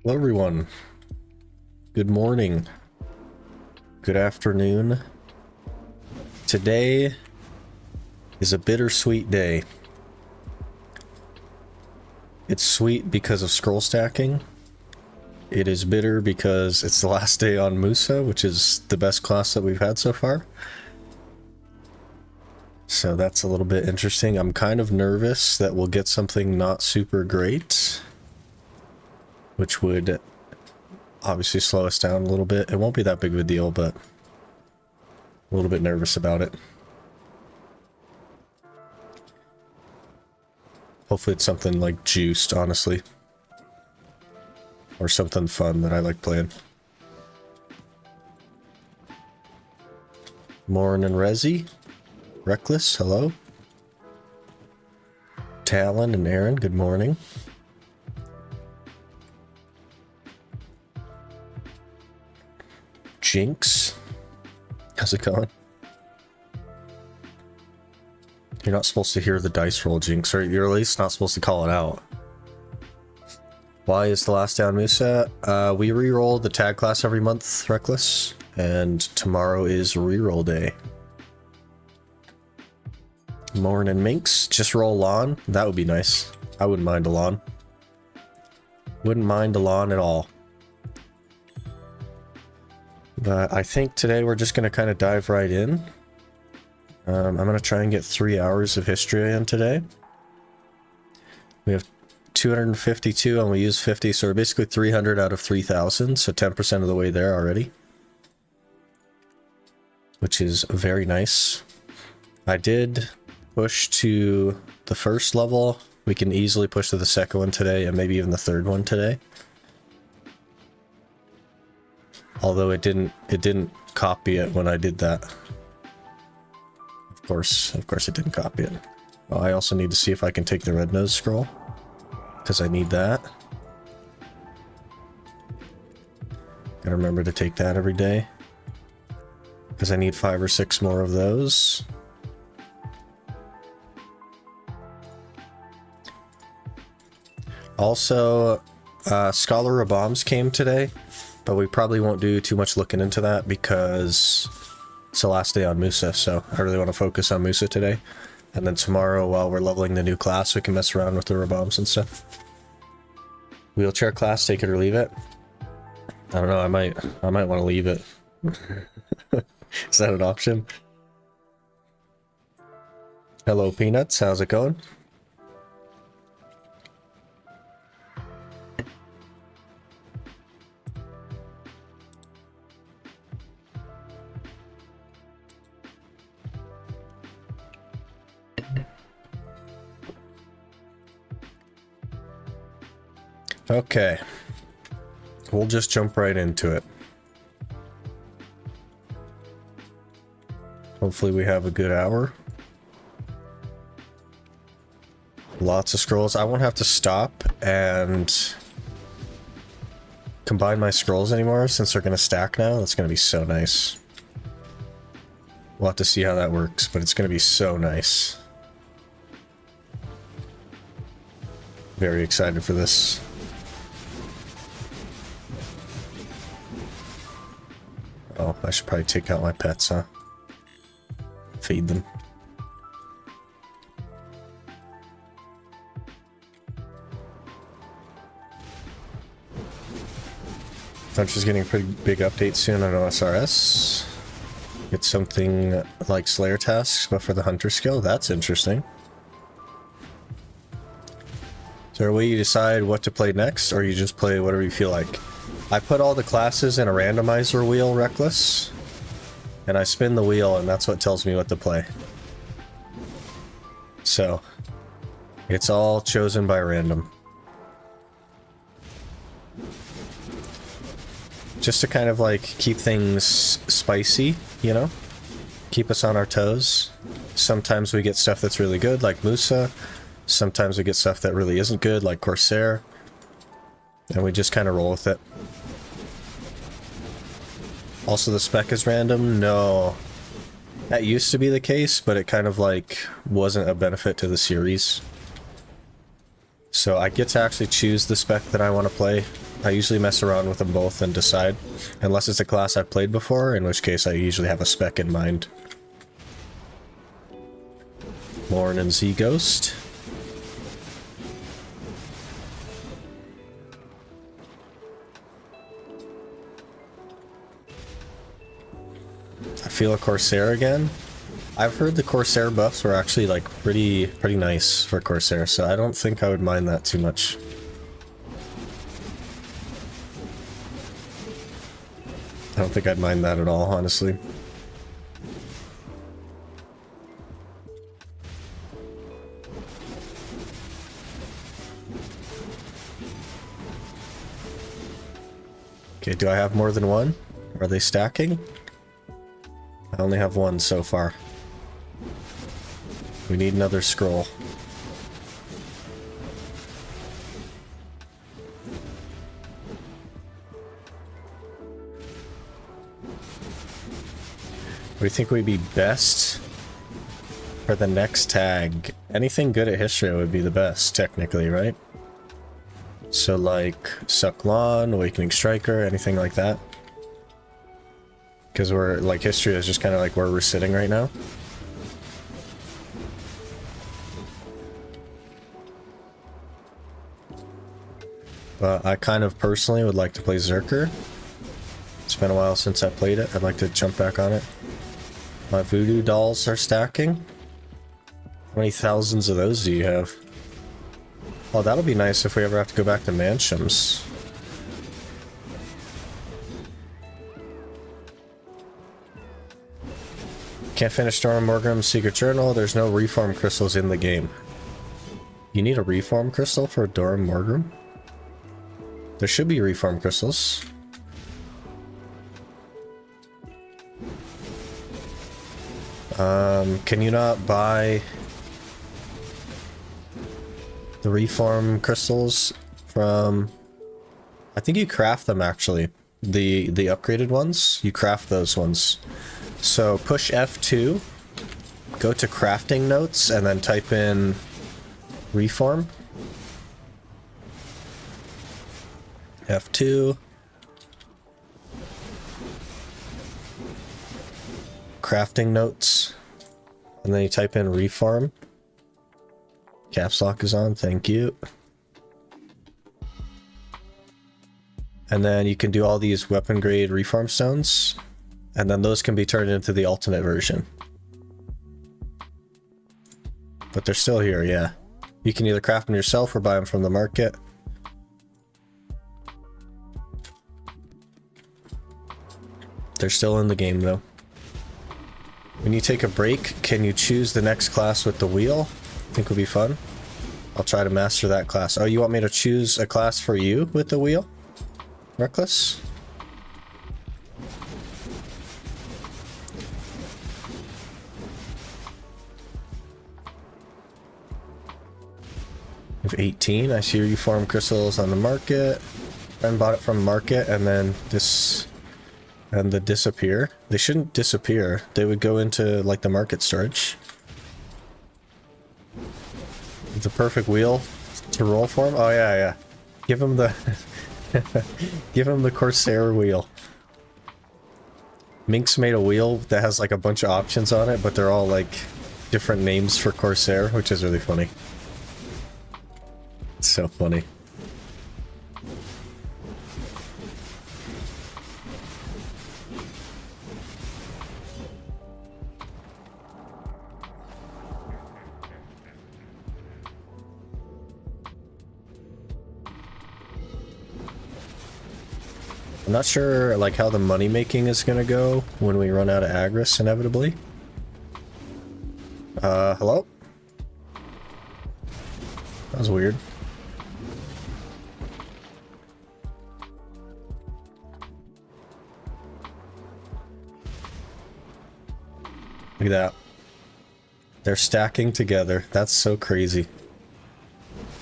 Hello everyone. Good morning. Good afternoon. Today is a bittersweet day. It's sweet because of scroll stacking. It is bitter because it's the last day on Musa, which is the best class that we've had so far. So that's a little bit interesting. I'm kind of nervous that we'll get something not super great, which would obviously slow us down a little bit. It won't be that big of a deal, but a little bit nervous about it. Hopefully it's something like juiced, honestly. Or something fun that I like playing. Morning, Resi. Reckless, hello. Talon and Aaron, good morning. Jinx, how's it going? You're not supposed to hear the dice roll, Jinx, or you're at least not supposed to call it out. Why is the last down Musa? We re-roll the tag class every month, Reckless, and tomorrow is re-roll day. Morning, Minx. Just roll lawn. That would be nice. I wouldn't mind a lawn. Wouldn't mind a lawn at all. But I think today we're just going to kind of dive right in. I'm going to try and get 3 hours of Histria in today. We have 252 and we use 50, so we're basically 300 out of 3,000, so 10% of the way there already. Which is very nice. I did push to the first level. We can easily push to the second one today and maybe even the third one today. Although it didn't copy it when I did that. Of course it didn't copy it. Well, I also need to see if I can take the red nose scroll, because I need that. Gotta remember to take that every day, because I need 5 or 6 more of those. Also, Scholar of Bombs came today, but we probably won't do too much looking into that because it's the last day on Musa, so I really want to focus on Musa today. And then tomorrow, while we're leveling the new class, we can mess around with the Rabombs and stuff. Wheelchair class, take it or leave it. I don't know, I might want to leave it. Is that an option? Hello, Peanuts, how's it going? Okay, we'll just jump right into it. Hopefully we have a good hour. Lots of scrolls. I won't have to stop and combine my scrolls anymore since they're going to stack now. That's going to be so nice. We'll have to see how that works, but it's going to be so nice. Very excited for this. Oh, I should probably take out my pets, huh? Feed them. Adventure's getting a pretty big update soon on OSRS. Get something like Slayer tasks, but for the Hunter skill. That's interesting. Is there a way you decide what to play next, or you just play whatever you feel like? I put all the classes in a randomizer wheel, Reckless, and I spin the wheel, and that's what tells me what to play. So, it's all chosen by random. Just to kind of like keep things spicy, you know? Keep us on our toes. Sometimes we get stuff that's really good, like Musa. Sometimes we get stuff that really isn't good, like Corsair. And we just kind of roll with it. Also, the spec is random? No. That used to be the case, but it kind of like wasn't a benefit to the series. So I get to actually choose the spec that I want to play. I usually mess around with them both and decide. Unless it's a class I've played before, in which case I usually have a spec in mind. Morning, Z-Ghost. I feel a Corsair again. I've heard the Corsair buffs were actually like pretty nice for Corsair, so I don't think I would mind that too much. I don't think I'd mind that at all, honestly. Okay, do I have more than one? Are they stacking? I only have one so far. We need another scroll. What do you think would be best for the next tag? Anything good at Histria would be the best, technically, right? So like Sucklon, Awakening Striker, anything like that. Because we're like Histria is just kind of like where we're sitting right now. But I kind of personally would like to play Zerker. It's been a while since I played it. I'd like to jump back on it. My voodoo dolls are stacking. How many thousands of those do you have? Oh, that'll be nice if we ever have to go back to Mansions. Can't finish Storm Morgrim's Secret Journal. There's no reform crystals in the game. You need a reform crystal for Dorum Morgrim? There should be reform crystals. Can you not buy the reform crystals from... I think you craft them actually. The upgraded ones, you craft those ones. So push F2, go to crafting notes, and then type in reform. F2. Crafting notes. And then you type in reform. Caps lock is on, thank you. And then you can do all these weapon grade reform stones. And then those can be turned into the ultimate version. But they're still here, yeah. You can either craft them yourself or buy them from the market. They're still in the game though. When you take a break, can you choose the next class with the wheel? I think would be fun. I'll try to master that class. Oh, you want me to choose a class for you with the wheel? Reckless? You have 18. I see you farm crystals on the market. Friend bought it from market and then this... And the disappear. They shouldn't disappear. They would go into like the market storage. The perfect wheel to roll for him. Oh yeah, yeah. Give him the give him the Corsair wheel. Mink's made a wheel that has like a bunch of options on it, but they're all like different names for Corsair, which is really funny. It's so funny. I'm not sure like how the money making is gonna go when we run out of Agris inevitably. Hello? That was weird. Look at that. They're stacking together. That's so crazy.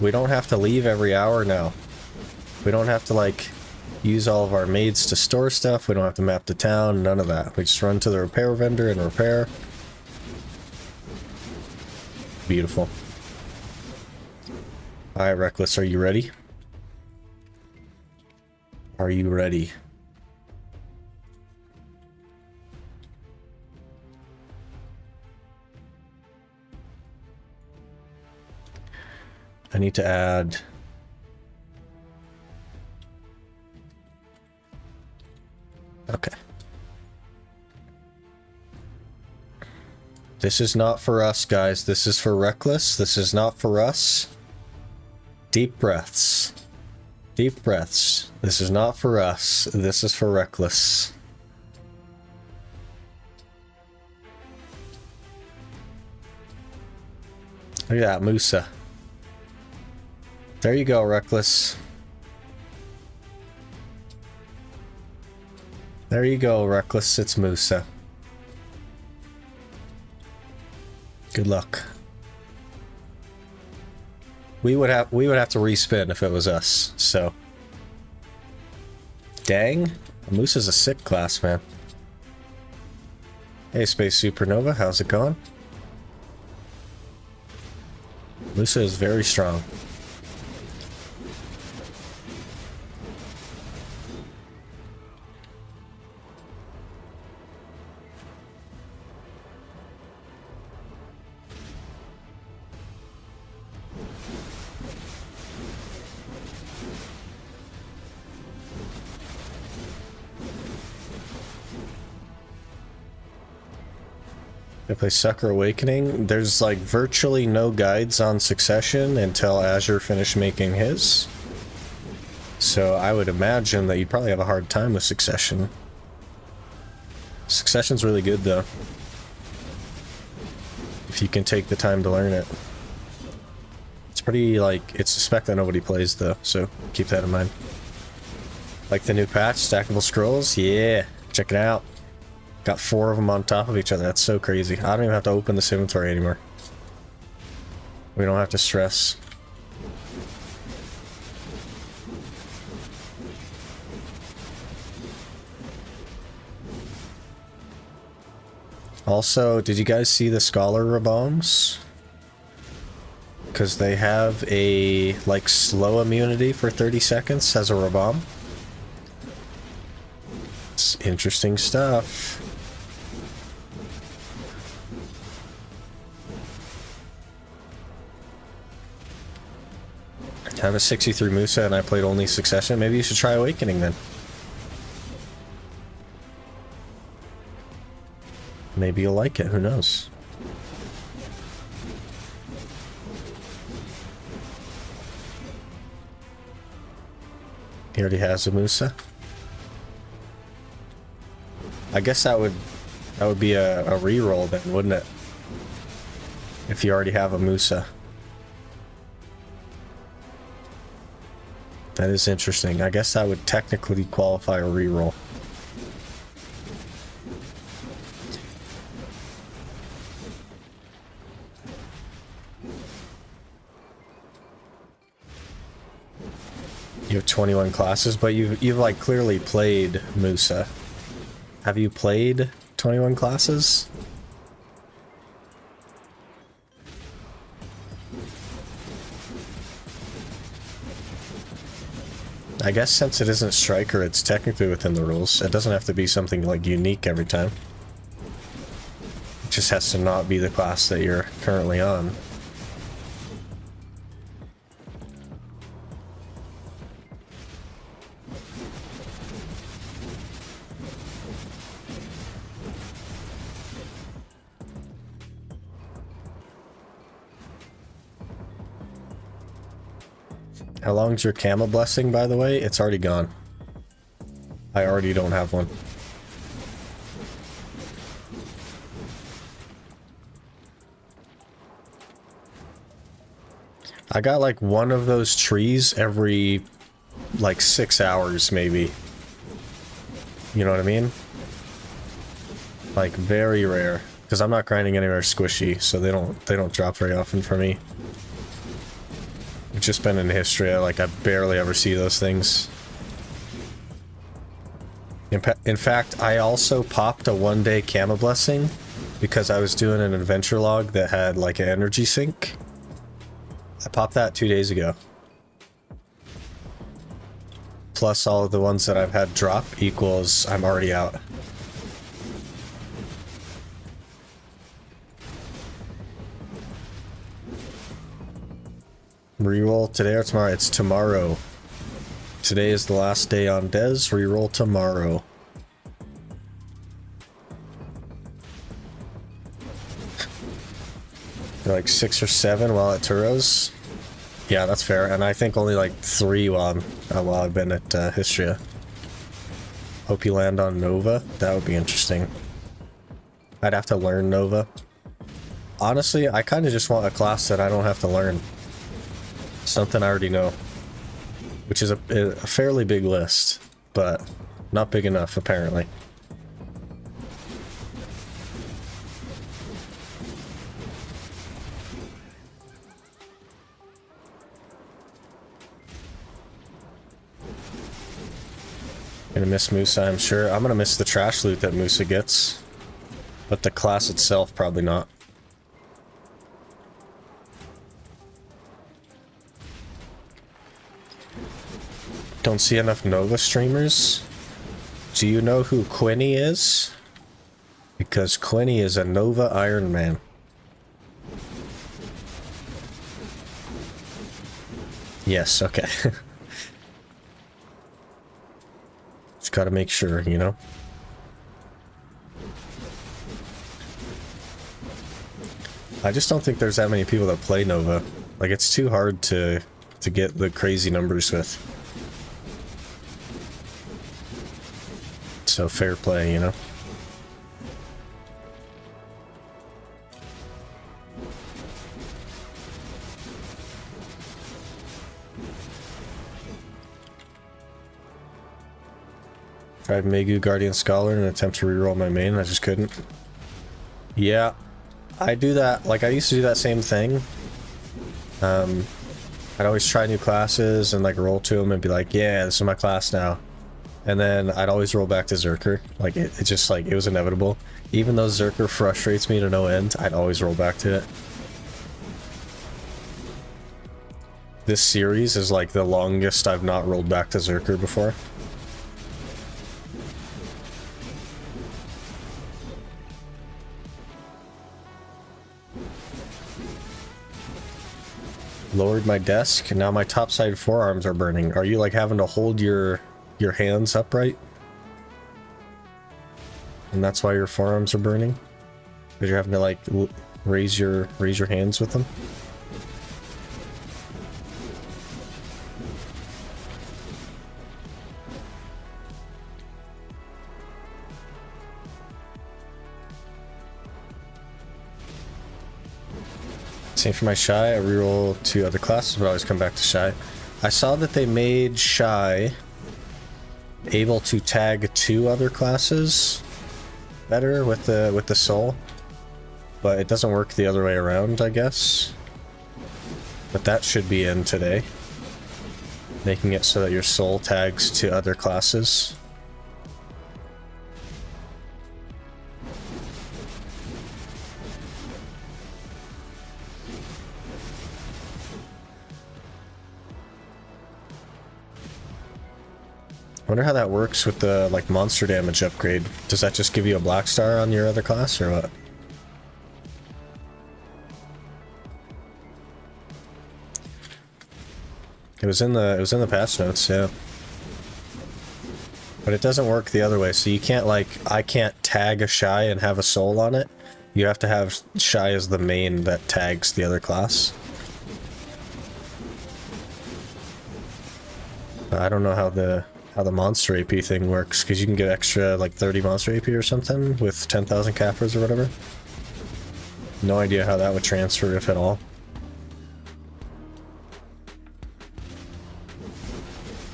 We don't have to leave every hour now. We don't have to like use all of our maids to store stuff. We don't have to map the town, none of that. We just run to the repair vendor and repair. Beautiful. Alright, Reckless, are you ready? Are you ready? I need to add... Okay. This is not for us, guys. This is for Reckless. This is not for us. Deep breaths. Deep breaths. This is not for us. This is for Reckless. Look at that, Musa. There you go, Reckless. There you go, Reckless. It's Musa. Good luck. We would have to respin if it was us, so. Dang. Musa's a sick class, man. Hey, Space Supernova, how's it going? Musa is very strong. I play Sucker Awakening. There's like virtually no guides on Succession until Azure finished making his. So I would imagine that you'd probably have a hard time with Succession. Succession's really good though. If you can take the time to learn it. It's pretty like, it's a spec that nobody plays though, so keep that in mind. Like the new patch, Stackable Scrolls? Yeah, check it out. Got 4 of them on top of each other. That's so crazy. I don't even have to open this inventory anymore. We don't have to stress. Also, did you guys see the Scholar Raboms? Because they have a, like, slow immunity for 30 seconds as a Rabom. It's interesting stuff. I have a 63 Musa and I played only Succession. Maybe you should try Awakening then. Maybe you'll like it, who knows? He already has a Musa. I guess that would be a reroll then, wouldn't it? If you already have a Musa. That is interesting. I guess that would technically qualify a reroll. You have 21 classes, but you've like clearly played Musa. Have you played 21 classes? I guess since it isn't Striker, it's technically within the rules. It doesn't have to be something like unique every time. It just has to not be the class that you're currently on. How long's your Camo Blessing, by the way? It's already gone. I already don't have one. I got like one of those trees every like 6 hours, maybe. You know what I mean? Like very rare, because I'm not grinding anywhere squishy, so they don't drop very often for me. I've just been in Histria, like I barely ever see those things. In fact, I also popped a 1-day Camo Blessing because I was doing an adventure log that had like an energy sink. I popped that 2 days ago. Plus all of the ones that I've had drop equals I'm already out. Reroll today or tomorrow? It's tomorrow. Today is the last day on Dez. Reroll tomorrow. Like 6 or 7 while at Turos. Yeah, that's fair. And I think only like 3 while I've been at Histria. Hope you land on Nova. That would be interesting. I'd have to learn Nova. Honestly, I kind of just want a class that I don't have to learn. Something I already know. Which is a fairly big list, but not big enough, apparently. Gonna miss Musa, I'm sure. I'm gonna miss the trash loot that Musa gets. But the class itself, probably not. Don't see enough Nova streamers. Do you know who Quinny is? Because Quinny is a Nova Ironman. Yes, okay. Just gotta make sure, you know? I just don't think there's that many people that play Nova. Like, it's too hard to get the crazy numbers with. So fair play, you know? Tried Megu Guardian Scholar in an attempt to reroll my main, I just couldn't. Yeah, I do that, like I used to do that same thing. I'd always try new classes and like roll to them and be like, yeah, this is my class now. And then I'd always roll back to Zerker. Like it just like, it was inevitable. Even though Zerker frustrates me to no end, I'd always roll back to it. This series is like the longest I've not rolled back to Zerker before. Lowered my desk, and now my topside forearms are burning. Are you like having to hold your hands upright? And that's why your forearms are burning? Because you're having to like raise your hands with them? Same for my Shai. I reroll 2 other classes, but I always come back to Shai. I saw that they made Shai able to tag 2 other classes better with the soul, but it doesn't work the other way around, I guess. But that should be in today, making it so that your soul tags to other classes. I wonder how that works with the like monster damage upgrade. Does that just give you a black star on your other class or what? It was in the patch notes, yeah. But it doesn't work the other way, so you can't like, I can't tag a Shai and have a soul on it. You have to have Shai as the main that tags the other class. I don't know how the monster AP thing works, because you can get extra like 30 monster AP or something with 10,000 cappers or whatever. No idea how that would transfer, if at all.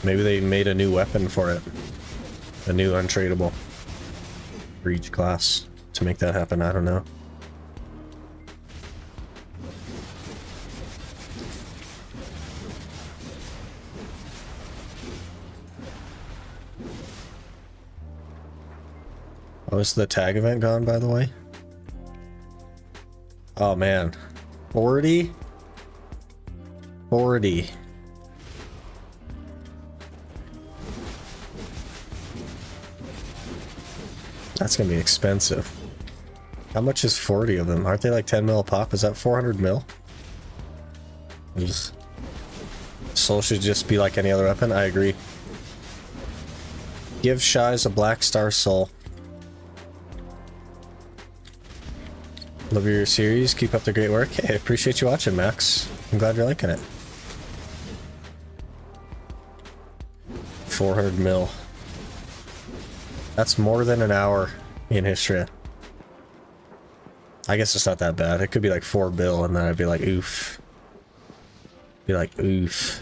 Maybe they made a new weapon for it. A new untradeable for each class to make that happen, I don't know. Oh, is the tag event gone, by the way? Oh, man. 40? 40. That's gonna be expensive. How much is 40 of them? Aren't they like 10 mil a pop? Is that 400 mil? Soul should just be like any other weapon? I agree. Give Shai's a black star soul. Love your series. Keep up the great work. Hey, I appreciate you watching, Max. I'm glad you're liking it. 400 mil. That's more than an hour in Histria. I guess it's not that bad. It could be like 4 bill and then I'd be like, oof. Be like, oof.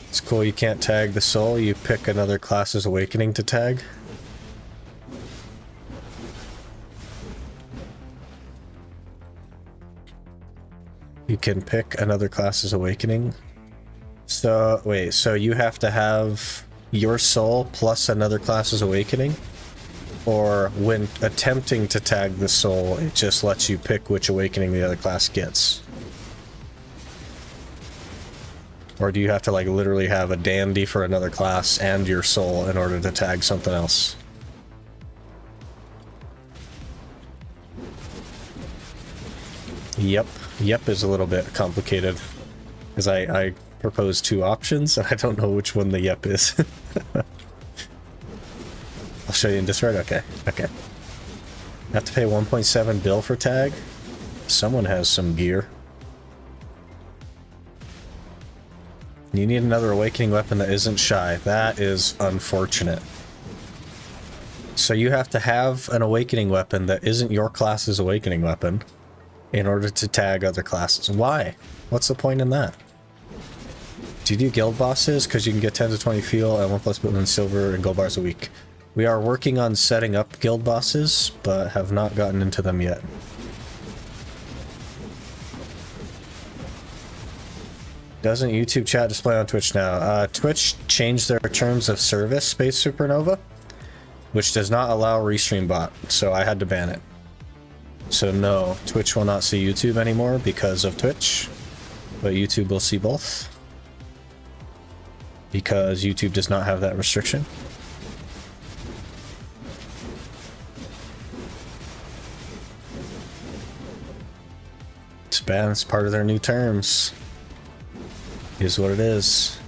It's cool you can't tag the soul. You pick another class's awakening to tag. You can pick another class's awakening. So, wait, so you have to have your soul plus another class's awakening? Or when attempting to tag the soul, it just lets you pick which awakening the other class gets? Or do you have to like literally have a dandy for another class and your soul in order to tag something else? Yep is a little bit complicated, because I proposed 2 options and I don't know which one the yep is. I'll show you in Discord. Okay. I have to pay 1.7 bill for tag. Someone has some gear. You need another awakening weapon that isn't Shai. That is unfortunate. So you have to have an awakening weapon that isn't your class's awakening weapon in order to tag other classes. Why? What's the point in that? Do you do guild bosses? Because you can get 10 to 20 feel and 1+ blue and silver and gold bars a week. We are working on setting up guild bosses, but have not gotten into them yet. Doesn't YouTube chat display on Twitch now? Twitch changed their terms of service, Space Supernova, which does not allow restream bot, so I had to ban it. So no, Twitch will not see YouTube anymore because of Twitch, but YouTube will see both, because YouTube does not have that restriction. It's bad. It's part of their new terms. Is what it is.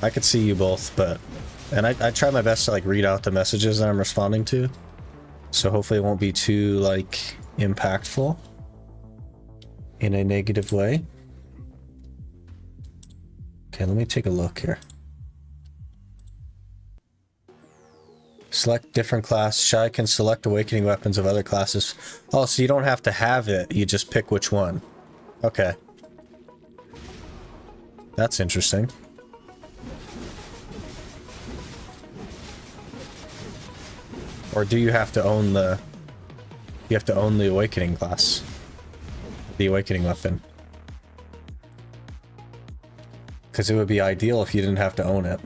I could see you both, but... And I try my best to, like, read out the messages that I'm responding to. So hopefully it won't be too, like, impactful in a negative way. Okay, let me take a look here. Select different class. Shai can select awakening weapons of other classes. Oh, so you don't have to have it. You just pick which one. Okay. That's interesting. Or do you have to own the... You have to own the awakening class. The awakening weapon. Because it would be ideal if you didn't have to own it.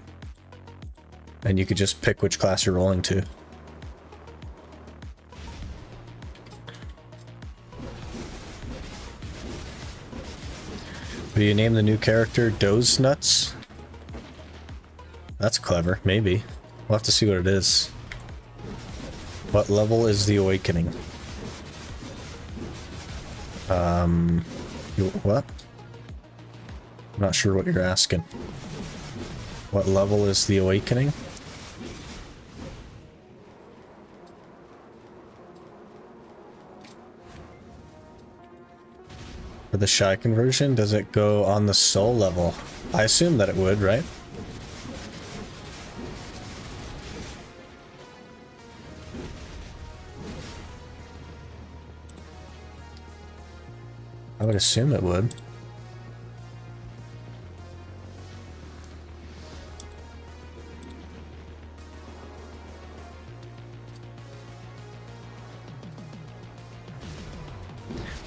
And you could just pick which class you're rolling to. Will you name the new character Doze Nuts? That's clever, maybe. We'll have to see what it is. What level is the awakening? What? I'm not sure what you're asking. What level is the awakening? For the Shai conversion, does it go on the soul level? I assume that it would, right? I would assume it would.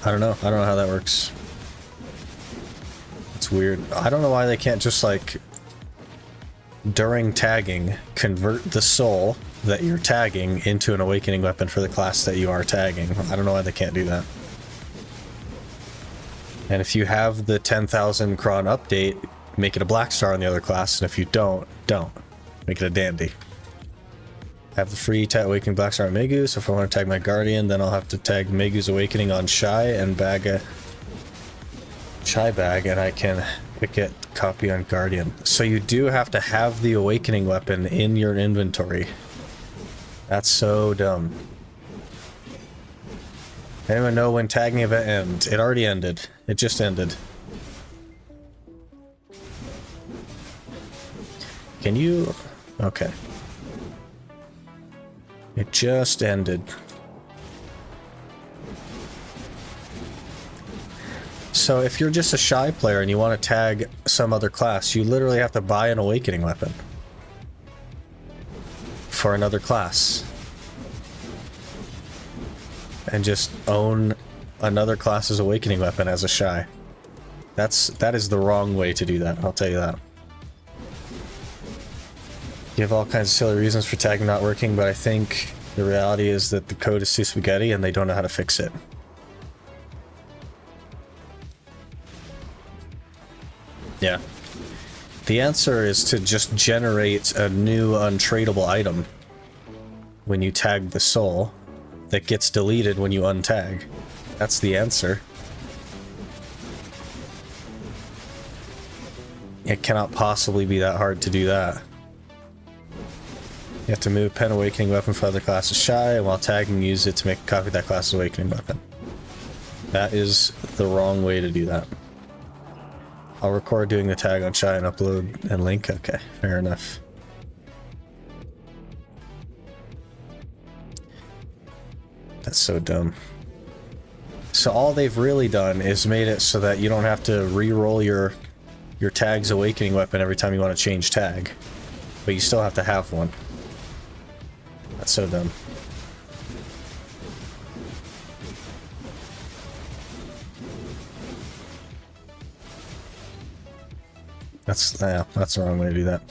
I don't know. I don't know how that works. It's weird. I don't know why they can't just, like, during tagging, convert the soul that you're tagging into an awakening weapon for the class that you are tagging. I don't know why they can't do that. And if you have the 10,000 cron update, make it a black star on the other class, and if you don't. Make it a dandy. Have the free awakening black star on Megu, so if I want to tag my guardian, then I'll have to tag Megu's awakening on Shai and bag a Shai bag, and I can pick it, copy on guardian. So you do have to have the awakening weapon in your inventory. That's so dumb. Anyone know when tagging event ends? It already ended. It just ended. Can you... Okay. It just ended. So if you're just a Shai player and you want to tag some other class, you literally have to buy an awakening weapon for another class. And just own another class's awakening weapon as a Shai. That is the wrong way to do that, I'll tell you that. You have all kinds of silly reasons for tagging not working, but I think the reality is that the code is too spaghetti and they don't know how to fix it. Yeah. The answer is to just generate a new untradeable item when you tag the soul that gets deleted when you untag. That's the answer. It cannot possibly be that hard to do that. You have to move pen awakening weapon for other classes Shai, and while tagging, use it to make a copy of that class's awakening weapon. That is the wrong way to do that. I'll record doing the tag on Shai and upload and link. Okay, fair enough. That's so dumb. So all they've really done is made it so that you don't have to re-roll your tag's awakening weapon every time you want to change tag. But you still have to have one. That's so dumb. That's the wrong way to do that.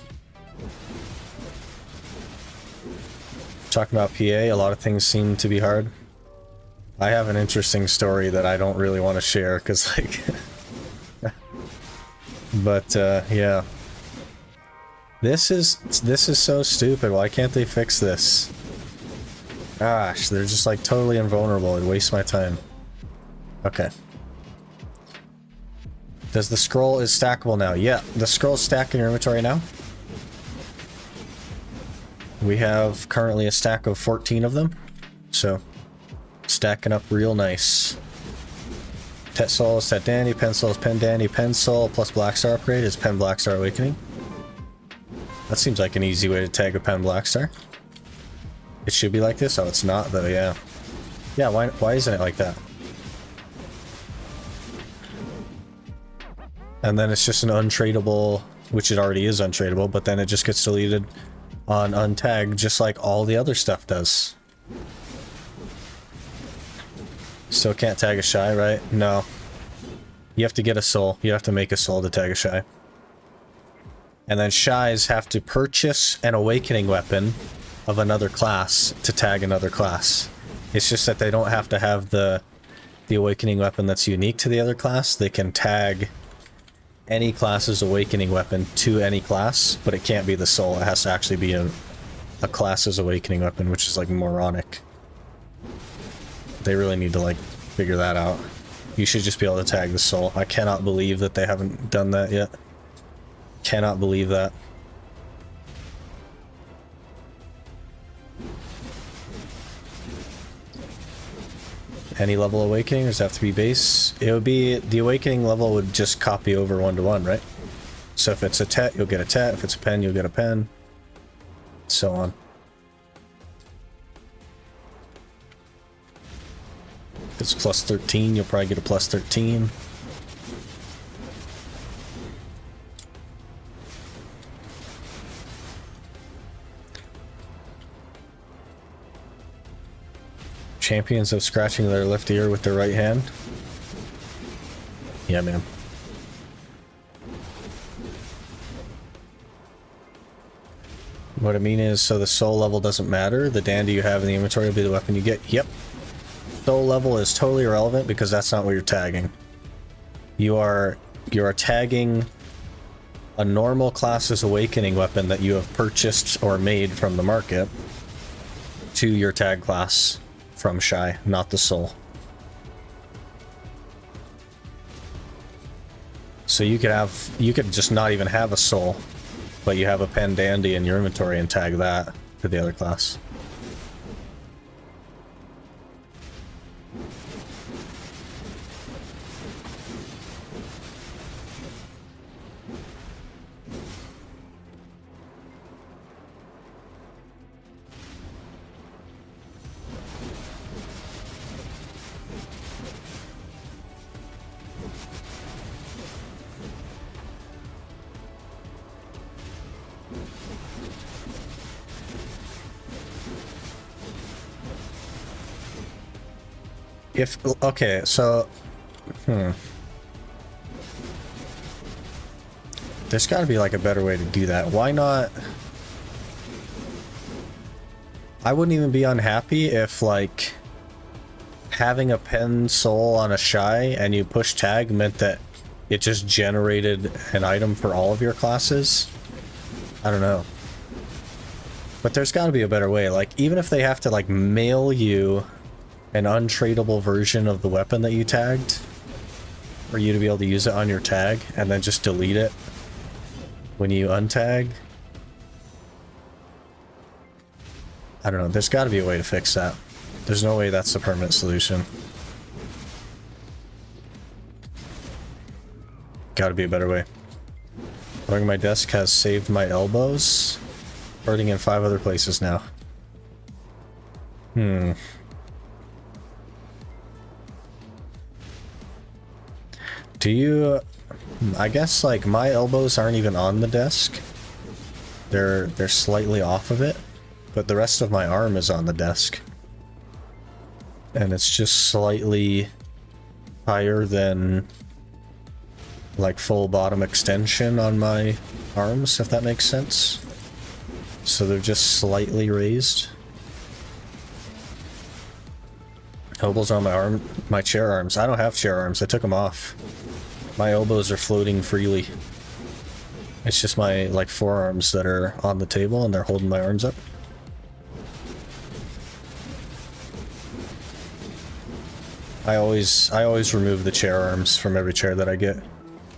Talking about PA, a lot of things seem to be hard. I have an interesting story that I don't really want to share, because, like... But, yeah. This is so stupid. Why can't they fix this? Gosh, they're just, like, totally invulnerable. It wastes my time. Okay. Does the scroll is stackable now? Yeah, the scroll's stacked in your inventory now. We have currently a stack of 14 of them, so stacking up real nice. Tet Soul is Tet Dandy, Pen Soul is Pen Dandy, Pen Soul plus Black Star upgrade is Pen Black Star Awakening. That seems like an easy way to tag a Pen Black Star. It should be like this? Oh, it's not though, yeah. Yeah, why isn't it like that? And then it's just an untradeable, which it already is untradeable, but then it just gets deleted on untagged, just like all the other stuff does. Still can't tag a Shai, right? No. You have to get a soul. You have to make a soul to tag a Shai. And then Shais have to purchase an awakening weapon of another class to tag another class. It's just that they don't have to have the awakening weapon that's unique to the other class. They can tag any class's awakening weapon to any class, but it can't be the soul. It has to actually be a class's awakening weapon, which is like moronic. They really need to like figure that out. You should just be able to tag the soul. I cannot believe that they haven't done that yet. Cannot believe that. Any level awakening, or does it have to be base? It would be, the awakening level would just copy over 1-to-1, right? So if it's a Tet, you'll get a Tet. If it's a Pen, you'll get a Pen. So on. If it's plus 13, you'll probably get a plus 13. Champions of scratching their left ear with their right hand. Yeah, man. What I mean is, so the soul level doesn't matter. The dandy you have in the inventory will be the weapon you get. Yep. Soul level is totally irrelevant because that's not what you're tagging. You are tagging a normal class's awakening weapon that you have purchased or made from the market to your tag class from Shai, not the soul. So you could just not even have a soul, but you have a Pen Dandy in your inventory and tag that to the other class. Okay, so there's got to be like a better way to do that. Why not? I wouldn't even be unhappy if like having a Pen Soul on a Shai and you push tag meant that it just generated an item for all of your classes. I don't know. But there's got to be a better way. Like, even if they have to like mail you an untradeable version of the weapon that you tagged for you to be able to use it on your tag and then just delete it when you untag. I don't know, there's got to be a way to fix that. There's no way that's the permanent solution. Gotta be a better way. Burning my desk has saved my elbows. Hurting in 5 other places now. Do you... I guess, like, my elbows aren't even on the desk. They're slightly off of it. But the rest of my arm is on the desk. And it's just slightly higher than, like, full bottom extension on my arms, if that makes sense. So they're just slightly raised. Elbows on my arm, my chair arms. I don't have chair arms, I took them off. My elbows are floating freely. It's just my, like, forearms that are on the table and they're holding my arms up. I always remove the chair arms from every chair that I get,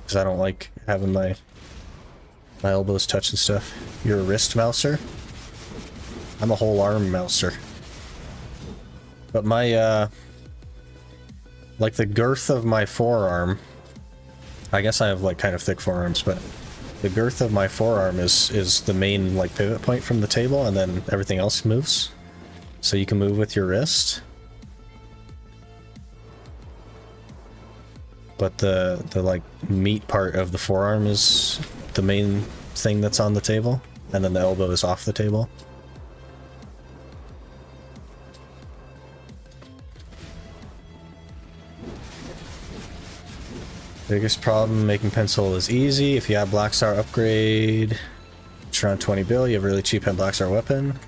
because I don't like having my elbows touching stuff. You're a wrist mouser? I'm a whole arm mouser. But my, like the girth of my forearm, I guess I have like kind of thick forearms, but the girth of my forearm is the main like pivot point from the table, and then everything else moves. So you can move with your wrist. But the like meat part of the forearm is the main thing that's on the table, and then the elbow is off the table. Biggest problem making pencil is easy. If you have Black Star upgrade, it's around 20 bill, you have a really cheap pen Black Star weapon.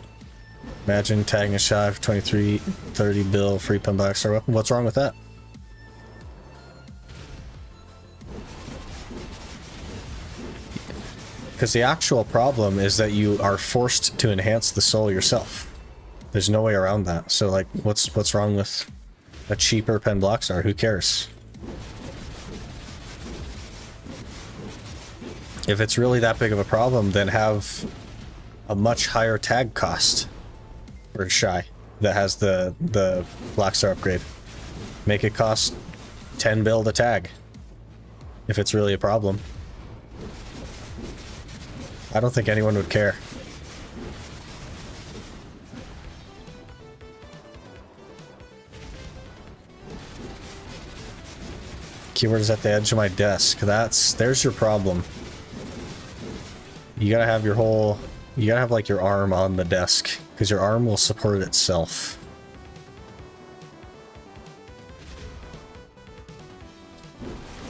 Imagine tagging a Shai for 23, 30 bill free pen Black Star weapon. What's wrong with that? Because the actual problem is that you are forced to enhance the soul yourself. There's no way around that. So like, what's wrong with a cheaper pen Black Star? Who cares? If it's really that big of a problem, then have a much higher tag cost for Shai that has the Black Star upgrade. Make it cost 10 bill to tag, if it's really a problem. I don't think anyone would care. Keyboard is at the edge of my desk. There's your problem. You gotta have you gotta have like your arm on the desk, because your arm will support itself.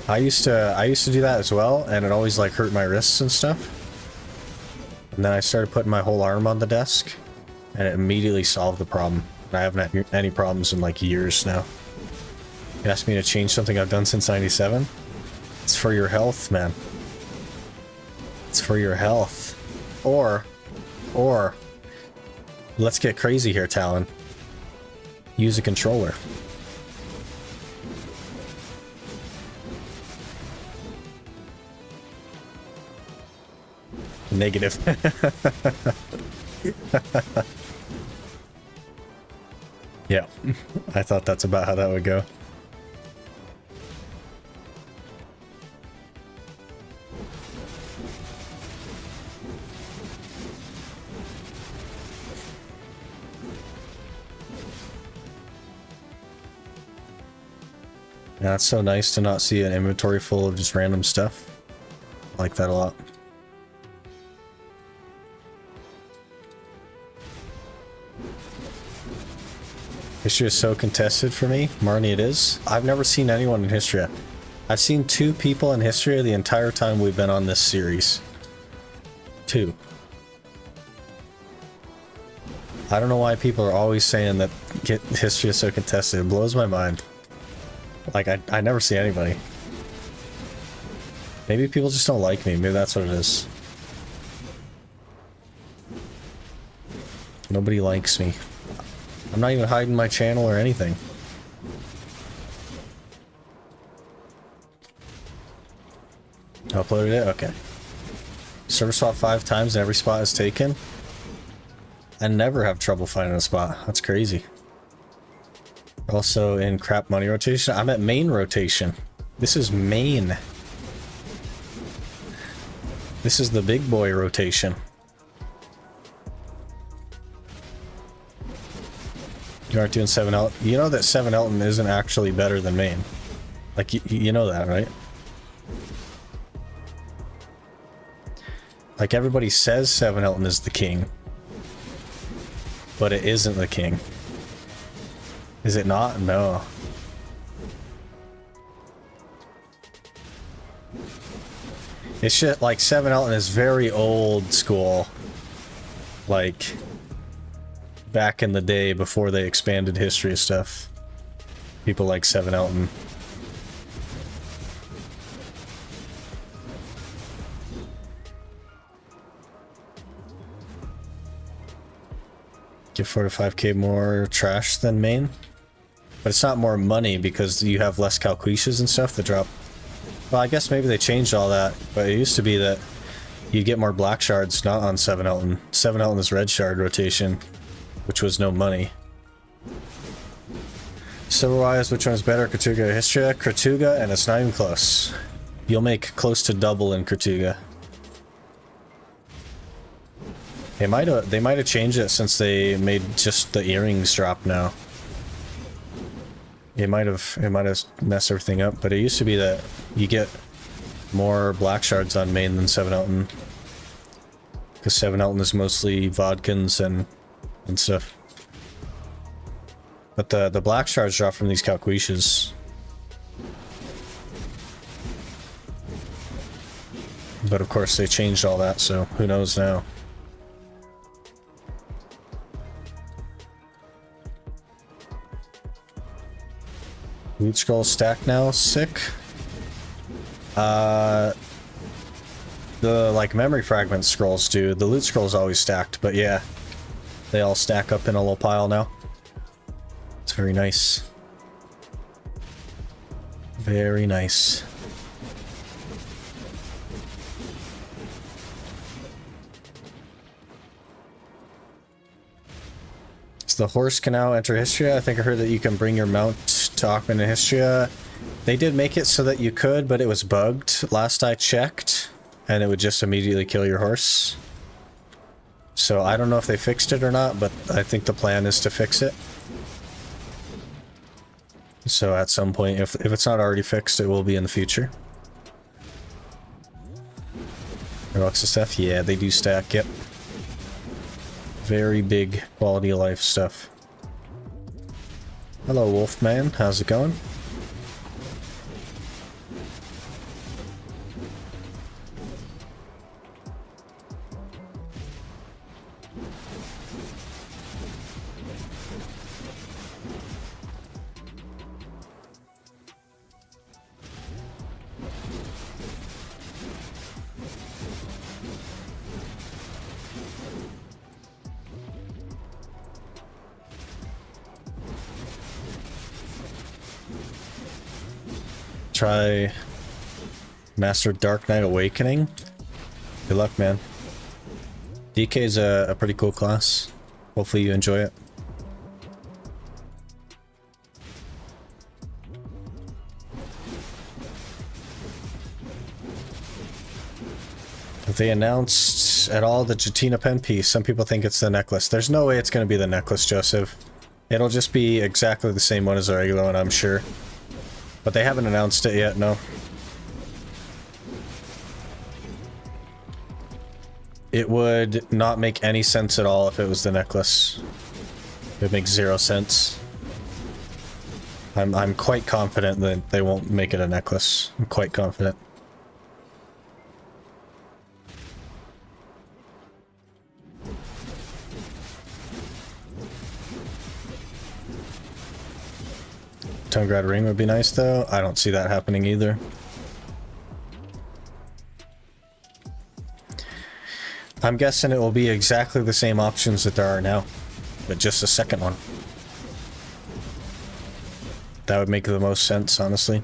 I used to do that as well, and it always like hurt my wrists and stuff. And then I started putting my whole arm on the desk, and it immediately solved the problem. I haven't had any problems in like years now. You asked me to change something I've done since '97? It's for your health, man. It's for your health. Or, let's get crazy here, Talon. Use a controller. Negative. Yeah, I thought that's about how that would go. Yeah, it's so nice to not see an inventory full of just random stuff. I like that a lot. Histria is so contested for me. Marnie, it is. I've never seen anyone in Histria. I've seen 2 people in Histria the entire time we've been on this series. 2. I don't know why people are always saying that Histria is so contested. It blows my mind. Like, I never see anybody. Maybe people just don't like me. Maybe that's what it is. Nobody likes me. I'm not even hiding my channel or anything. Uploaded it? Okay. Server swap 5 times and every spot is taken. I never have trouble finding a spot. That's crazy. Also in crap money rotation. I'm at main rotation. This is main. This is the big boy rotation. You aren't doing 7 Elton. You know that 7 Elton isn't actually better than main. Like, you know that, right? Like, everybody says 7 Elton is the king. But it isn't the king. Is it not? No. It's just, like, 7 Elton is very old school. Like, back in the day before they expanded Histria stuff. People like 7 Elton. Give 4 to 5k more trash than main. But it's not more money because you have less Calquishes and stuff that drop. Well, I guess maybe they changed all that, but it used to be that you get more black shards not on 7 Elton. 7 Elton is red shard rotation, which was no money. Silver-wise, which one's better, Kortuga or Histria? Kortuga, and it's not even close. You'll make close to double in Kortuga. They might have changed it since they made just the earrings drop now. It might have messed everything up, but it used to be that you get more black shards on main than 7 Elton. Because 7 Elton is mostly Vodkins and stuff. But the black shards drop from these Calquishes. But of course they changed all that, so who knows now. Loot scroll stacked now, sick. The like memory fragment scrolls do. The loot scroll's always stacked, but yeah. They all stack up in a little pile now. It's very nice. Very nice. So the horse can now enter Histria. I think I heard that you can bring your mount to Ackman and Histria. They did make it so that you could, but it was bugged last I checked, and it would just immediately kill your horse. So I don't know if they fixed it or not, but I think the plan is to fix it. So at some point, if it's not already fixed, it will be in the future. Rocks and stuff? Yeah, they do stack, yep. Very big quality of life stuff. Hello, Wolfman. How's it going? Try Master Dark Knight Awakening. Good luck, man. DK is a pretty cool class. Hopefully you enjoy it. If they announced at all the Jatina pen piece, some people think it's the necklace. There's no way it's going to be the necklace, Joseph. It'll just be exactly the same one as the regular one, I'm sure. But they haven't announced it yet, no. It would not make any sense at all if it was the necklace. It would make 0 sense. I'm quite confident that they won't make it a necklace. I'm quite confident. Tonegrad ring would be nice though. I don't see that happening either. I'm guessing it will be exactly the same options that there are now, but just a second one. That would make the most sense, honestly.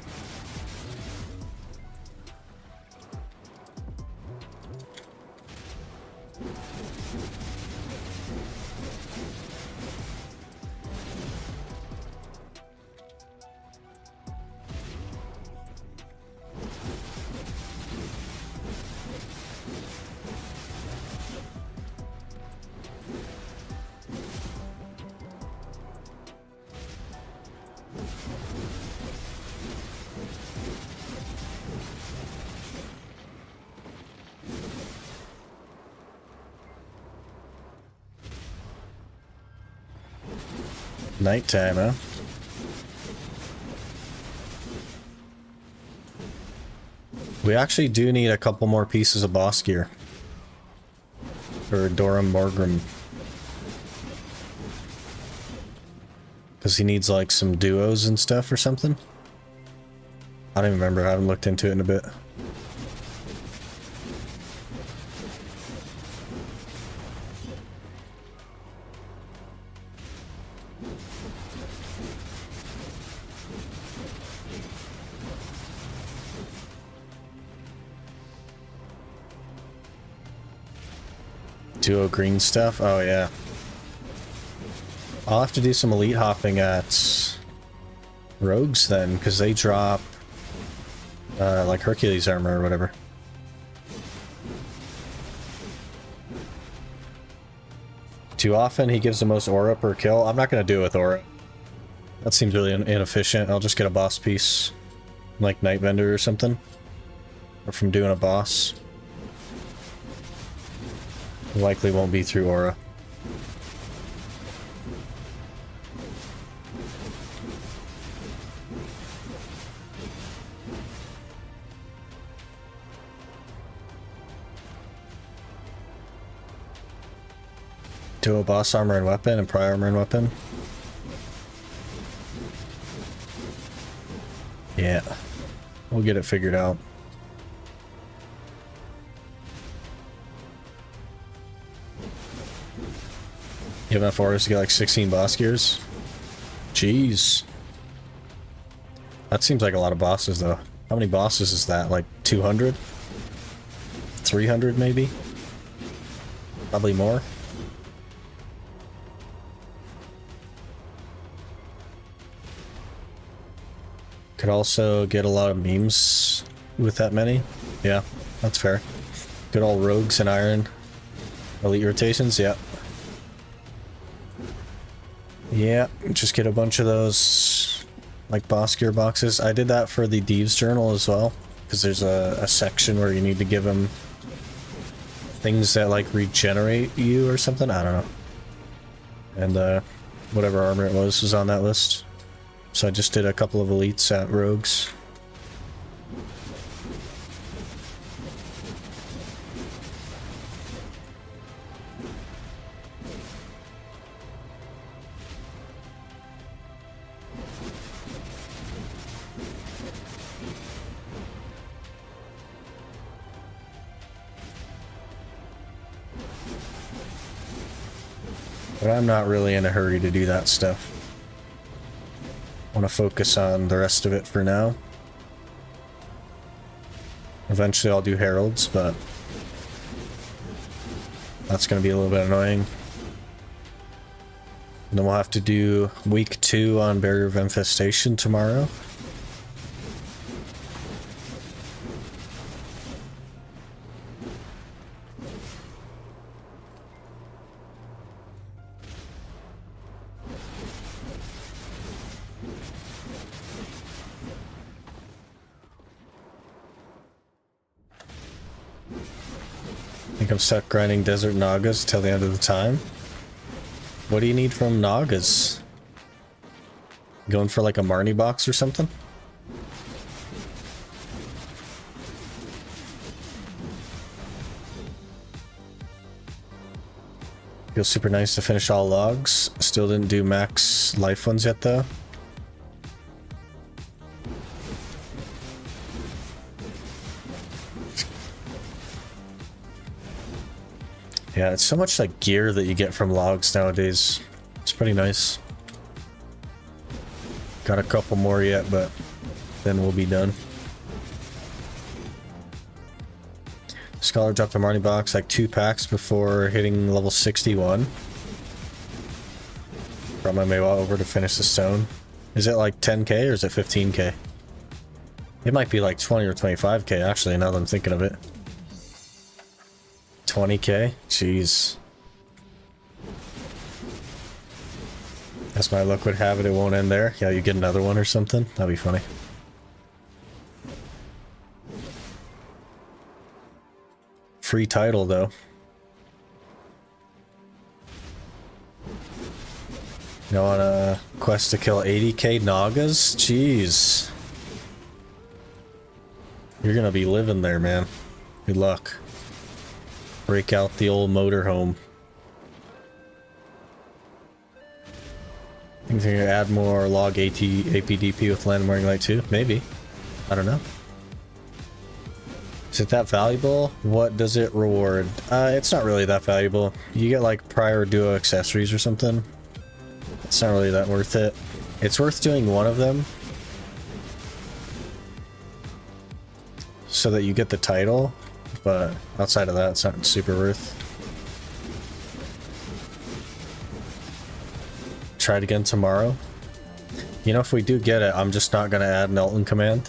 Nighttime, huh? We actually do need a couple more pieces of boss gear. For Dorum Morgrim. Because he needs like some duos and stuff or something. I don't even remember, I haven't looked into it in a bit. Duo green stuff? Oh yeah. I'll have to do some elite hopping at rogues then, because they drop like Hercules armor or whatever. Too often he gives the most aura per kill. I'm not going to do it with aura. That seems really inefficient. I'll just get a boss piece, like Night Vendor or something, or from doing a boss. Likely won't be through aura. Duo boss armor and weapon and prior armor and weapon. Yeah, we'll get it figured out. You have enough orders to get like 16 boss gears? Jeez. That seems like a lot of bosses though. How many bosses is that? Like 200? 300 maybe? Probably more. Could also get a lot of memes with that many. Yeah, that's fair. Good old rogues and iron. Elite rotations, yeah. Yeah, just get a bunch of those, like, boss gear boxes. I did that for the Thieves Journal as well, because there's a section where you need to give them things that, like, regenerate you or something. I don't know. And, whatever armor it was on that list. So I just did a couple of elites at rogues. But I'm not really in a hurry to do that stuff. I want to focus on the rest of it for now. Eventually I'll do heralds, but that's going to be a little bit annoying. And then we'll have to do week 2 on Barrier of Infestation tomorrow. I think I'm stuck grinding Desert Nagas till the end of the time. What do you need from Nagas? Going for like a Marnie box or something? Feels super nice to finish all logs. Still didn't do max life ones yet though. Yeah, it's so much like gear that you get from logs nowadays. It's pretty nice. Got a couple more yet, but then we'll be done. Scholar dropped a Marnie box like 2 packs before hitting level 61. Brought my Maywa over to finish the stone. Is it like 10k or is it 15k? It might be like 20 or 25k actually, now that I'm thinking of it. 20k? Jeez. As my luck would have it, it won't end there. Yeah, you get another one or something. That'd be funny. Free title, though. You know, on a quest to kill 80k Nagas? Jeez. You're gonna be living there, man. Good luck. Break out the old motorhome. Think they're gonna add more log APDP with Landmark Light too? Maybe. I don't know. Is it that valuable? What does it reward? It's not really that valuable. You get like prior duo accessories or something. It's not really that worth it. It's worth doing one of them so that you get the title, but outside of that, it's not super worth. try it again tomorrow. You know, if we do get it, I'm just not going to add an Elton command.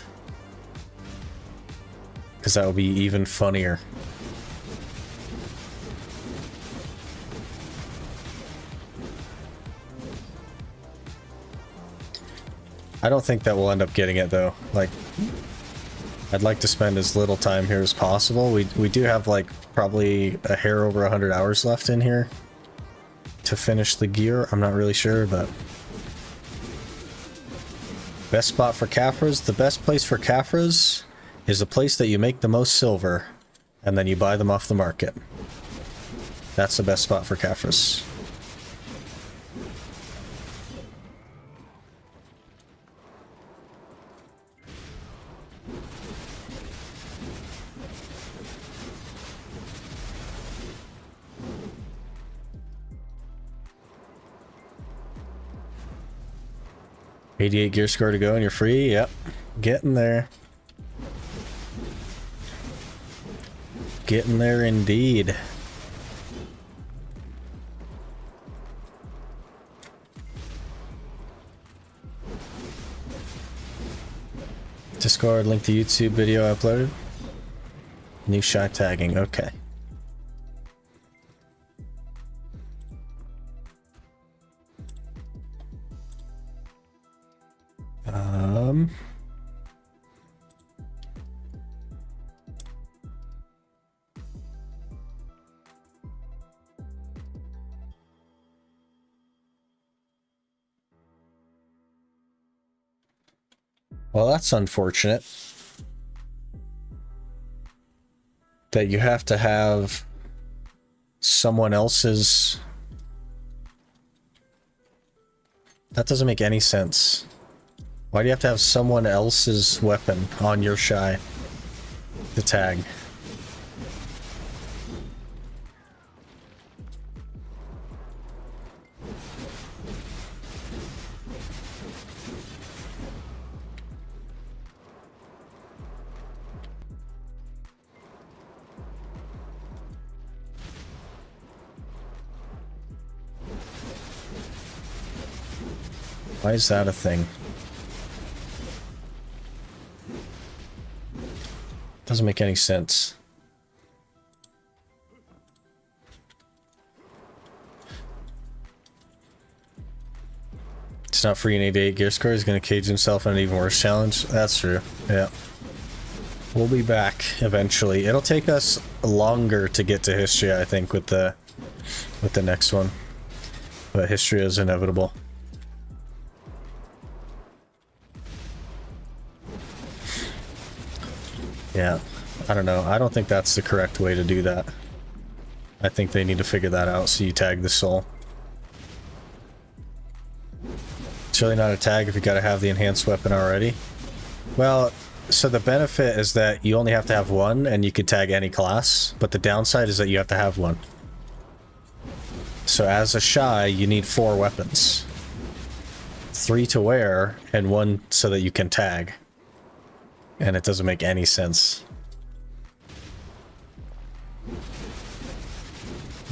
Because that would be even funnier. I don't think that we'll end up getting it though. Like, I'd like to spend as little time here as possible. We do have like probably a hair over 100 hours left in here to finish the gear. I'm not really sure, but best spot for Caphras? The best place for Caphras is the place that you make the most silver and then you buy them off the market. That's the best spot for Caphras. 88 gear score to go and you're free. Yep. Getting there. Getting there indeed. Discord, link to YouTube video I uploaded. New Shai tagging, okay. Well, that's unfortunate. That you have to have someone else's... That doesn't make any sense. Why do you have to have someone else's weapon on your Shai to tag? Why is that a thing? Doesn't make any sense. It's not free in 88 gear score. He's going to cage himself in an even worse challenge. That's true. Yeah. We'll be back eventually. It'll take us longer to get to Histria, I think, with the next one. But Histria is inevitable. Yeah, I don't know. I don't think that's the correct way to do that. I think they need to figure that out so you tag the soul. It's really not a tag if you gotta have the enhanced weapon already. Well, so the benefit is that you only have to have one and you could tag any class, but the downside is that you have to have one. So as a Shai, you need 4 weapons. 3 to wear and 1 so that you can tag. And it doesn't make any sense.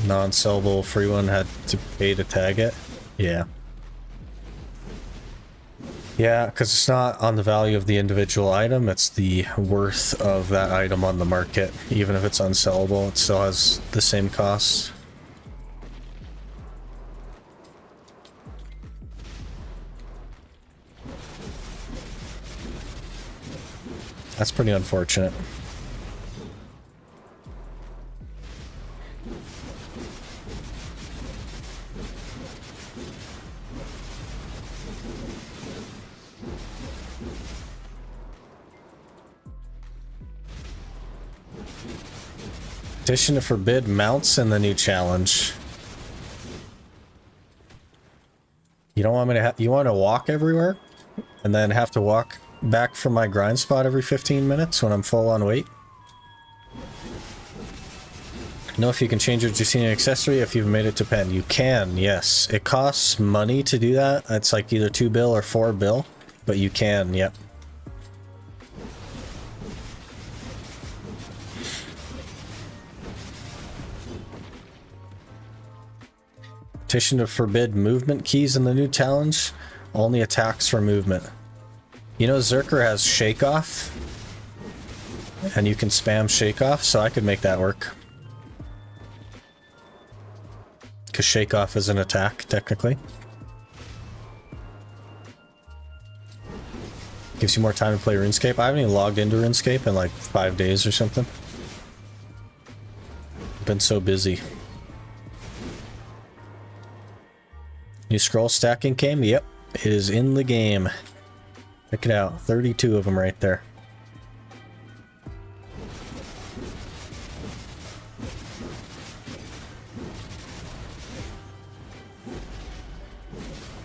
Non-sellable free one had to pay to tag it? Yeah. Yeah, because it's not on the value of the individual item, it's the worth of that item on the market. Even if it's unsellable, it still has the same cost. That's pretty unfortunate. Petition to forbid mounts in the new challenge. You don't want me to you want to walk everywhere? And then have to walk back from my grind spot every 15 minutes when I'm full on weight? Know if you can change your Justina accessory if you've made it to pen. You can, yes. It costs money to do that. It's like either 2 bill or 4 bill, but you can, yep. Petition to forbid movement keys in the new challenge. Only attacks for movement. You know, Zerker has Shake Off. And you can spam Shake Off, so I could make that work. Because Shake Off is an attack, technically. Gives you more time to play RuneScape. I haven't even logged into RuneScape in like 5 days or something. I've been so busy. New scroll stacking came? Yep, it is in the game. Check it out. 32 of them right there.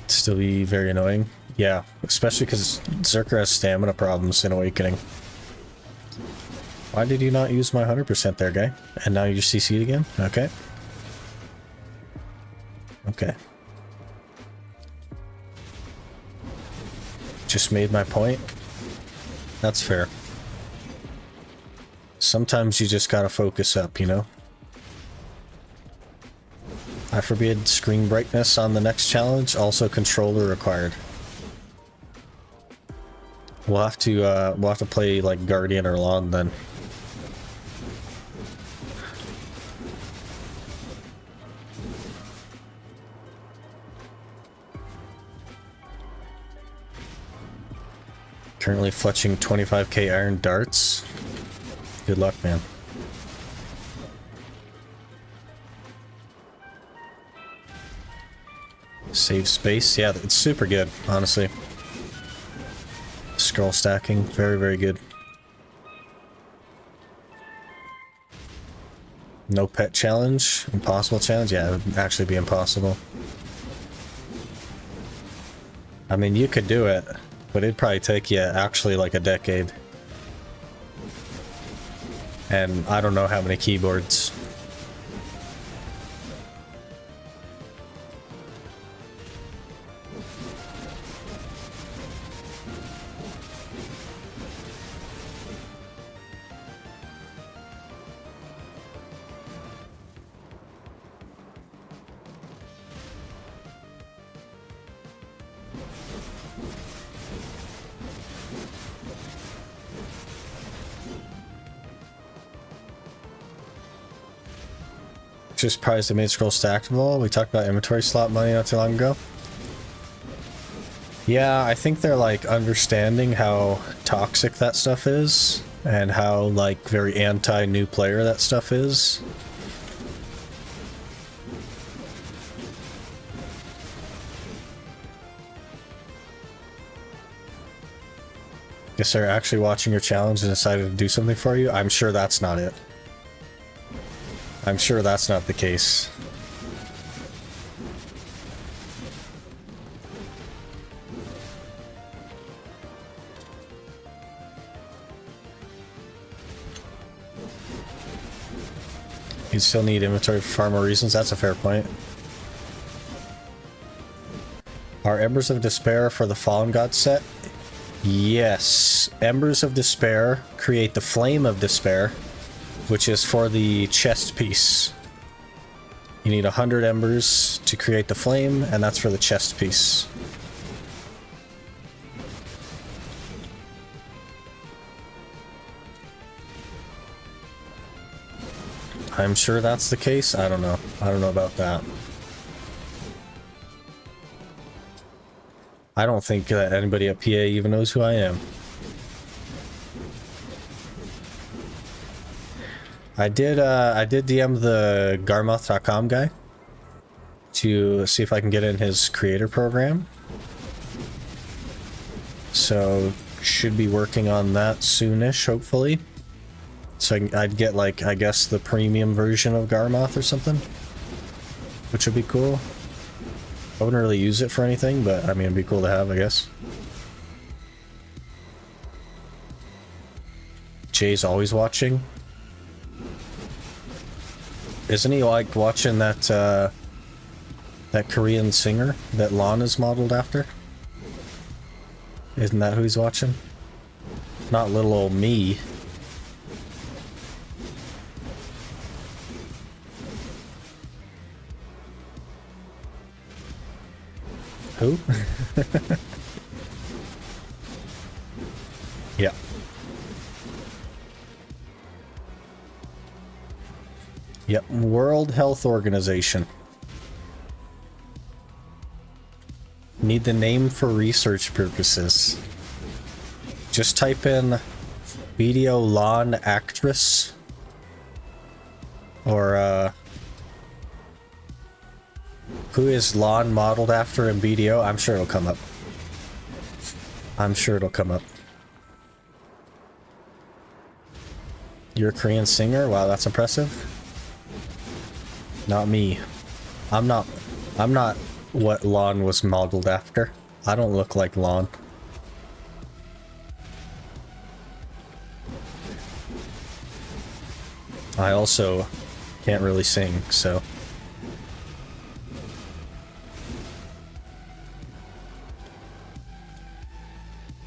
Still be very annoying. Yeah, especially because Zerker has stamina problems in Awakening. Why did you not use my 100% there, guy? And now you're CC'd again? Okay. Okay. Just made my point. That's fair. Sometimes you just gotta focus up, you know? I forbid screen brightness on the next challenge, also controller required. We'll have to play like Guardian or Lawn then. Currently fletching 25k iron darts. Good luck, man. Save space, yeah, it's super good, honestly. Scroll stacking, very, very good. No pet challenge, impossible challenge, yeah, it would actually be impossible. I mean, you could do it, but it'd probably take you actually like a decade. And I don't know how many keyboards. Just surprised they made scroll stackable. We talked about inventory slot money not too long ago. Yeah, I think they're like understanding how toxic that stuff is and how like very anti-new player that stuff is. Guess they're actually watching your challenge and decided to do something for you. I'm sure that's not it. I'm sure that's not the case. You still need inventory for far more reasons. That's a fair point. Are Embers of Despair for the Fallen God set? Yes. Embers of Despair create the Flame of Despair, which is for the chest piece. You need 100 embers to create the flame, and that's for the chest piece. I'm sure that's the case. I don't know. I don't know about that. I don't think that anybody at PA even knows who I am. I did DM the Garmoth.com guy to see if I can get in his creator program. So should be working on that soonish, hopefully. So I'd get like, I guess the premium version of Garmoth or something, which would be cool. I wouldn't really use it for anything, but I mean, it'd be cool to have, I guess. Jay's always watching. Isn't he like watching that that Korean singer that Lon is modeled after? Isn't that who he's watching? Not little old me. Who? Yeah. Yep, World Health Organization. Need the name for research purposes. Just type in video lawn actress. Or, who is lawn modeled after in BDO? I'm sure it'll come up. I'm sure it'll come up. You're a Korean singer? Wow, that's impressive. Not me. I'm not what lawn was modeled after. I don't look like lawn. I also can't really sing, so.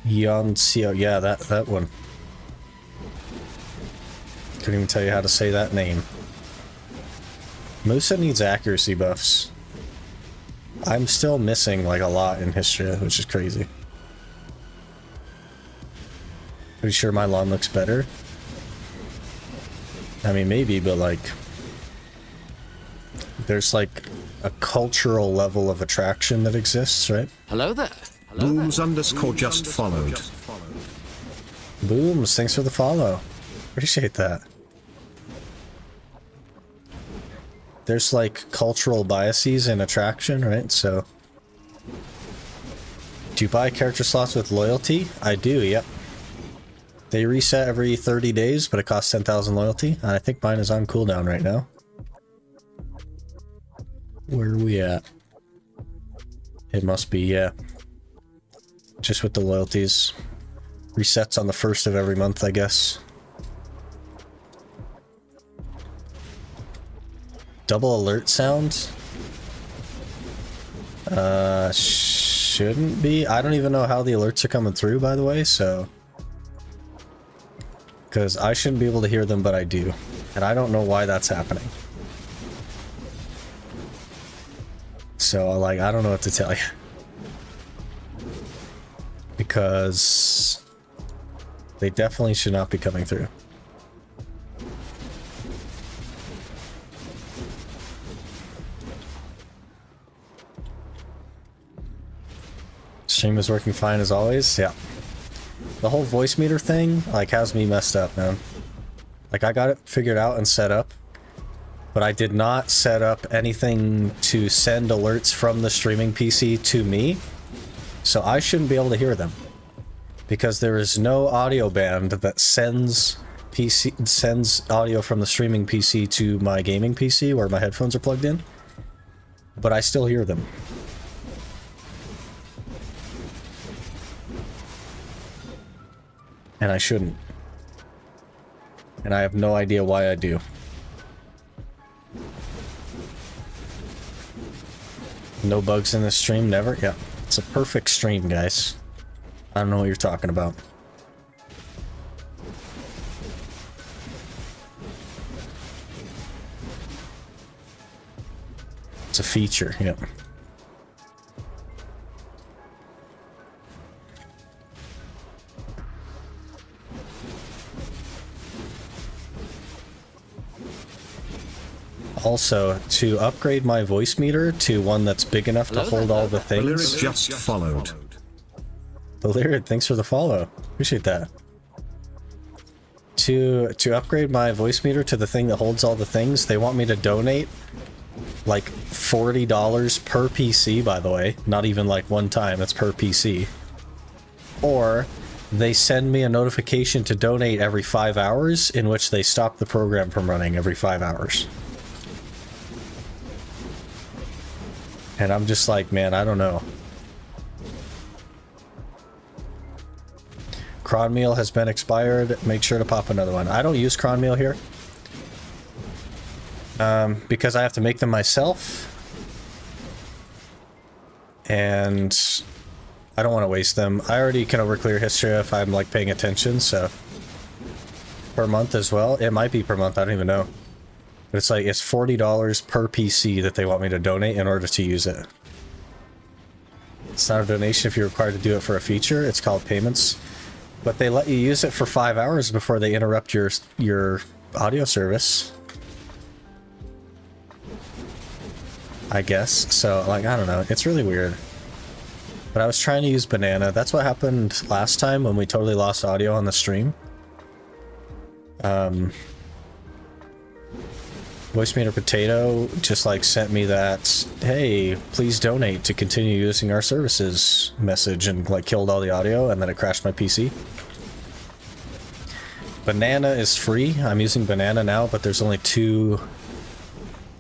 Yeonseo, yeah, that one. Couldn't even tell you how to say that name. Musa needs accuracy buffs. I'm still missing like a lot in Histria, which is crazy. Pretty sure my lawn looks better. I mean, maybe, but like, there's like a cultural level of attraction that exists, right? Hello there. Booms underscore just followed. Booms, thanks for the follow. Appreciate that. There's like cultural biases in attraction, right? So, do you buy character slots with loyalty? I do, yep. They reset every 30 days, but it costs 10,000 loyalty. And I think mine is on cooldown right now. Where are we at? It must be, yeah. Just with the loyalties. Resets on the 1st of every month, I guess. Double alert sound? Shouldn't be. I don't even know how the alerts are coming through, by the way, so. Because I shouldn't be able to hear them, but I do. And I don't know why that's happening. So, like, I don't know what to tell you. Because they definitely should not be coming through. Stream is working fine as always, yeah. The whole voice meter thing, like, has me messed up, man. Like, I got it figured out and set up, but I did not set up anything to send alerts from the streaming PC to me, so I shouldn't be able to hear them. Because there is no audio band that sends audio from the streaming PC to my gaming PC where my headphones are plugged in, but I still hear them. And I shouldn't. And I have no idea why I do. No bugs in this stream, never? Yeah. It's a perfect stream, guys. I don't know what you're talking about. It's a feature, yep. Also, to upgrade my voice meter to one that's big enough to hold all the things. Lyric just followed. The Lyric, thanks for the follow. Appreciate that. To upgrade my voice meter to the thing that holds all the things, they want me to donate like $40 per PC, by the way. Not even like one time, it's per PC. Or they send me a notification to donate every 5 hours, in which they stop the program from running every 5 hours. And I'm just like, man, I don't know. Cron meal has been expired. Make sure to pop another one. I don't use cron meal here. Because I have to make them myself. And I don't want to waste them. I already can overclear Histria if I'm like paying attention, so. Per month as well. It might be per month, I don't even know. But it's like, it's $40 per PC that they want me to donate in order to use it. It's not a donation if you're required to do it for a feature. It's called payments. But they let you use it for 5 hours before they interrupt your audio service. I guess. So, like, I don't know. It's really weird. But I was trying to use Banana. That's what happened last time when we totally lost audio on the stream. Voice Meter Potato just like sent me that, hey, please donate to continue using our services message, and like killed all the audio, and then it crashed my PC. Banana is free. I'm using Banana now, but there's only 2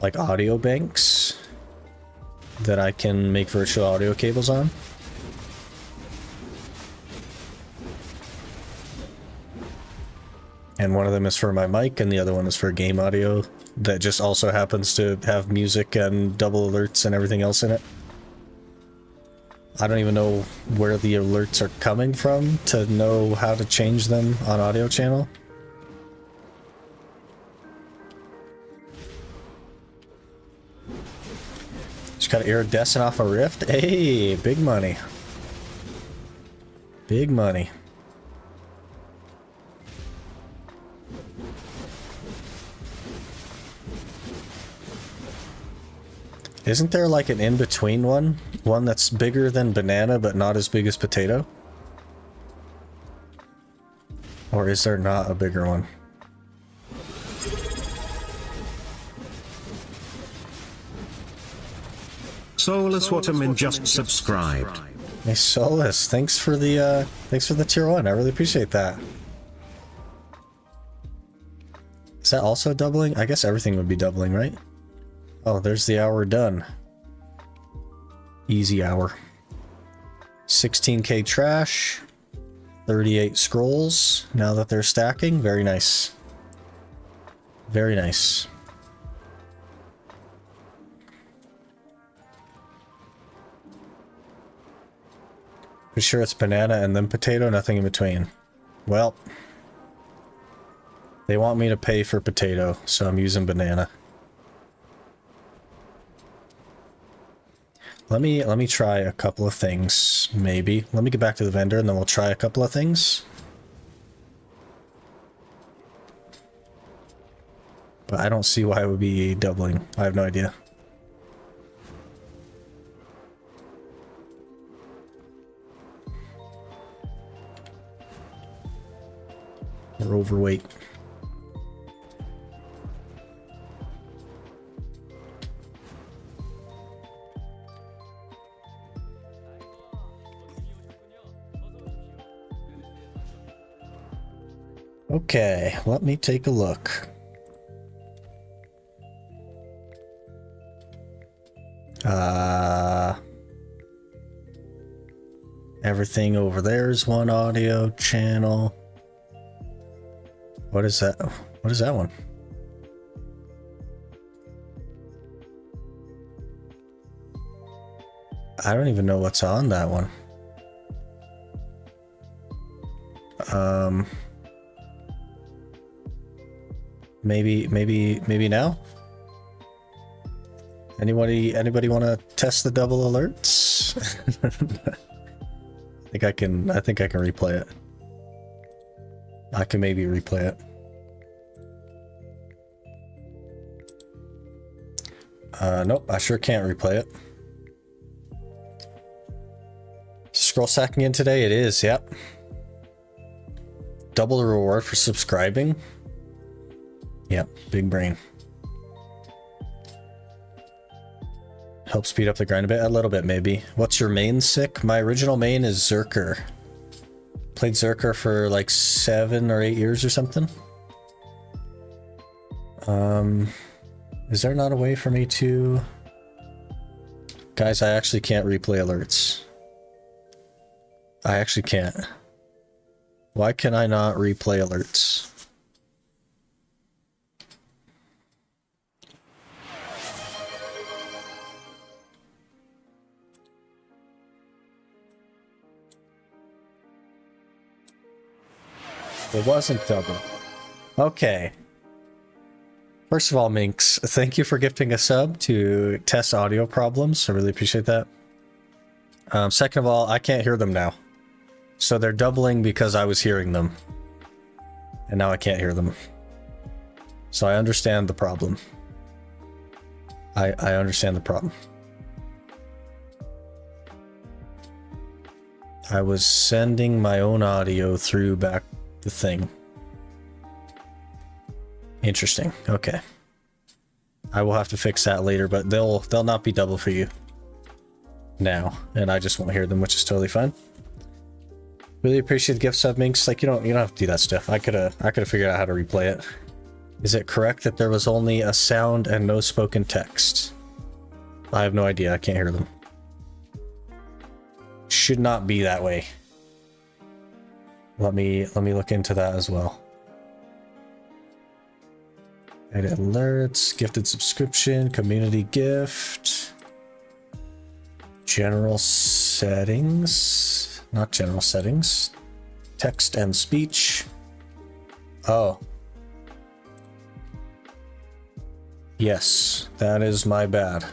like audio banks that I can make virtual audio cables on. And one of them is for my mic, and the other one is for game audio that just also happens to have music and double alerts and everything else in it. I don't even know where the alerts are coming from to know how to change them on audio channel. Just got iridescent off a rift. Hey, big money. Big money. Isn't there like an in-between one? One that's bigger than Banana but not as big as Potato? Or is there not a bigger one? Soulless Waterman just subscribed. Hey Solus, thanks for the tier 1. I really appreciate that. Is that also doubling? I guess everything would be doubling, right? Oh, there's the hour done. Easy hour. 16k trash. 38 scrolls. Now that they're stacking, very nice. Very nice. Pretty sure it's Banana and then Potato, nothing in between. Well, they want me to pay for Potato, so I'm using Banana. Let me try a couple of things, maybe. Let me get back to the vendor and then we'll try a couple of things. But I don't see why it would be doubling. I have no idea. We're overweight. Okay, let me take a look. Everything over there is one audio channel. What is that? What is that one? I don't even know what's on that one. Maybe now? Anybody want to test the double alerts? I think I can replay it. I can maybe replay it. Nope, I sure can't replay it. Scroll stacking in today? It is, yep. Double the reward for subscribing? Yep, big brain. Help speed up the grind a bit? A little bit, maybe. What's your main, Sick? My original main is Zerker. Played Zerker for like 7 or 8 years or something. Is there not a way for me to... Guys, I actually can't replay alerts. I actually can't. Why can I not replay alerts? It wasn't double. Okay. First of all, Minx, thank you for gifting a sub to test audio problems. I really appreciate that. Second of all, I can't hear them now. So they're doubling because I was hearing them. And now I can't hear them. So I understand the problem. I understand the problem. I was sending my own audio through back the thing. Interesting. Okay. I will have to fix that later, but they'll not be double for you now, and I just won't hear them, which is totally fine. Really appreciate the gift sub, Minx. Like, you don't have to do that stuff. I could have figured out how to replay it. Is it correct that there was only a sound and no spoken text? I have no idea. I can't hear them. Should not be that way. Let me look into that as well. Edit alerts, gifted subscription, community gift, general settings, not general settings, text and speech. Oh. Yes, that is my bad.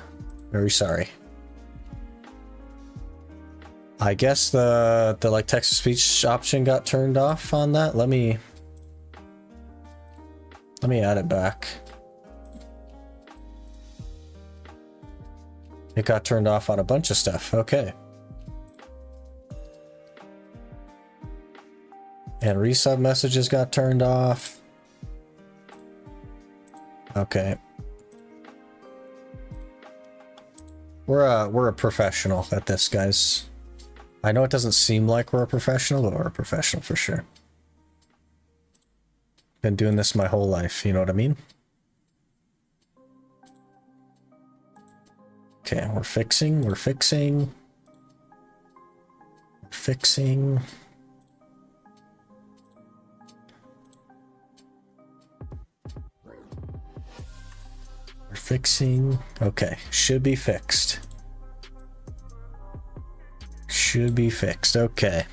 Very sorry. I guess the like text to speech option got turned off on that. Let me add it back. It got turned off on a bunch of stuff. Okay. And resub messages got turned off. Okay. We're a professional at this, guys. I know it doesn't seem like we're a professional, but we're a professional for sure. Been doing this my whole life, you know what I mean? Okay, we're fixing. We're fixing. Okay, should be fixed. Should be fixed. Okay.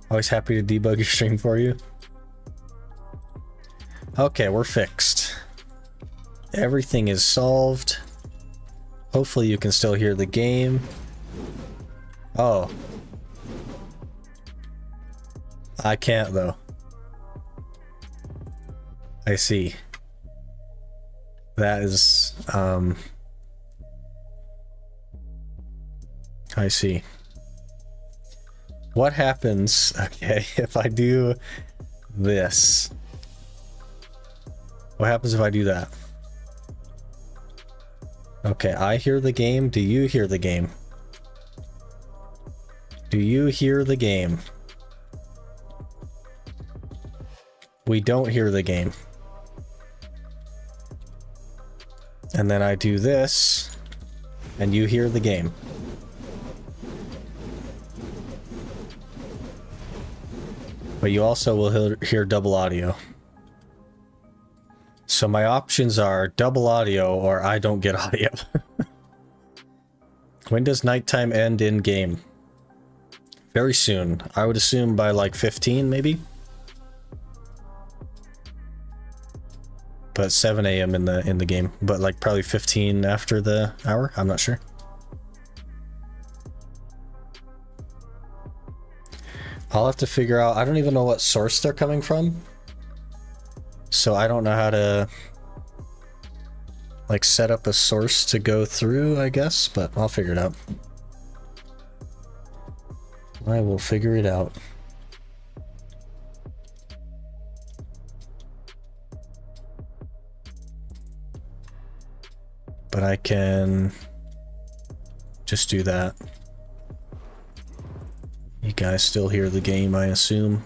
Always happy to debug your stream for you. Okay, we're fixed. Everything is solved. Hopefully you can still hear the game. Oh. I can't though. I see. That is, I see. What happens, okay, if I do this? What happens if I do that? Okay, I hear the game. Do you hear the game? Do you hear the game? We don't hear the game. And then I do this, and you hear the game. But you also will hear double audio. So my options are double audio or I don't get audio. When does nighttime end in game? Very soon. I would assume by like 15 maybe. But 7 a.m. in the game, but like probably 15 after the hour. I'm not sure. I'll have to figure out. I don't even know what source they're coming from, so I don't know how to like set up a source to go through, I guess, but I'll figure it out. I will figure it out. But I can just do that. You guys still hear the game, I assume.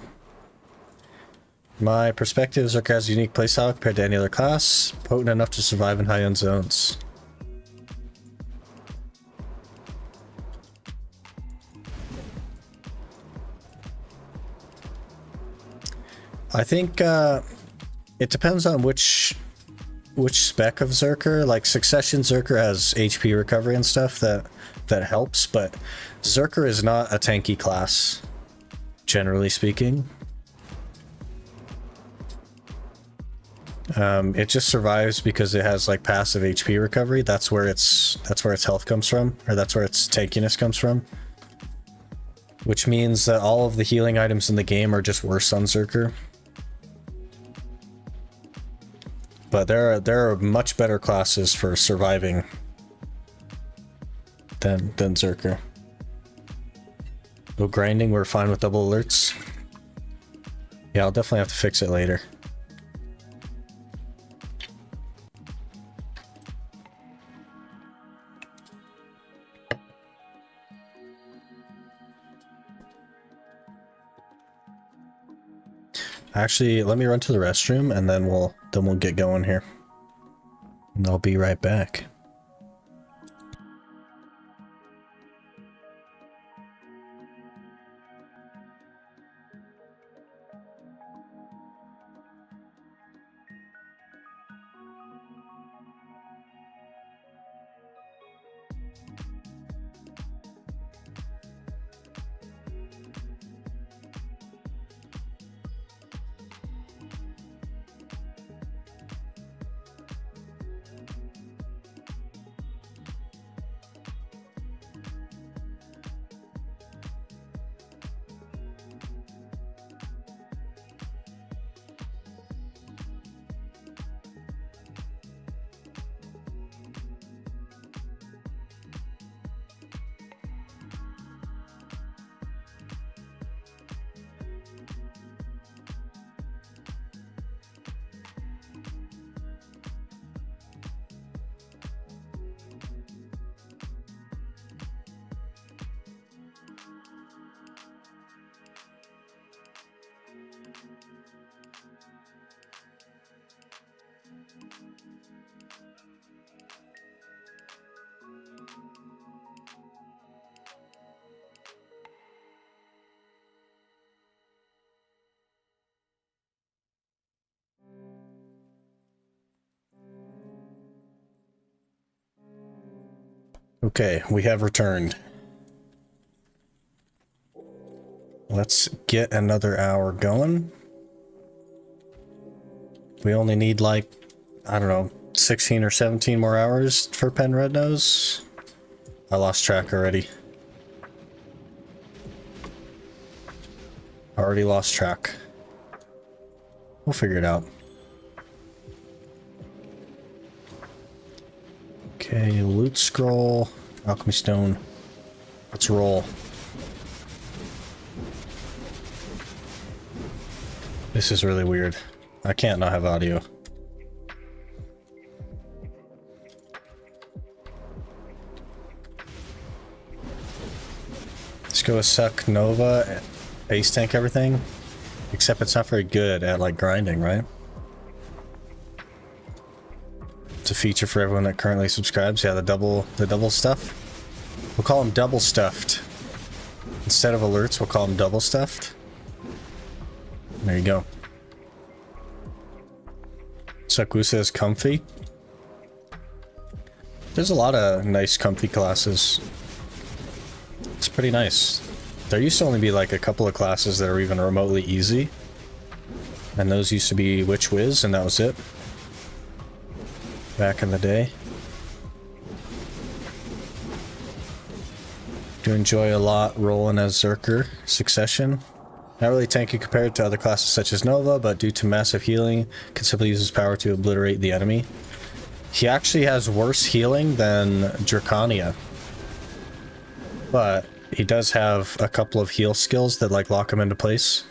My perspective, Zerk has a unique playstyle compared to any other class, potent enough to survive in high-end zones. I think it depends on which spec of Zerker. Like Succession Zerker has HP recovery and stuff that helps, but Zerker is not a tanky class, generally speaking. It just survives because it has like passive HP recovery. That's where its health comes from, or that's where its tankiness comes from. Which means that all of the healing items in the game are just worse on Zerker. But there are much better classes for surviving than Zerker. Though grinding, we're fine with double alerts. Yeah, I'll definitely have to fix it later. Actually, let me run to the restroom and then we'll get going here. And I'll be right back. Okay, we have returned. Let's get another hour going. We only need like, I don't know, 16 or 17 more hours for Pen Red Nose. I lost track already. Already lost track. We'll figure it out. Okay, loot scroll, alchemy stone. Let's roll. This is really weird. I can't not have audio. Let's go with Suck Nova, base tank everything. Except it's not very good at like grinding, right? It's a feature for everyone that currently subscribes. Yeah, the double stuff. We'll call them double stuffed. Instead of alerts, we'll call them double stuffed. There you go. Sakusa is comfy. There's a lot of nice comfy classes. It's pretty nice. There used to only be like a couple of classes that are even remotely easy. And those used to be Witch Wiz, and that was it. Back in the day. Do enjoy a lot rolling as Zerker. Succession. Not really tanky compared to other classes such as Nova, but due to massive healing, can simply use his power to obliterate the enemy. He actually has worse healing than Draconia. But he does have a couple of heal skills that like lock him into place.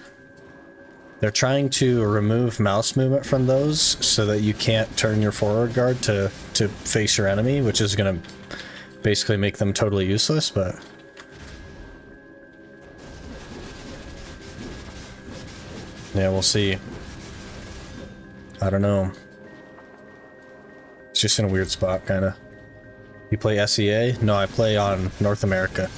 They're trying to remove mouse movement from those so that you can't turn your forward guard to face your enemy, which is going to basically make them totally useless, but... yeah, we'll see. I don't know. It's just in a weird spot, kind of. You play SEA? No, I play on North America.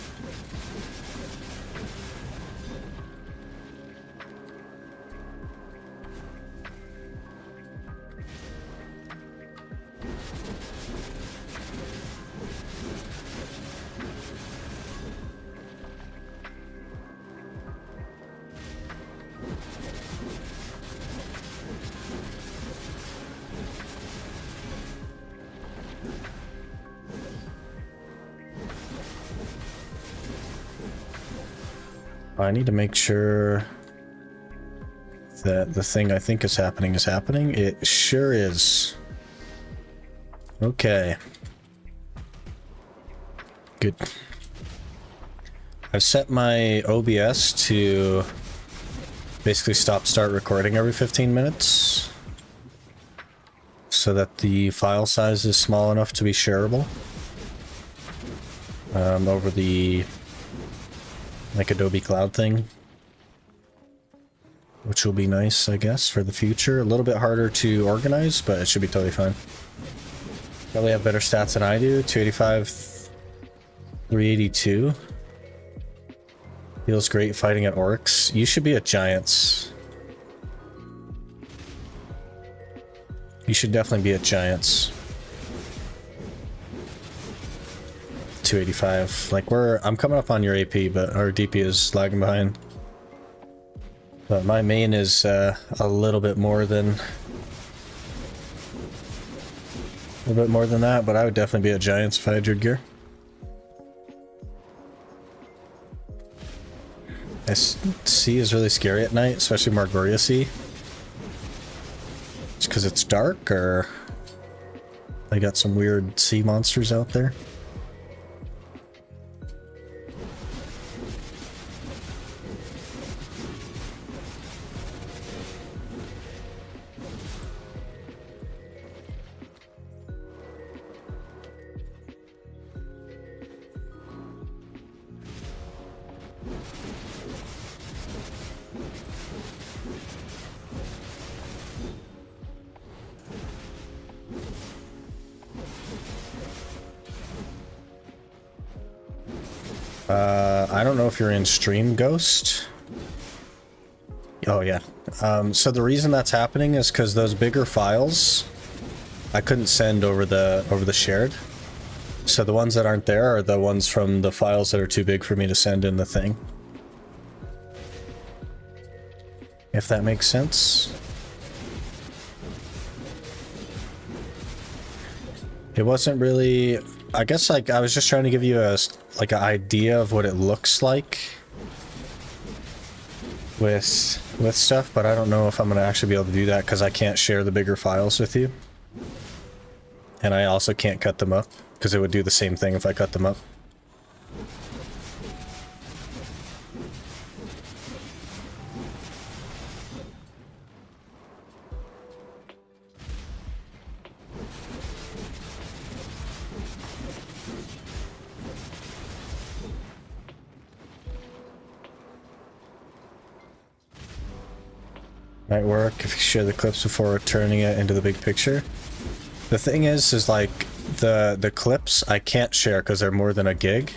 I need to make sure that the thing I think is happening is happening. It sure is. Okay. Good. I've set my OBS to basically start recording every 15 minutes so that the file size is small enough to be shareable over the like Adobe Cloud thing, which will be nice, I guess, for the future. A little bit harder to organize, but it should be totally fine. Probably have better stats than I do. 285, 382. Feels great fighting at orcs. You should be at giants. You should definitely be at giants. 285. Like I'm coming up on your AP, but our DP is lagging behind. But my main is a little bit more than that, but I would definitely be at giants if I had your gear. Sea is really scary at night, especially Margoria Sea. It's because it's dark, or they got some weird sea monsters out there. I don't know if you're in Stream Ghost. Oh yeah. So the reason that's happening is because those bigger files I couldn't send over the shared. So the ones that aren't there are the ones from the files that are too big for me to send in the thing. If that makes sense. It wasn't really, I guess, like, I was just trying to give you like an idea of what it looks like with stuff, but I don't know if I'm gonna actually be able to do that because I can't share the bigger files with you. And I also can't cut them up because it would do the same thing if I cut them up. Might work if you share the clips before turning it into the big picture. The thing is like the clips I can't share because they're more than a gig.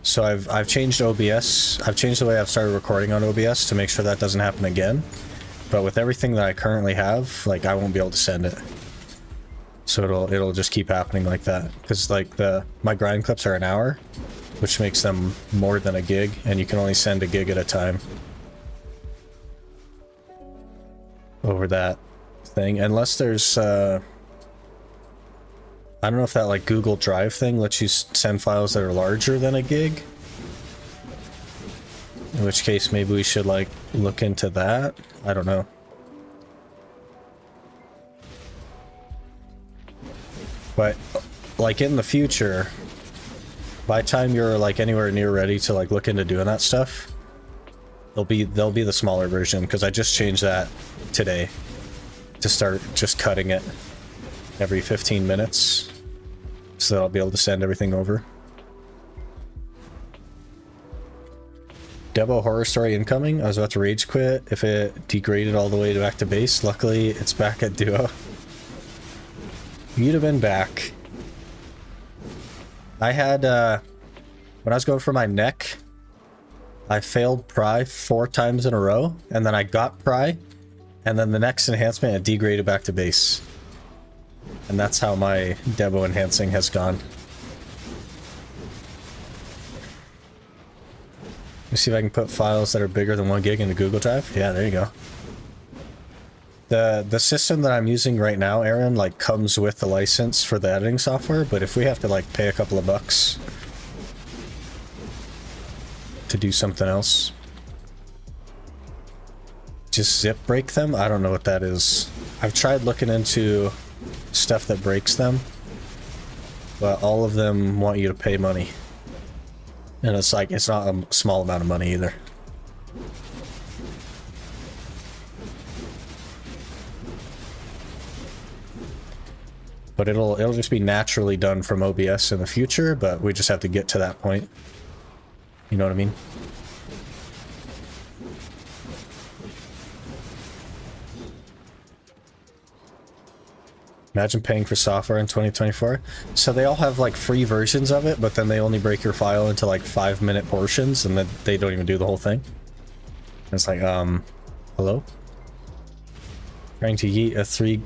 So I've changed OBS. I've changed the way I've started recording on OBS to make sure that doesn't happen again. But with everything that I currently have, like, I won't be able to send it. So it'll just keep happening like that. Because like my grind clips are an hour, which makes them more than a gig, and you can only send a gig at a time over that thing, unless there's I don't know if that like Google Drive thing lets you send files that are larger than a gig, in which case maybe we should like look into that. I don't know, but like in the future, by the time you're like anywhere near ready to like look into doing that stuff, they'll be the smaller version, because I just changed that today to start just cutting it every 15 minutes so that I'll be able to send everything over. Debo horror story incoming. I was about to rage quit if it degraded all the way back to base. Luckily, it's back at duo. You'd have been back. I had, when I was going for my neck, I failed Pry 4 times in a row, and then I got Pry, and then the next enhancement, it degraded back to base. And that's how my Debo enhancing has gone. Let me see if I can put files that are bigger than 1 gig into Google Drive. Yeah, there you go. The system that I'm using right now, Aaron, like comes with the license for the editing software, but if we have to like pay a couple of bucks to do something else. Just zip break them? I don't know what that is. I've tried looking into stuff that breaks them, but all of them want you to pay money. And it's like, it's not a small amount of money either. But it'll just be naturally done from OBS in the future, but we just have to get to that point. You know what I mean? Imagine paying for software in 2024. So they all have like free versions of it, but then they only break your file into like 5-minute portions, and then they don't even do the whole thing. It's like, hello? Trying to yeet a 3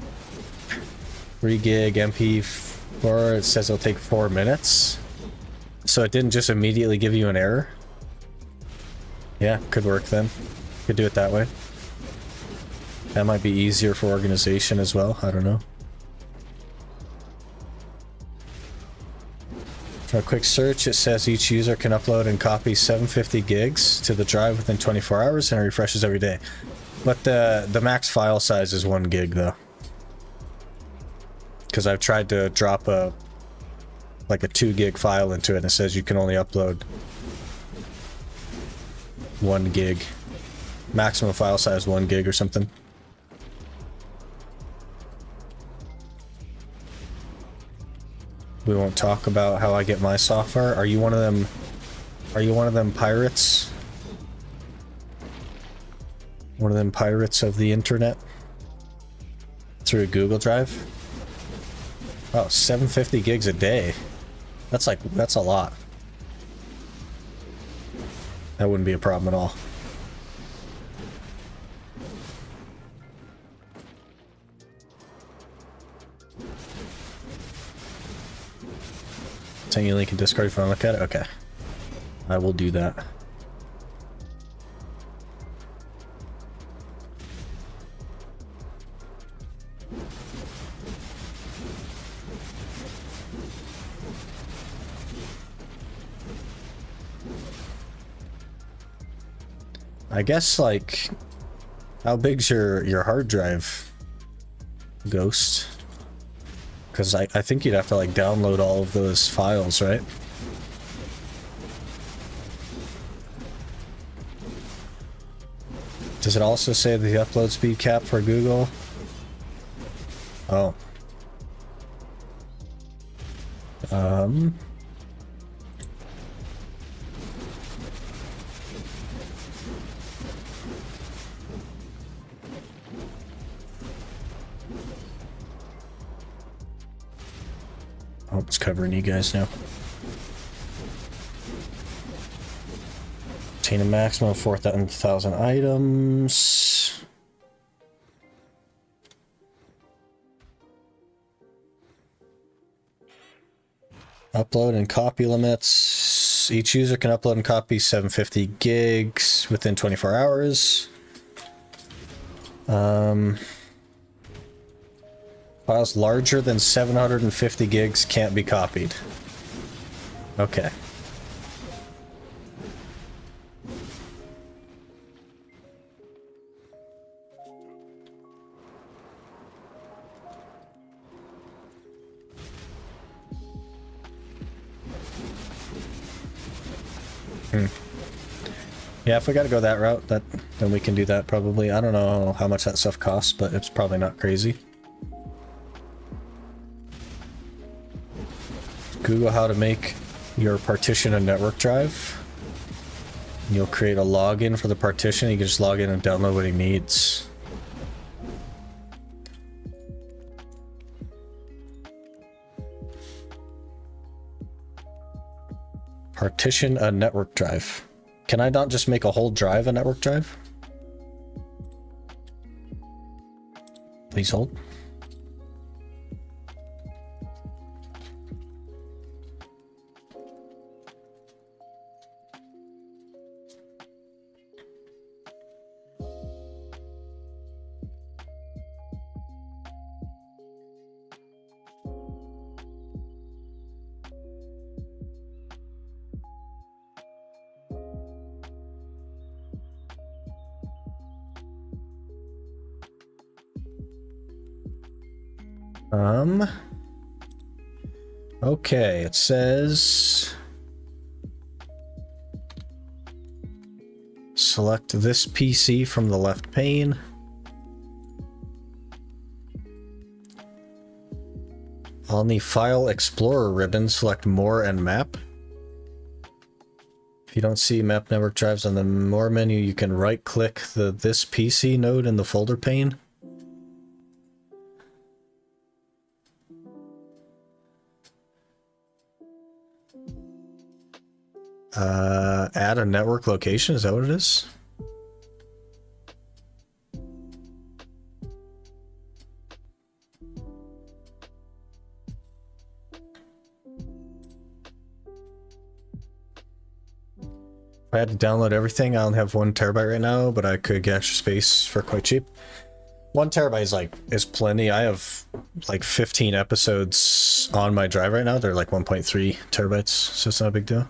gig MP4. It says it'll take 4 minutes. So it didn't just immediately give you an error? Yeah, could work then. Could do it that way. That might be easier for organization as well. I don't know. For a quick search, it says each user can upload and copy 750 gigs to the drive within 24 hours and it refreshes every day. But the max file size is 1 gig though. Because I've tried to drop a 2 gig file into it and it says you can only upload 1 gig. Maximum file size 1 gig or something. We won't talk about how I get my software. Are you one of them? Are you one of them pirates? One of them pirates of the internet? Through a Google Drive? Oh, 750 gigs a day. That's a lot. That wouldn't be a problem at all. Send you a link in Discord if you want to look at it? Okay. I will do that. I guess, like, how big's your hard drive, Ghost? Because I think you'd have to, like, download all of those files, right? Does it also say the upload speed cap for Google? Oh. Oh, it's covering you guys now. Obtain a maximum of 4,000 items. Upload and copy limits. Each user can upload and copy 750 gigs within 24 hours. Files larger than 750 gigs can't be copied. Okay. Yeah, if we gotta go that route, then we can do that probably. I don't know how much that stuff costs, but it's probably not crazy. Google how to make your partition a network drive. You'll create a login for the partition. You can just log in and download what he needs. Partition a network drive. Can I not just make a whole drive a network drive? Please hold. Okay, it says select this PC from the left pane. On the File Explorer ribbon, select More and Map. If you don't see Map Network Drives on the More menu, you can right-click the This PC node in the folder pane. Add a network location, is that what it is? If I had to download everything, I only have 1 terabyte right now, but I could get extra space for quite cheap. 1 terabyte is plenty. I have like 15 episodes on my drive right now. They're like 1.3 terabytes, so it's not a big deal.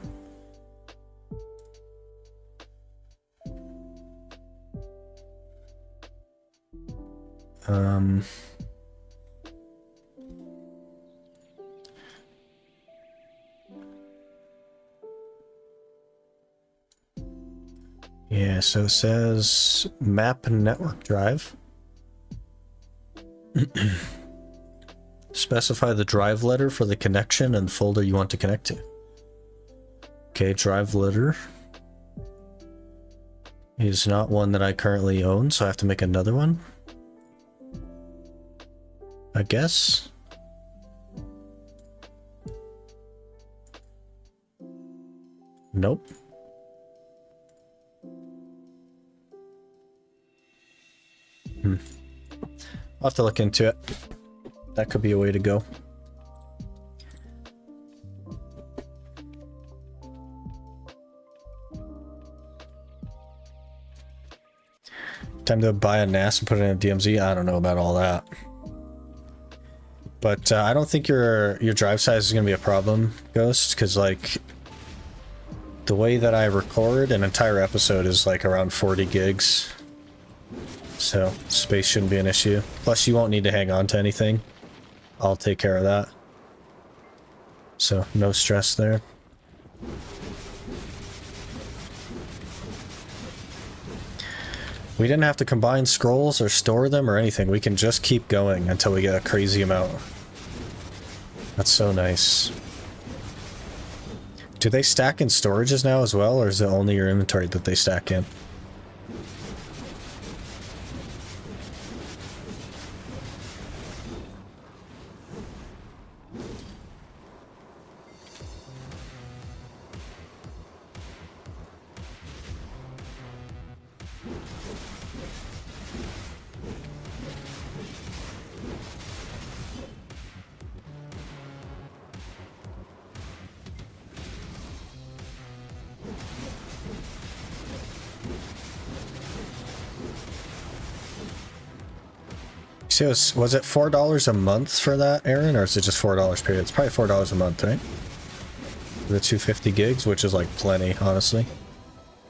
Yeah, so it says map network drive. Specify the drive letter for the connection and folder you want to connect to. Okay, drive letter is not one that I currently own, so I have to make another one, I guess. Nope. I'll have to look into it. That could be a way to go. Time to buy a NAS and put it in a DMZ? I don't know about all that. But I don't think your drive size is going to be a problem, Ghost, because like the way that I record an entire episode is like around 40 gigs. So space shouldn't be an issue. Plus you won't need to hang on to anything. I'll take care of that. So no stress there. We didn't have to combine scrolls or store them or anything. We can just keep going until we get a crazy amount. That's so nice. Do they stack in storages now as well, or is it only your inventory that they stack in? So was it $4 a month for that, Aaron, or is it just $4 period? It's probably $4 a month, right? For the 250 gigs, which is like plenty, honestly.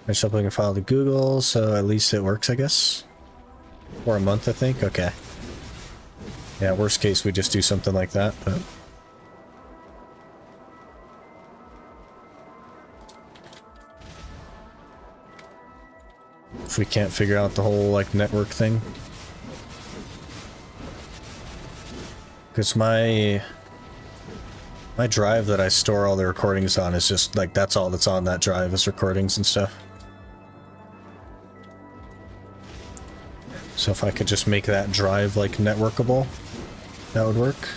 I just uploading a file to Google, so at least it works, I guess. For a month, I think. Okay. Yeah, worst case, we just do something like that, but. If we can't figure out the whole like network thing. Because my drive that I store all the recordings on is just like, that's all that's on that drive is recordings and stuff. So if I could just make that drive like networkable, that would work.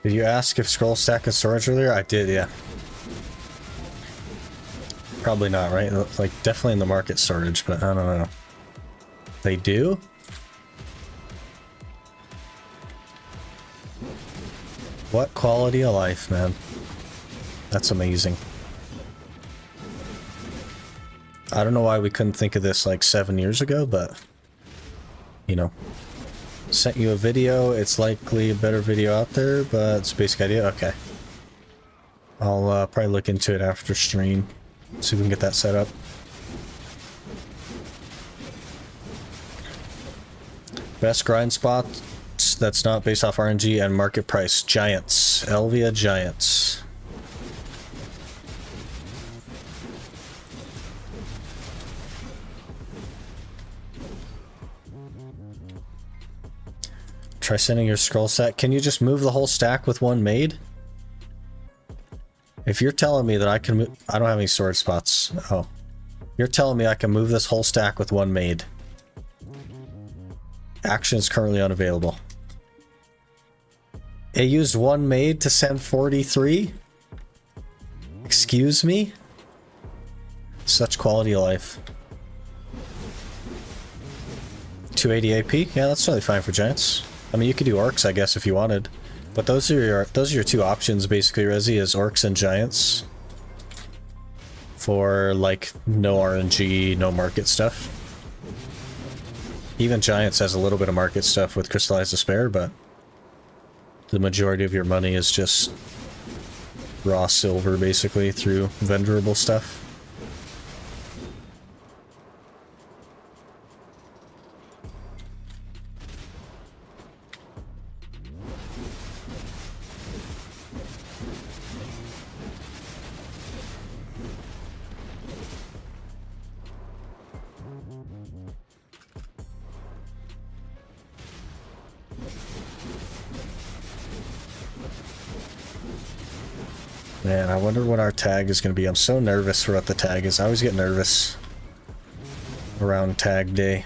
Did you ask if scroll stack and storage earlier? I did, yeah. Probably not, right? Like, definitely in the market storage, but I don't know. They do? What quality of life, man. That's amazing. I don't know why we couldn't think of this like 7 years ago, but, you know. Sent you a video, it's likely a better video out there, but it's a basic idea. Okay. I'll probably look into it after stream. See if we can get that set up. Best grind spots that's not based off RNG and market price. Giants. Elvia Giants. Try sending your scroll set. Can you just move the whole stack with one maid? If you're telling me that I can move... I don't have any storage spots. Oh. You're telling me I can move this whole stack with one maid. Action is currently unavailable. It used one maid to send 43? Excuse me? Such quality of life. 280 AP? Yeah, that's totally fine for Giants. I mean, you could do Orcs, I guess, if you wanted. But those are your two options, basically, Resi, is Orcs and Giants. For, like, no RNG, no market stuff. Even Giants has a little bit of market stuff with Crystallized Despair, but the majority of your money is just raw silver, basically, through vendorable stuff. Man, I wonder what our tag is going to be. I'm so nervous for what the tag is. I always get nervous around tag day.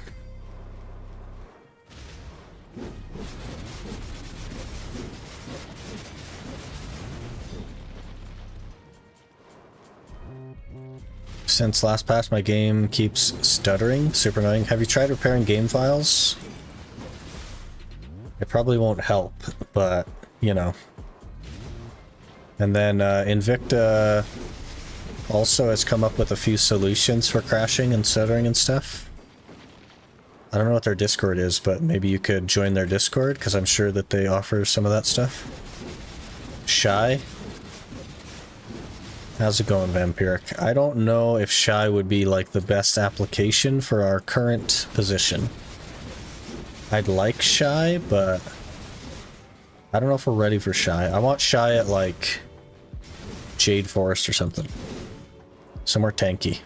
Since last patch, my game keeps stuttering. Super annoying. Have you tried repairing game files? It probably won't help, but, you know. And then Invicta also has come up with a few solutions for crashing and stuttering and stuff. I don't know what their Discord is, but maybe you could join their Discord, because I'm sure that they offer some of that stuff. Shai? How's it going, Vampiric? I don't know if Shai would be like the best application for our current position. I'd like Shai, but I don't know if we're ready for Shai. I want Shai at like Jade Forest or something. Somewhere tanky.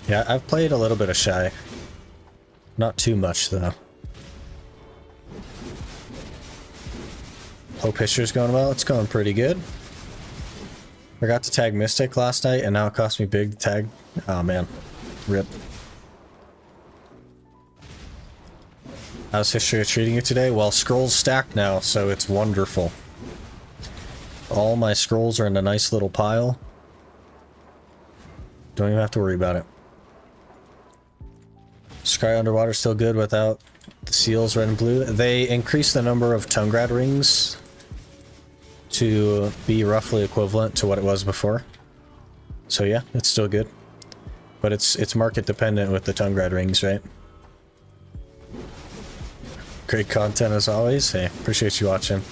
Yeah, I've played a little bit of Shai. Not too much, though. Hope Histria's going well. It's going pretty good. Forgot to tag Mystic last night, and now it cost me big to tag. Oh, man. Rip. How's Histria treating you today? Well, scrolls stacked now, so it's wonderful. All my scrolls are in a nice little pile. Don't even have to worry about it. Sky Underwater still good without the seals red and blue. They increased the number of Tungrad rings to be roughly equivalent to what it was before. So yeah, it's still good. But it's market dependent with the Tungrad rings, right? Great content as always. Hey, appreciate you watching.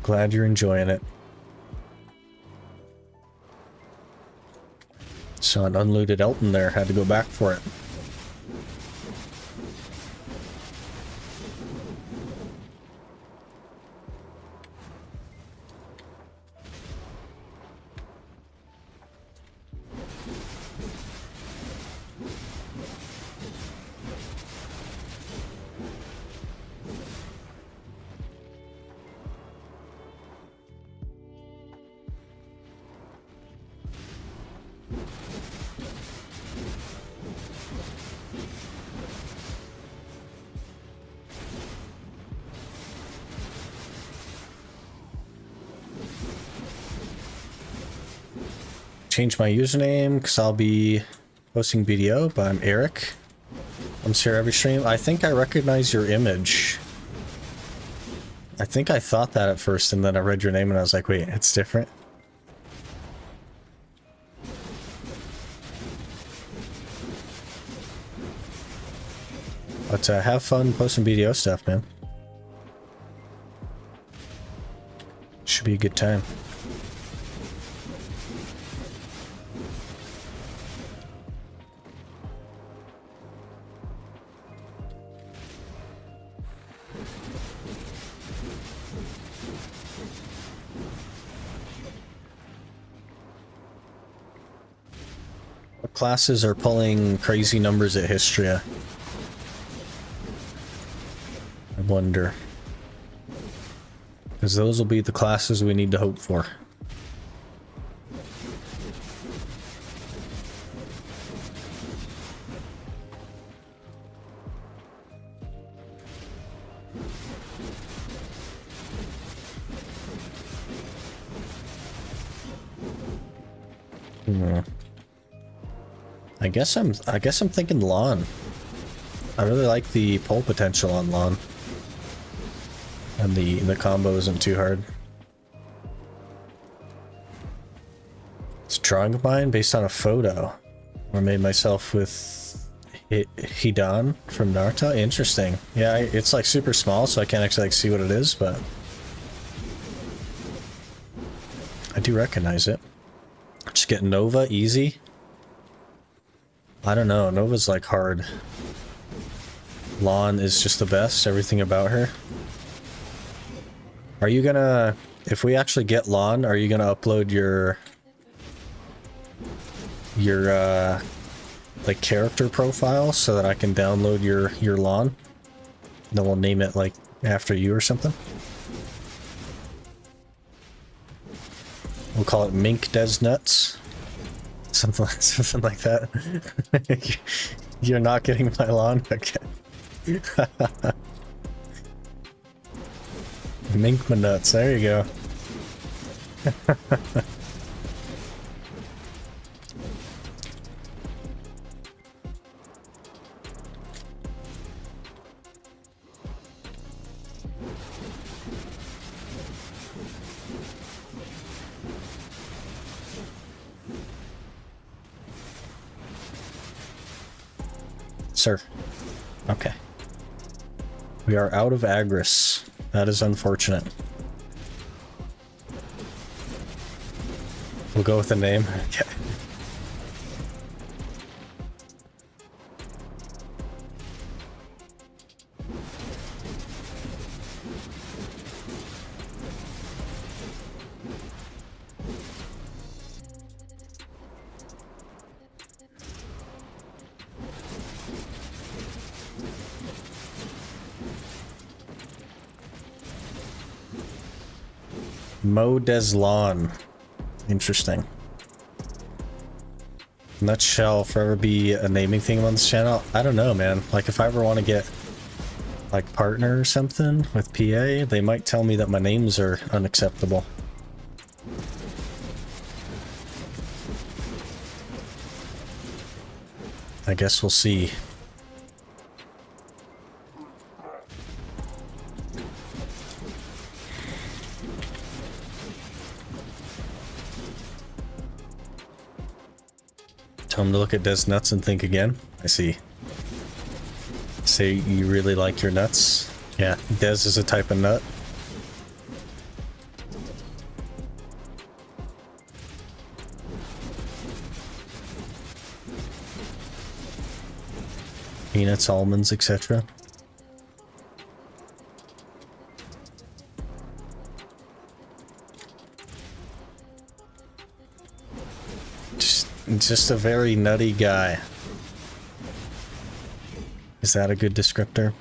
Glad you're enjoying it. Saw an unlooted Elton there, had to go back for it. change my username because I'll be posting video, but I'm Eric. I'm here every stream. I think I recognize your image. I think I thought that at first, and then I read your name and I was like, wait, it's different. But have fun posting BDO stuff, man. Should be a good time. What classes are pulling crazy numbers at Histria? I wonder. Because those will be the classes we need to hope for. I guess I'm thinking lawn. I really like the pull potential on lawn. And the combo isn't too hard. It's a drawing of mine based on a photo. I made myself with Hidan from Naruto. Interesting. Yeah, it's like super small, so I can't actually like see what it is, but I do recognize it. Just get Nova easy. I don't know. Nova's like hard. Lawn is just the best. Everything about her. Are you gonna, if we actually get Lawn, are you gonna upload your like character profile so that I can download your Lawn? Then we'll name it like after you or something. We'll call it Mink Des Nuts. Something like that. You're not getting my Lawn? Okay. Mink my nuts, there you go. Sir. Okay. We are out of Agris. That is unfortunate. We'll go with the name. Okay. Mo Deslon. Interesting. And that shall forever be a naming thing on this channel. I don't know, man. Like, if I ever want to get, like, partner or something with PA, they might tell me that my names are unacceptable. I guess we'll see. Tell him to look at Des nuts and think again. I see. Say you really like your nuts. Yeah, Des is a type of nut. Peanuts, almonds, etc. Just a very nutty guy. Is that a good descriptor?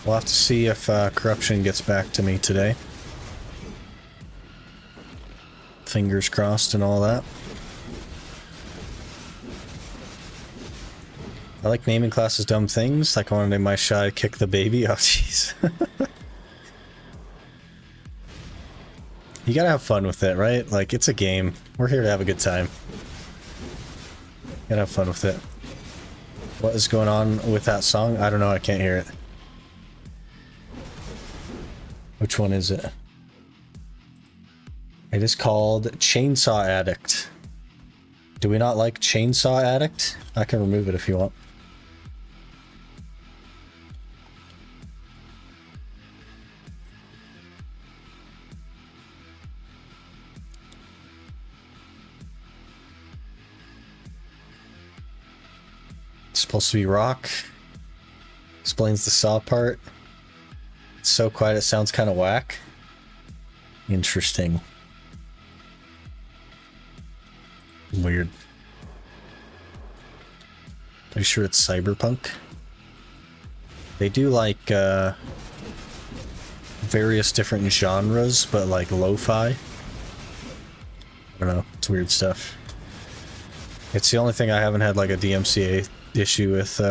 We'll have to see if corruption gets back to me today. Fingers crossed and all that. I like naming classes dumb things. Like I want to name my Shai Kick the Baby. Oh, jeez. You gotta have fun with it, right? Like, it's a game. We're here to have a good time. Gotta have fun with it. What is going on with that song? I don't know, I can't hear it. Which one is it? It is called Chainsaw Addict. Do we not like Chainsaw Addict? I can remove it if you want. It's supposed to be rock. Explains the saw part. It's so quiet it sounds kind of whack. Interesting. Weird. Pretty sure it's cyberpunk. They do like various different genres, but like lo-fi. I don't know, it's weird stuff. It's the only thing I haven't had like a DMCA issue with.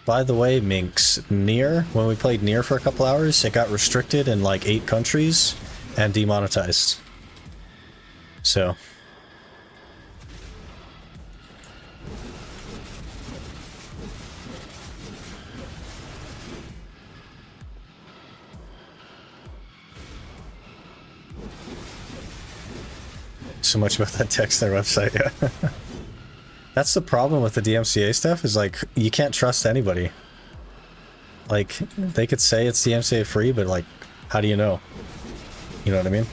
By the way, Minx, Nier, when we played Nier for a couple hours, it got restricted in like 8 countries and demonetized. So. So much about that text on their website, yeah. That's the problem with the DMCA stuff, is like, you can't trust anybody. Like, they could say it's DMCA free, but like, how do you know? You know what I mean?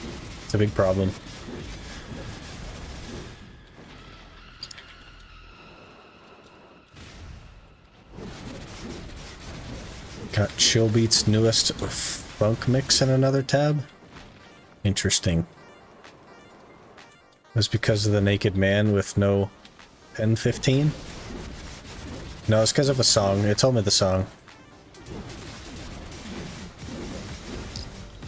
It's a big problem. Got Chillbeat's newest funk mix in another tab. Interesting. It was because of the naked man with no N15? No, it's because of a song. It told me the song.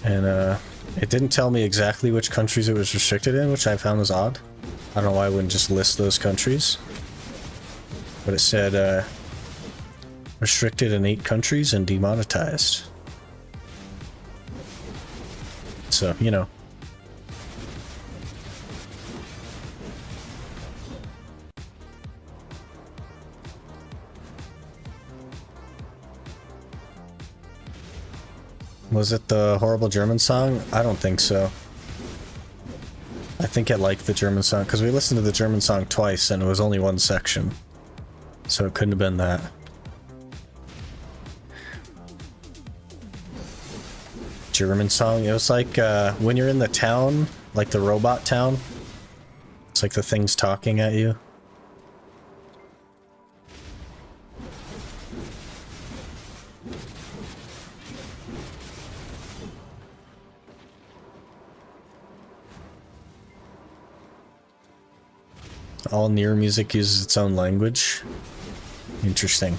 And it didn't tell me exactly which countries it was restricted in, which I found was odd. I don't know why I wouldn't just list those countries. But it said restricted in 8 countries and demonetized. So, you know. Was it the horrible German song? I don't think so. I think I liked the German song, because we listened to the German song twice and it was only one section. So it couldn't have been that. German song? It was like when you're in the town, like the robot town. It's like the thing's talking at you. All Nier music uses its own language. Interesting.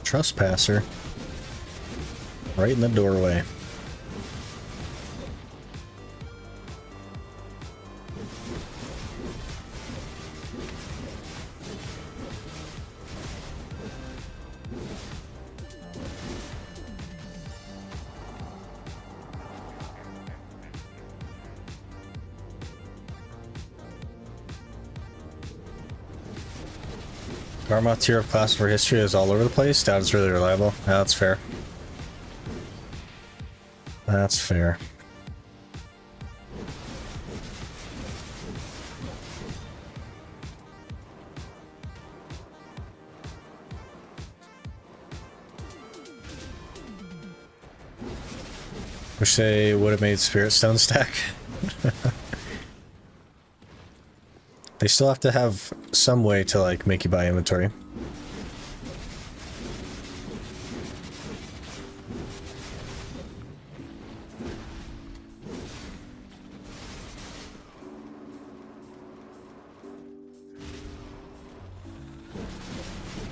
Trespasser. Right in the doorway. Garmoth tier of class for history is all over the place. Doubt it's really reliable. Yeah, that's fair. That's fair. Wish they would have made Spirit Stone stack. They still have to have some way to like make you buy inventory.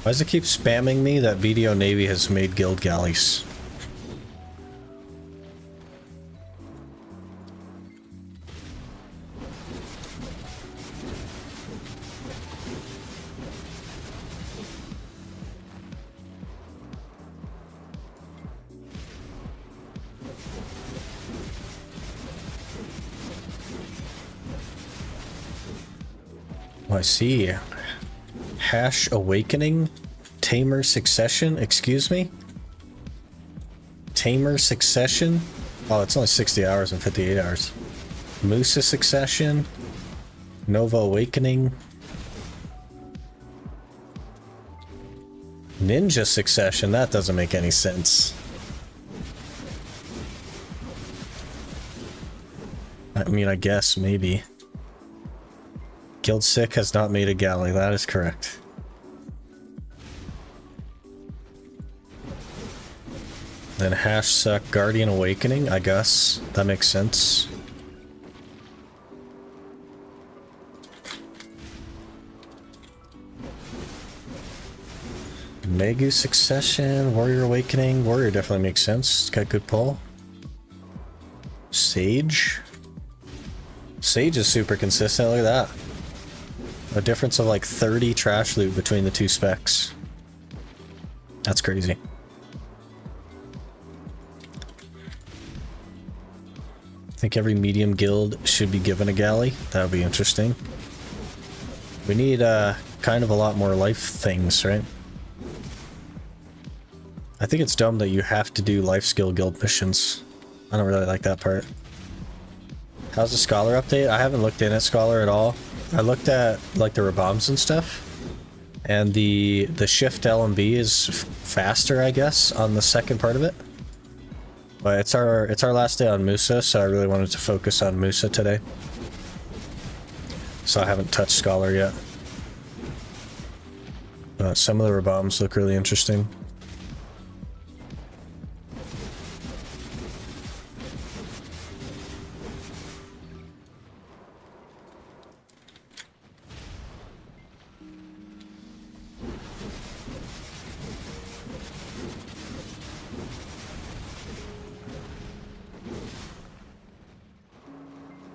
Why does it keep spamming me that BDO Navy has made guild galleys? Oh, I see. Hash Awakening? Tamer Succession? Excuse me? Tamer Succession? Oh, it's only 60 hours and 58 hours. Musa Succession? Nova Awakening? Ninja Succession? That doesn't make any sense. I mean, I guess, maybe. Guild Sick has not made a galley, that is correct. Then Hash Suck Guardian Awakening, I guess. That makes sense. Megu Succession, Warrior Awakening. Warrior definitely makes sense. It's got good pull. Sage? Sage is super consistent, look at that. A difference of like 30 trash loot between the two specs. That's crazy. I think every medium guild should be given a galley. That would be interesting. We need kind of a lot more life things, right? I think it's dumb that you have to do life skill guild missions. I don't really like that part. How's the Scholar update? I haven't looked in at Scholar at all. I looked at like the rebombs and stuff, and the shift LMB is faster, I guess, on the second part of it. But it's our last day on Musa, so I really wanted to focus on Musa today. So I haven't touched Scholar yet. But some of the rebombs look really interesting.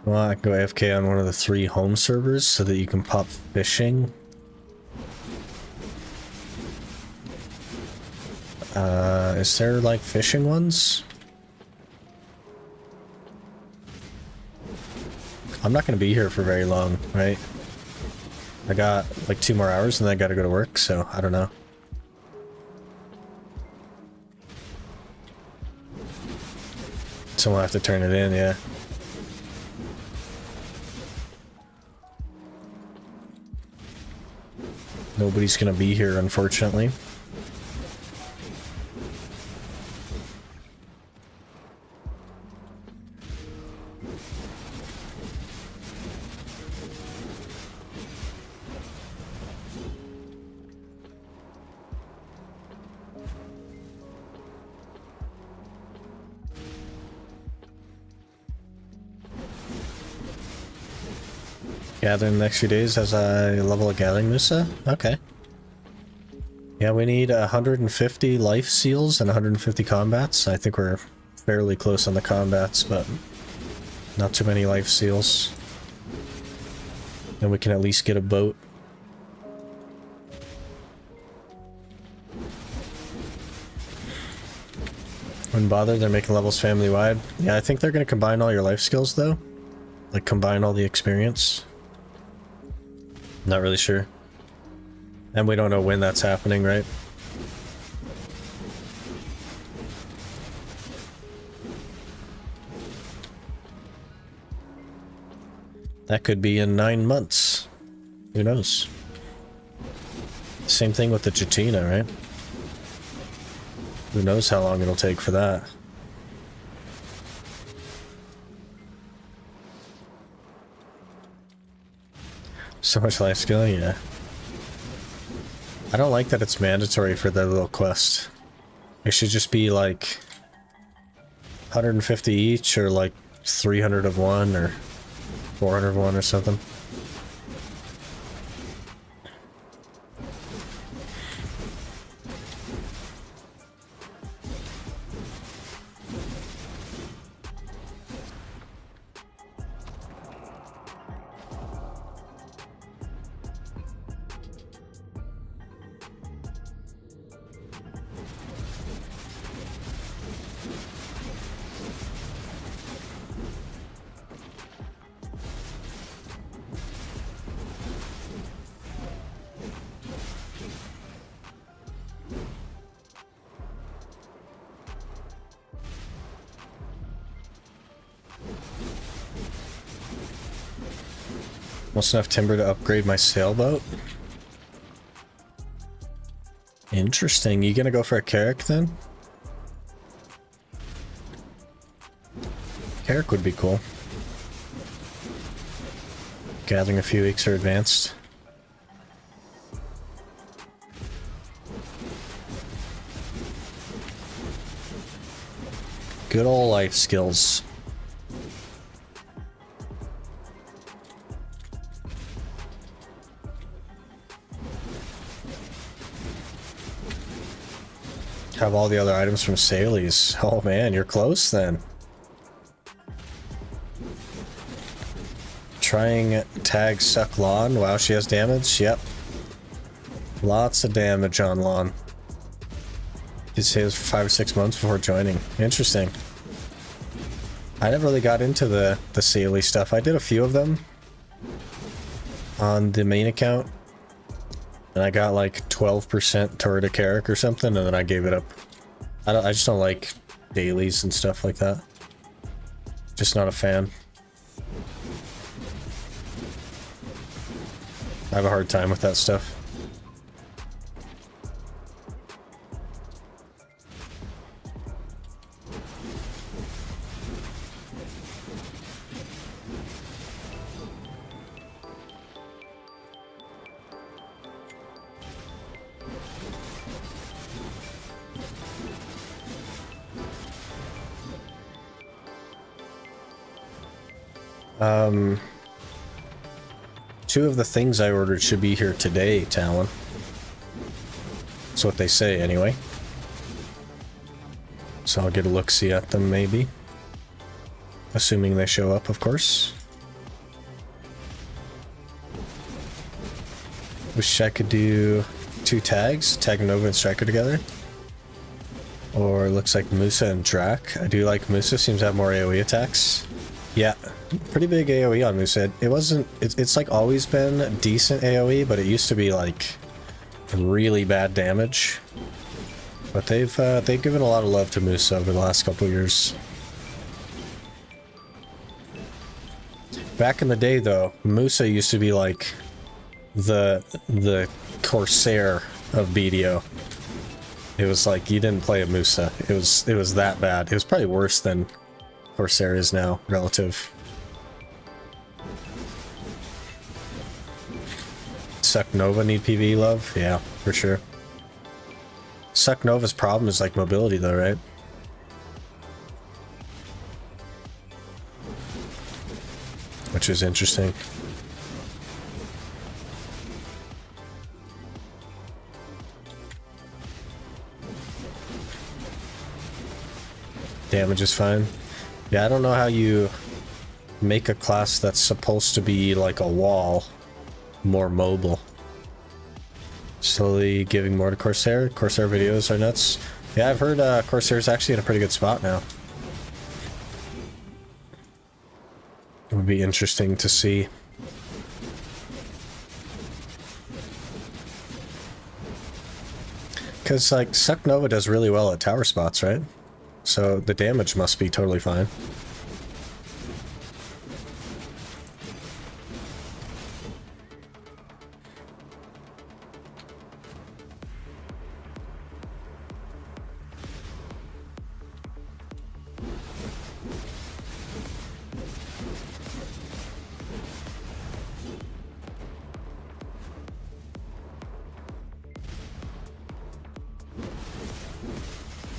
Well, I can go AFK on one of the 3 home servers so that you can pop fishing. Is there like fishing ones? I'm not going to be here for very long, right? I got like 2 more hours and then I got to go to work, so I don't know. Someone will have to turn it in, yeah. Nobody's gonna be here, unfortunately. Gather in the next few days as I level a gathering Musa? Okay. Yeah, we need 150 life seals and 150 combats. I think we're fairly close on the combats, but not too many life seals. Then we can at least get a boat. Wouldn't bother, they're making levels family-wide. Yeah, I think they're going to combine all your life skills, though. Like, combine all the experience. Not really sure. And we don't know when that's happening, right? That could be in 9 months. Who knows? Same thing with the Chatina, right? Who knows how long it'll take for that. So much life skill, yeah. I don't like that it's mandatory for the little quest. It should just be like 150 each, or like 300 of one, or 400 of one, or something. Almost enough timber to upgrade my sailboat. Interesting. You gonna go for a carrack then? Carrack would be cool. Gathering a few weeks are advanced. Good old life skills. Have all the other items from Saley's. Oh man, you're close then. Trying tag suck lawn. Wow, she has damage. Yep. Lots of damage on lawn. Did say it was for 5 or 6 months before joining. Interesting. I never really got into the Saley stuff. I did a few of them on the main account. And I got like 12% turret a carrack or something, and then I gave it up. I just don't like dailies and stuff like that. Just not a fan. I have a hard time with that stuff. Two of the things I ordered should be here today, Talon. That's what they say, anyway. So I'll get a look-see at them, maybe. Assuming they show up, of course. Wish I could do 2 tags, tag Nova and Striker together. Or it looks like Musa and Drac. I do like Musa, seems to have more AoE attacks. Yeah, pretty big AoE on Musa. It wasn't, it's like always been decent AoE, but it used to be like really bad damage. But they've given a lot of love to Musa over the last couple years. Back in the day though, Musa used to be like the Corsair of BDO. It was like you didn't play a Musa. It was that bad. It was probably worse than Corsair is now, relative. Suck Nova need PvE love? Yeah, for sure. Suck Nova's problem is like mobility though, right? Which is interesting. Damage is fine. Yeah, I don't know how you make a class that's supposed to be like a wall more mobile. Slowly giving more to Corsair. Corsair videos are nuts. Yeah, I've heard Corsair's actually in a pretty good spot now. It would be interesting to see. Because, like, Suck Nova does really well at tower spots, right? So the damage must be totally fine.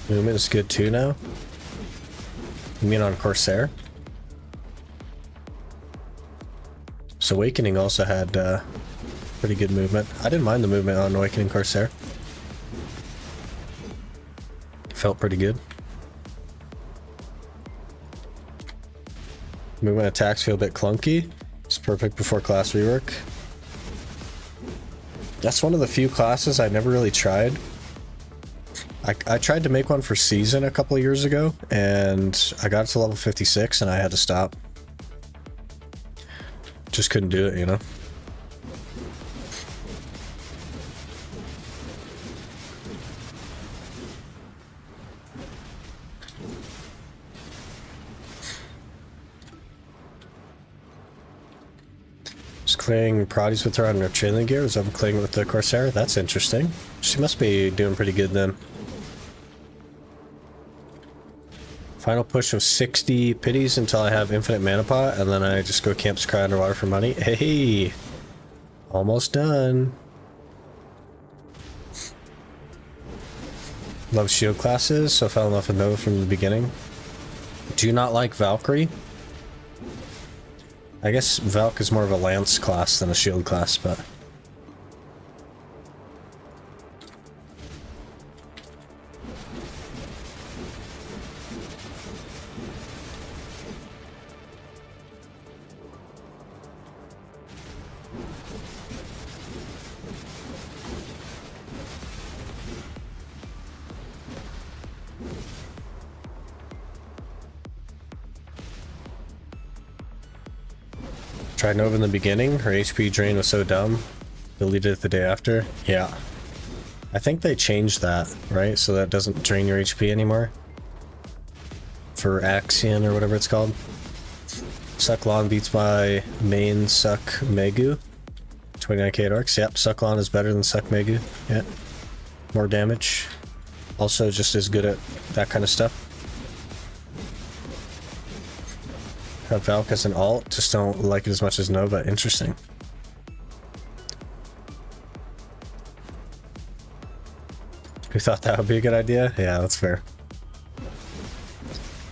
Movement is good too now? You mean on Corsair? So Awakening also had pretty good movement. I didn't mind the movement on Awakening Corsair. Felt pretty good. Movement attacks feel a bit clunky. It's perfect before class rework. That's one of the few classes I never really tried. I tried to make one for Season a couple of years ago, and I got to level 56 and I had to stop. Just couldn't do it, you know? Just clearing prodigies with her on her trailing gear. Was I'm clearing with the Corsair. That's interesting. She must be doing pretty good then. Final push of 60 pities until I have infinite mana pot, and then I just go camps cry underwater for money. Hey! Almost done. Love shield classes, so fell in love with Nova from the beginning. Do you not like Valkyrie? I guess Valk is more of a lance class than a shield class, but... Tried Nova in the beginning, her HP drain was so dumb. Deleted it the day after. Yeah. I think they changed that, right? So that doesn't drain your HP anymore. For Axion or whatever it's called. Sucklon beats my main Suck Megu. 29k at Orcs. Yep, Sucklon is better than Suck Megu. Yeah. More damage. Also just as good at that kind of stuff. Have Valk as an alt, just don't like it as much as Nova. Interesting. You thought that would be a good idea? Yeah, that's fair.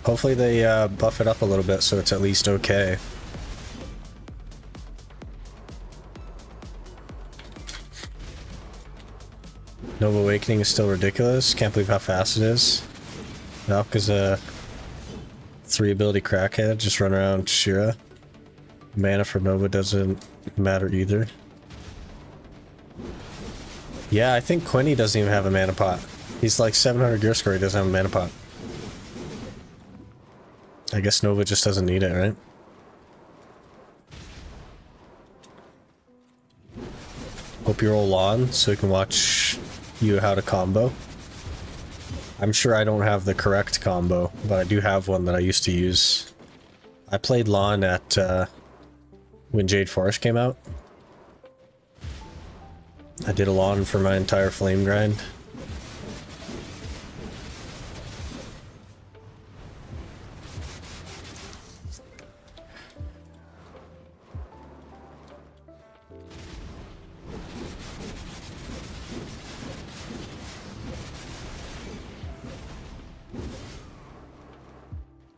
Hopefully they buff it up a little bit so it's at least okay. Nova Awakening is still ridiculous. Can't believe how fast it is. Valk is a 3 ability crackhead, just run around Shira. Mana for Nova doesn't matter either. Yeah, I think Quinny doesn't even have a mana pot. He's like 700 gear score, he doesn't have a mana pot. I guess Nova just doesn't need it, right? Hope you roll on so we can watch you how to combo. I'm sure I don't have the correct combo, but I do have one that I used to use. I played Lon at when Jade Forest came out. I did a Lon for my entire flame grind.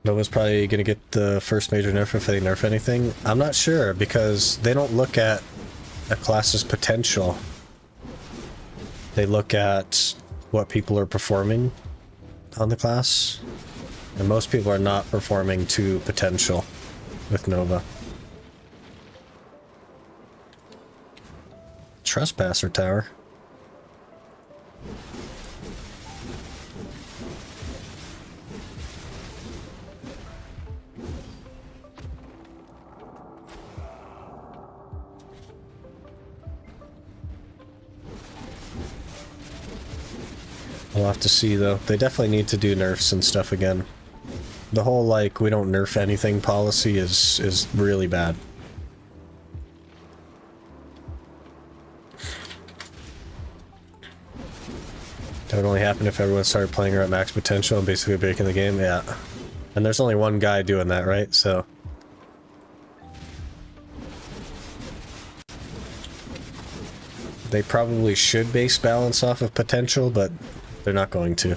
Nova's probably gonna get the first major nerf if they nerf anything. I'm not sure because they don't look at a class's potential. They look at what people are performing on the class. And most people are not performing to potential with Nova. Trespasser Tower. We'll have to see though. They definitely need to do nerfs and stuff again. The whole like we don't nerf anything policy is really bad. That would only happen if everyone started playing her at max potential and basically breaking the game. Yeah. And there's only one guy doing that, right? So they probably should base balance off of potential, but they're not going to.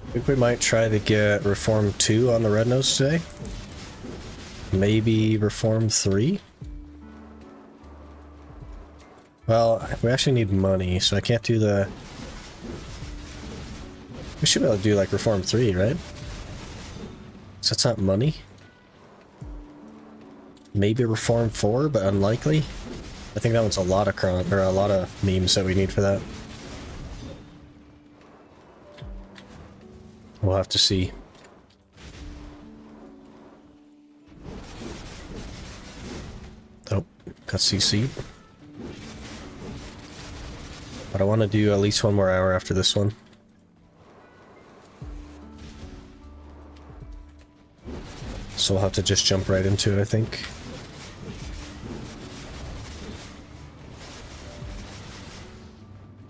I think we might try to get Reform 2 on the Red Nose today. Maybe Reform 3? Well, we actually need money, so I can't do the... We should be able to do like Reform 3, right? So that's not money? Maybe Reform 4, but unlikely? I think that one's a lot of or a lot of memes that we need for that. We'll have to see. Oh, got CC'd. But I want to do at least one more hour after this one. So we'll have to just jump right into it, I think.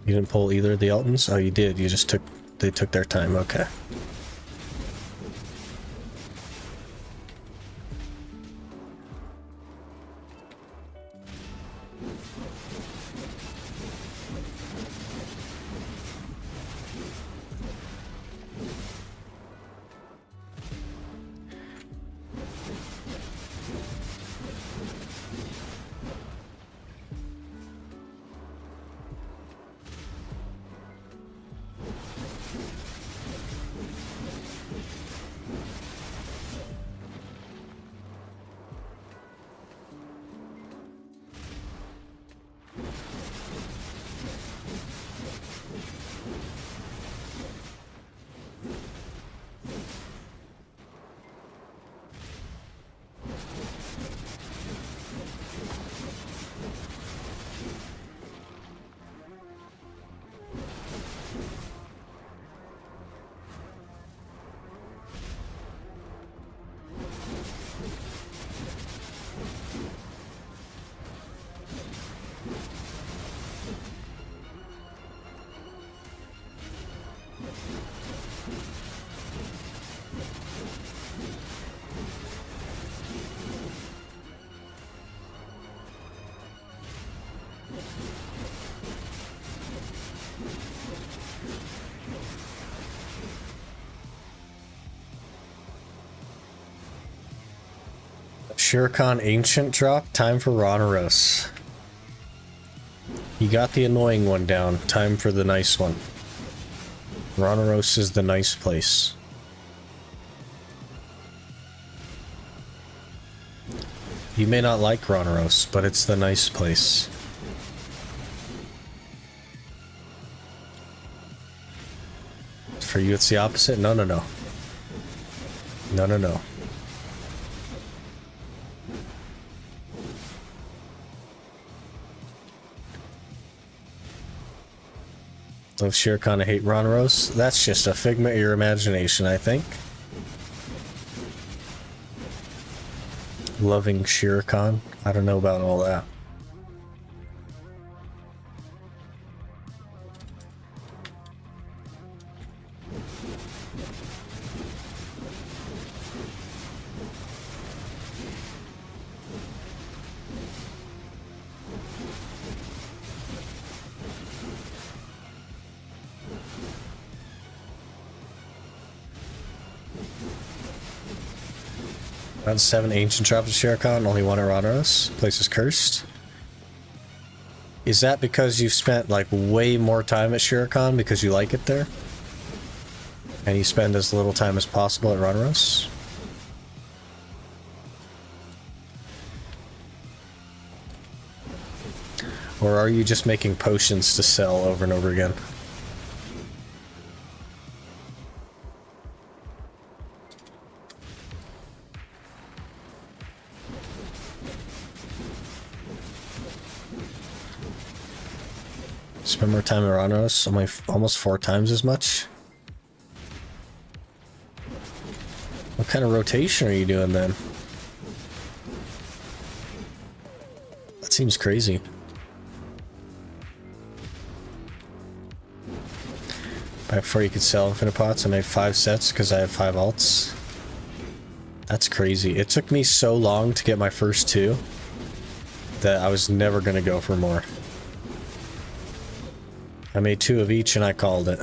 You didn't pull either of the Altons? Oh, you did. You just took... They took their time. Okay. Shurikan Ancient drop. Time for Ronaros. You got the annoying one down. Time for the nice one. Ronaros is the nice place. You may not like Ronaros, but it's the nice place. For you, it's the opposite? No, no, no. No, no, no. Love Shurikan, I hate Ronaros. That's just a figment of your imagination, I think. Loving Shurikan. I don't know about all that. Around 7 ancient drops of Shurikan, only 1 Ronaros. Place is cursed. Is that because you've spent like way more time at Shurikan because you like it there? And you spend as little time as possible at Ronaros? Or are you just making potions to sell over and over again? Spend more time at Ronaros, almost 4 times as much? What kind of rotation are you doing then? That seems crazy. Right before you could sell infinite pots, I made 5 sets because I have 5 alts. That's crazy. It took me so long to get my first 2 that I was never going to go for more. I made 2 of each and I called it.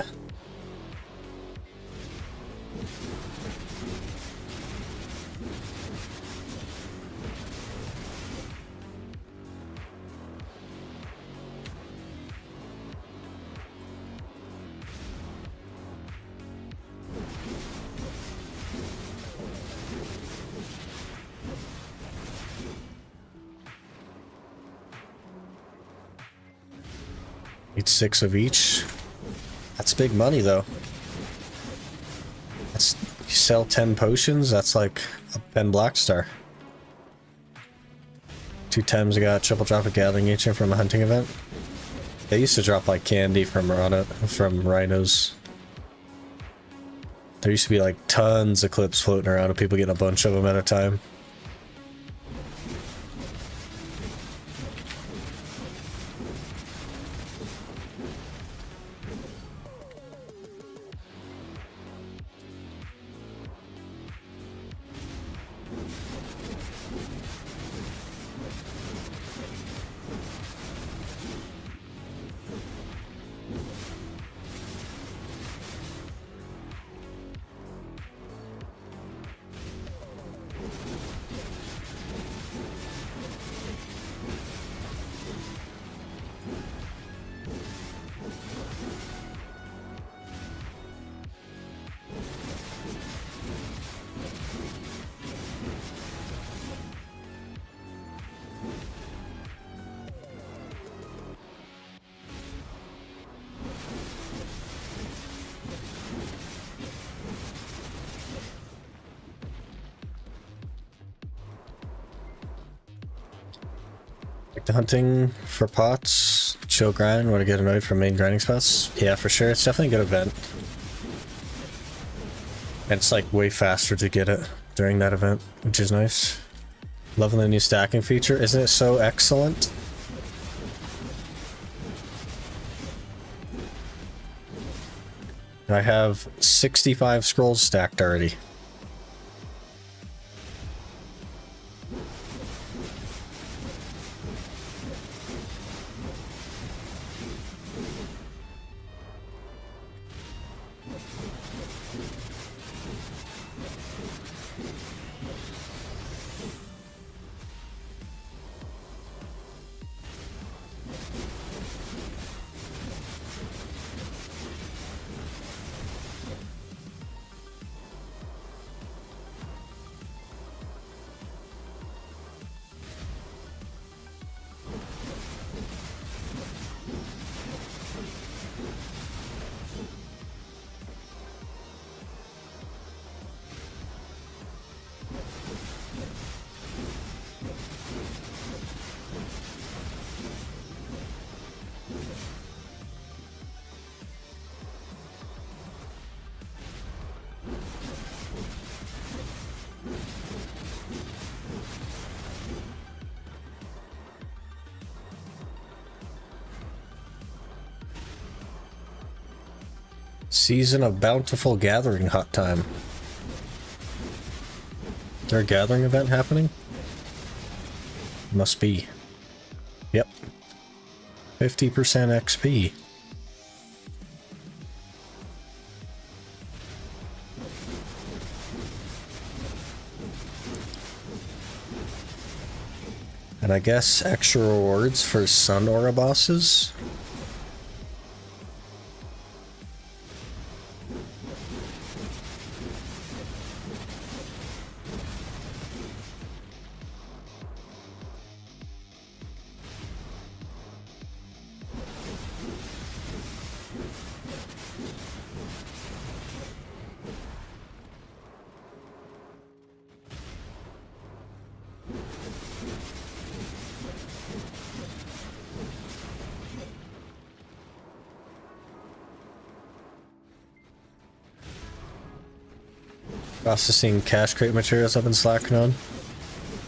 Need 6 of each. That's big money though. That's, you sell 10 potions, that's like a 10 black star. 2 times I got triple drop a gathering agent from a hunting event. They used to drop like candy from rhinos. There used to be like tons of clips floating around of people getting a bunch of them at a time. Like the hunting for pots, chill grind, want to get annoyed from main grinding spots? Yeah, for sure. It's definitely a good event. And it's like way faster to get it during that event, which is nice. Loving the new stacking feature. Isn't it so excellent? I have 65 scrolls stacked already. Season of Bountiful Gathering hot time. Is there a gathering event happening? Must be. Yep. 50% XP. And I guess extra rewards for Sun Aura bosses. Processing cash crate materials I've been slacking on.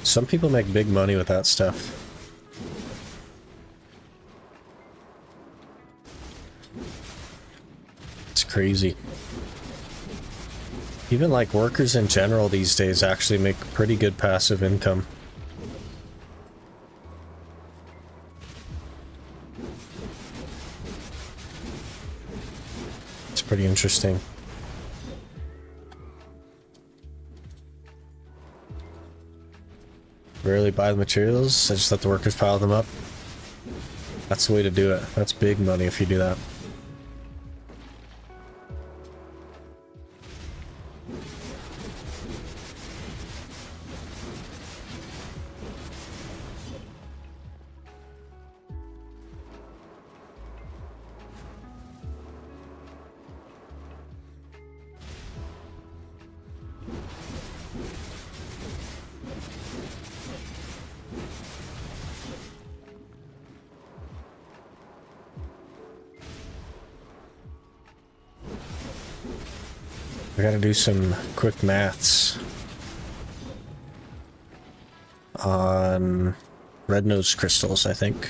Some people make big money with that stuff. It's crazy. Even like workers in general these days actually make pretty good passive income. It's pretty interesting. Rarely buy the materials, I just let the workers pile them up. That's the way to do it. That's big money if you do that. I gotta do some quick maths on red nose crystals, I think.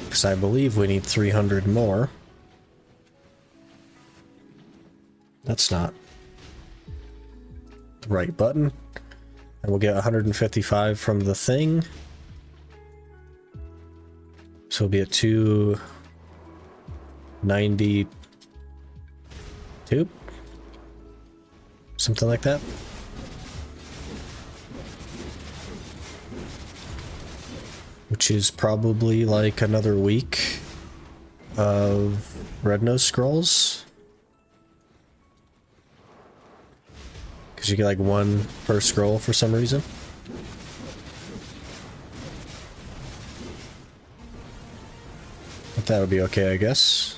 Because I believe we need 300 more. That's not the right button. And we'll get 155 from the thing. So we'll be at 292. Something like that. Which is probably like another week of red nose scrolls. Because you get like one per scroll for some reason. But that would be okay, I guess.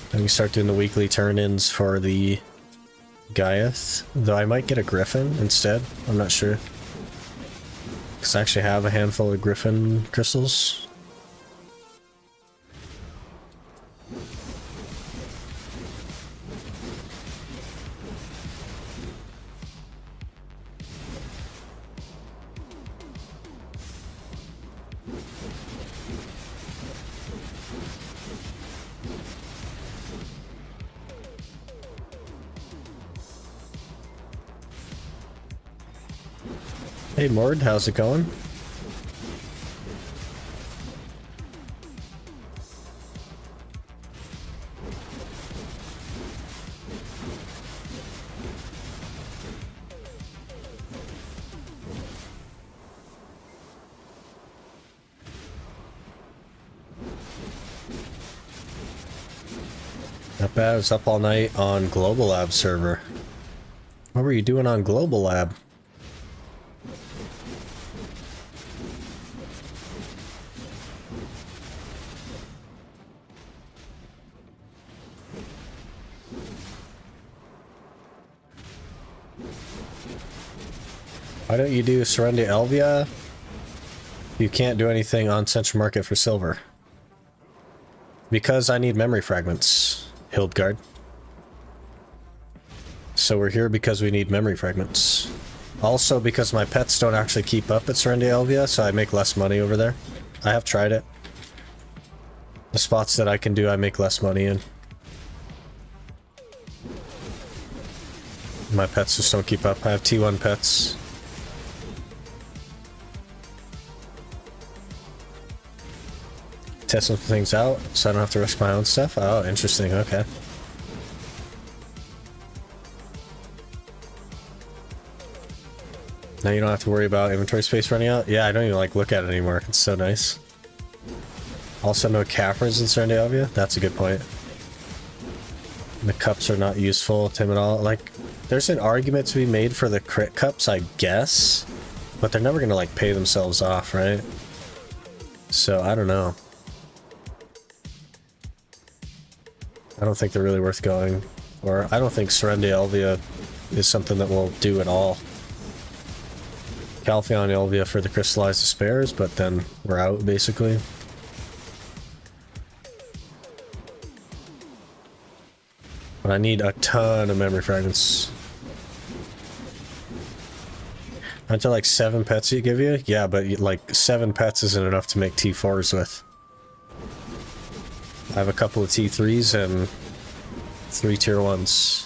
Then we start doing the weekly turn-ins for the Gaiath. Though I might get a Griffin instead. I'm not sure. Because I actually have a handful of Griffin crystals. Hey Mord, how's it going? Not bad, I was up all night on Global Lab server. What were you doing on Global Lab? Why don't you do Serendia Elvia? You can't do anything on Central Market for silver. Because I need memory fragments, Hildgard. So we're here because we need memory fragments. Also because my pets don't actually keep up at Serendia Elvia, so I make less money over there. I have tried it. The spots that I can do, I make less money in. My pets just don't keep up. I have T1 pets. Test some things out so I don't have to risk my own stuff. Oh, interesting. Okay. Now you don't have to worry about inventory space running out. Yeah, I don't even like look at it anymore. It's so nice. Also, no Caffers in Serendia Elvia. That's a good point. The cups are not useful to him at all. Like, there's an argument to be made for the crit cups, I guess, but they're never gonna like pay themselves off, right? So I don't know. I don't think they're really worth going, or I don't think Serendia Elvia is something that we'll do at all. Calpheon Elvia for the crystallized despairs, but then we're out basically. But I need a ton of memory fragments. Aren't there like 7 pets you give you? Yeah, but like 7 pets isn't enough to make T4s with. I have a couple of T3s and 3 tier 1s.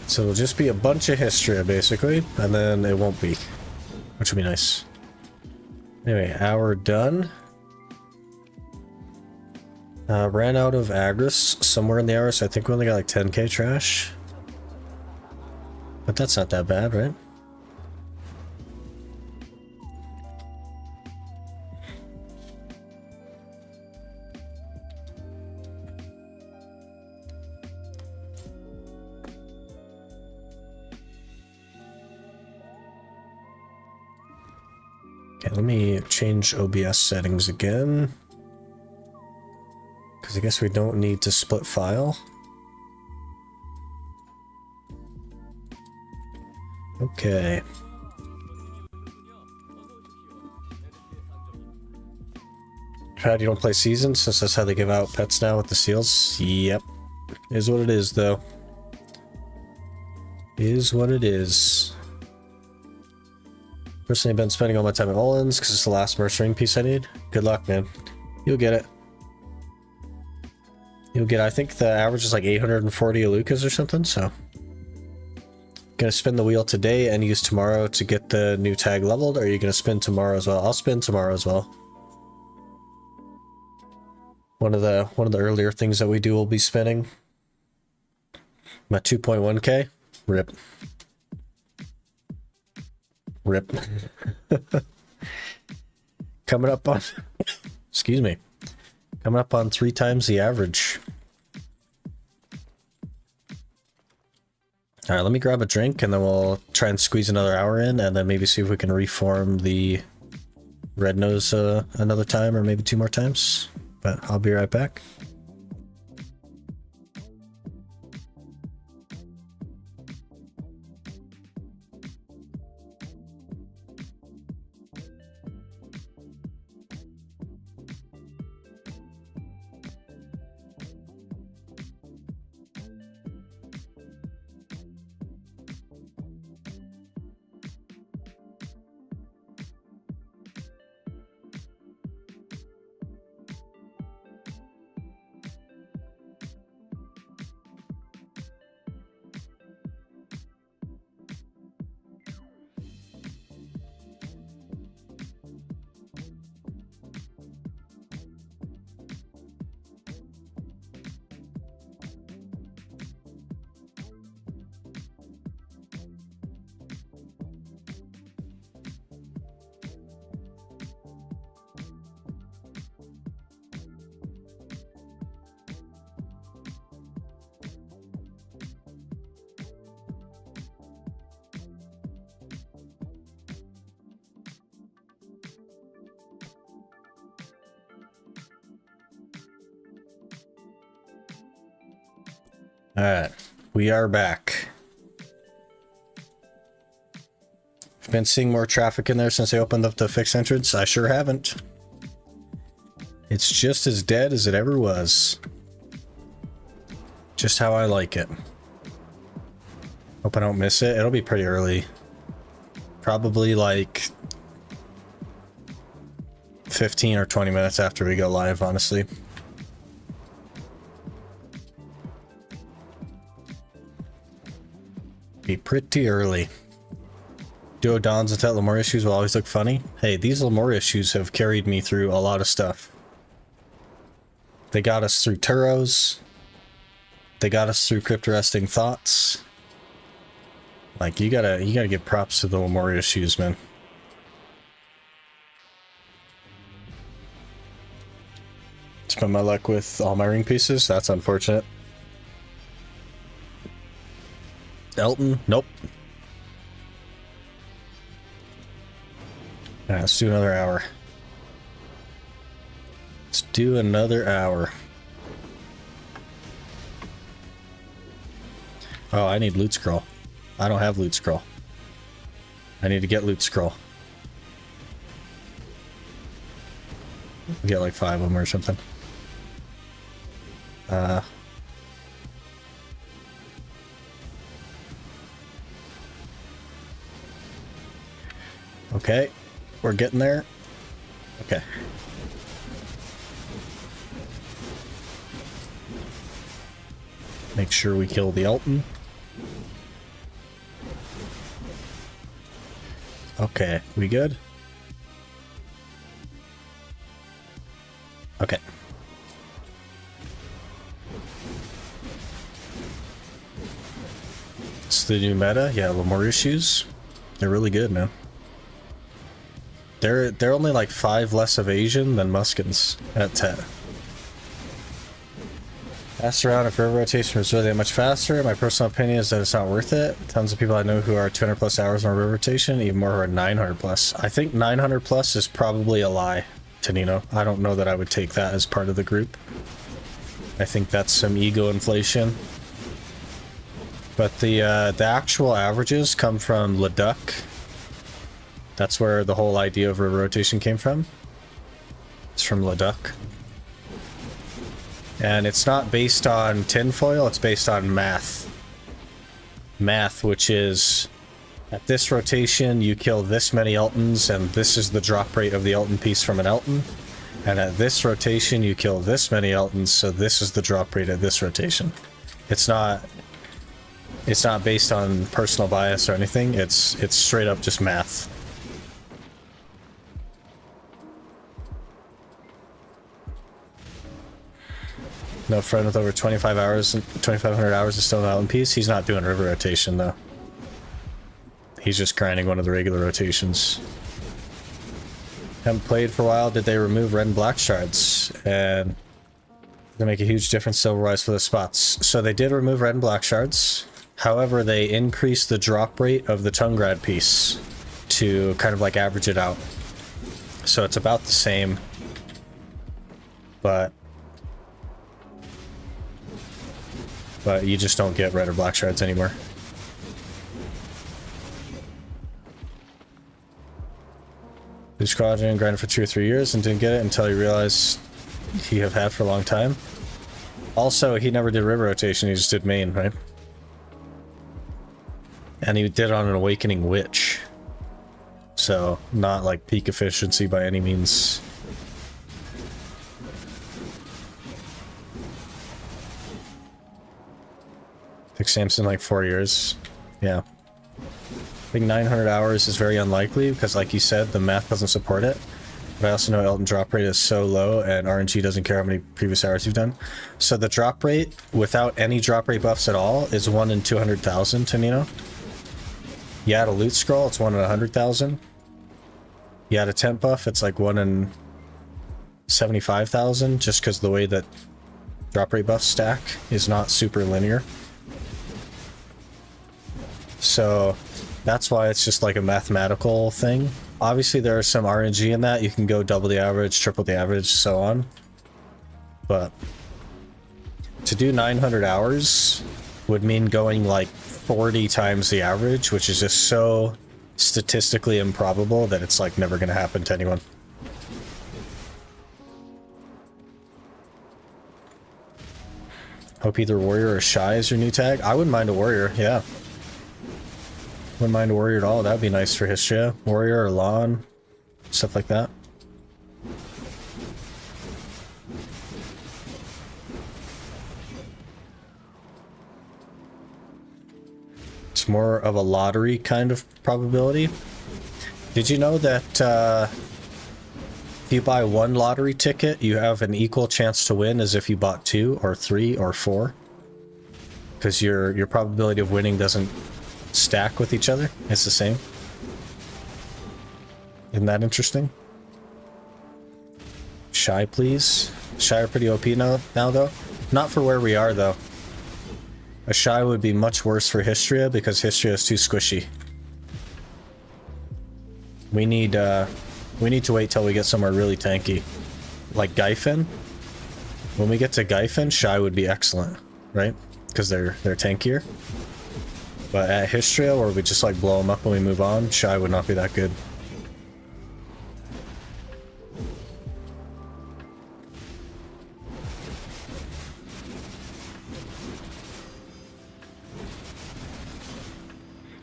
So it'll just be a bunch of Histria, basically, and then it won't be, which will be nice. Anyway, hour done. Ran out of Agris somewhere in the hour, so I think we only got like 10k trash. But that's not that bad, right? Okay, let me change OBS settings again. Because I guess we don't need to split file. Okay. Chad, you don't play seasons since that's how they give out pets now with the seals? Yep. Is what it is, though. Is what it is. Personally, I've been spending all my time at Mullins because it's the last mercenary piece I need. Good luck, man. You'll get it. You'll get it. I think the average is like 840 Alukas or something, so. Gonna spin the wheel today and use tomorrow to get the new tag leveled, or are you gonna spin tomorrow as well? I'll spin tomorrow as well. One of the earlier things that we do will be spinning. My 2.1k. Rip. Rip. Coming up on excuse me. Coming up on 3 times the average. Alright, let me grab a drink and then we'll try and squeeze another hour in and then maybe see if we can reform the red nose another time or maybe 2 more times. But I'll be right back. Alright, we are back. I've been seeing more traffic in there since they opened up the fixed entrance. I sure haven't. It's just as dead as it ever was. Just how I like it. Hope I don't miss it. It'll be pretty early. Probably like 15 or 20 minutes after we go live, honestly. Be pretty early. Duo Dons without Lemuria shoes will always look funny. Hey, these Lemuria shoes have carried me through a lot of stuff. They got us through Turos. They got us through Crypt Arresting Thoughts. Like, you gotta give props to the Lemuria shoes, man. Spend my luck with all my ring pieces. That's unfortunate. Elton? Nope. Alright, let's do another hour. Let's do another hour. Oh, I need loot scroll. I don't have loot scroll. I need to get loot scroll. Get like 5 of them or something. Okay, we're getting there. Okay. Make sure we kill the Elton. Okay, we good? Okay. It's the new meta. Yeah, Lemuria shoes. They're really good, man. They're only like 5 less evasion than Muskins at 10. Asked around if river rotation was really that much faster. My personal opinion is that it's not worth it. Tons of people I know who are 200 plus hours on river rotation, even more who are 900 plus. I think 900 plus is probably a lie, Tanino. I don't know that I would take that as part of the group. I think that's some ego inflation. But the actual averages come from Leduc. That's where the whole idea of river rotation came from. It's from Leduc. And it's not based on tinfoil, it's based on math. Math, which is, at this rotation, you kill this many Eltons, and this is the drop rate of the Elton piece from an Elton. And at this rotation, you kill this many Eltons, so this is the drop rate at this rotation. It's not based on personal bias or anything, it's straight up just math. No friend with over 2,500 hours is still an Elton piece. He's not doing river rotation though. He's just grinding one of the regular rotations. Haven't played for a while. Did they remove red and black shards? And they make a huge difference silver-wise for the spots. So they did remove red and black shards. However, they increased the drop rate of the Tungrad piece to kind of like average it out. So it's about the same, but you just don't get red or black shards anymore. Blue Squadron grinded for 2 or 3 years and didn't get it until he realized he have had for a long time. Also, he never did river rotation, he just did main, right? And he did it on an Awakening Witch. So, not like peak efficiency by any means. Pick Samson like 4 years. Yeah. I think 900 hours is very unlikely because, like you said, the math doesn't support it. But I also know Elton drop rate is so low and RNG doesn't care how many previous hours you've done. So the drop rate, without any drop rate buffs at all, is 1 in 200,000, Tanino. You add a loot scroll, it's 1 in 100,000. You add a temp buff, it's like 1 in 75,000, just because the way that drop rate buffs stack is not super linear. So that's why it's just like a mathematical thing. Obviously there is some RNG in that. You can go double the average, triple the average, so on. But to do 900 hours would mean going like 40 times the average, which is just so statistically improbable that it's like never going to happen to anyone. Hope either Warrior or Shai is your new tag. I wouldn't mind a Warrior, yeah. Wouldn't mind a Warrior at all. That'd be nice for Histria. Warrior or Lawn, stuff like that. It's more of a lottery kind of probability. Did you know that if you buy 1 lottery ticket, you have an equal chance to win as if you bought 2 or 3 or 4? Because your probability of winning doesn't stack with each other. It's the same. Isn't that interesting? Shai, please. Shai are pretty OP now though. Not for where we are though. A Shai would be much worse for Histria because Histria is too squishy. We need to wait till we get somewhere really tanky. Like Gyfin. When we get to Gyfin, Shai would be excellent, right? Because they're tankier. But at Histria, where we just like blow them up when we move on, Shai would not be that good.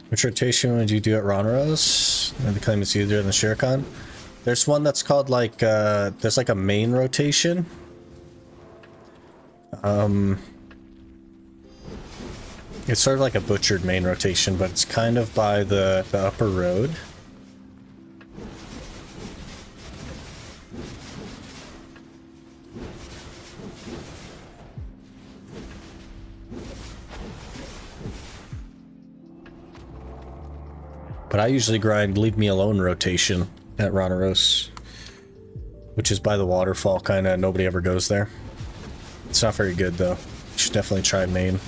Which rotation would you do at Ronros? They claim it's easier than the Shirkan. There's one that's called like, there's like a main rotation. It's sort of like a butchered main rotation, but it's kind of by the upper road. But I usually grind Leave Me Alone rotation at Ronaros, which is by the waterfall, kind of. Nobody ever goes there. It's not very good, though. Should definitely try main.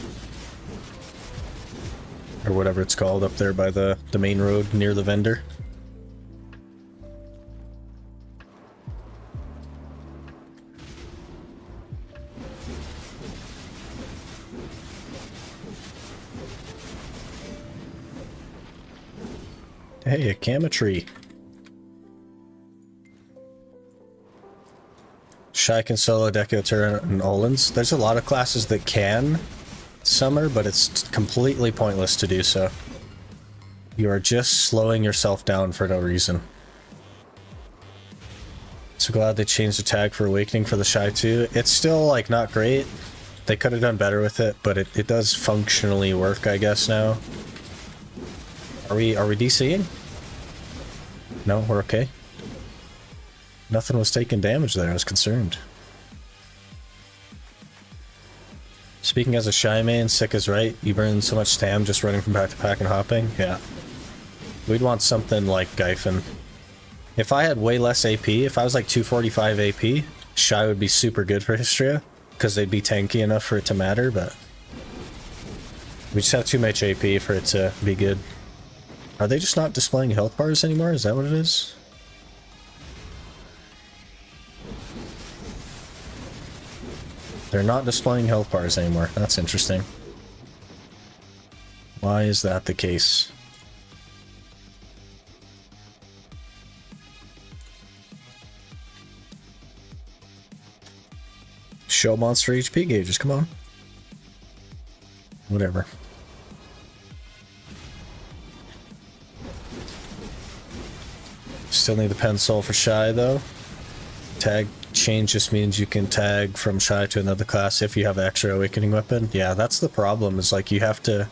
Or whatever it's called up there by the main road near the vendor. Hey, a Camatree. Shai can solo Deco Turret and Olins. There's a lot of classes that can summer, but it's completely pointless to do so. You are just slowing yourself down for no reason. So glad they changed the tag for Awakening for the Shai too. It's still like not great. They could have done better with it, but it does functionally work, I guess, now. Are we DCing? No, we're okay. Nothing was taking damage there, I was concerned. Speaking as a Shai main, sick is right. You burn so much stam just running from pack to pack and hopping. Yeah. We'd want something like Gyphon. If I had way less AP, if I was like 245 AP, Shai would be super good for Histria, because they'd be tanky enough for it to matter, but we just have too much AP for it to be good. Are they just not displaying health bars anymore? Is that what it is? They're not displaying health bars anymore. That's interesting. Why is that the case? Show monster HP gauges, come on. Whatever. Still need the pencil for Shai though. Tag change just means you can tag from Shai to another class if you have an extra awakening weapon. Yeah, that's the problem, is like you have to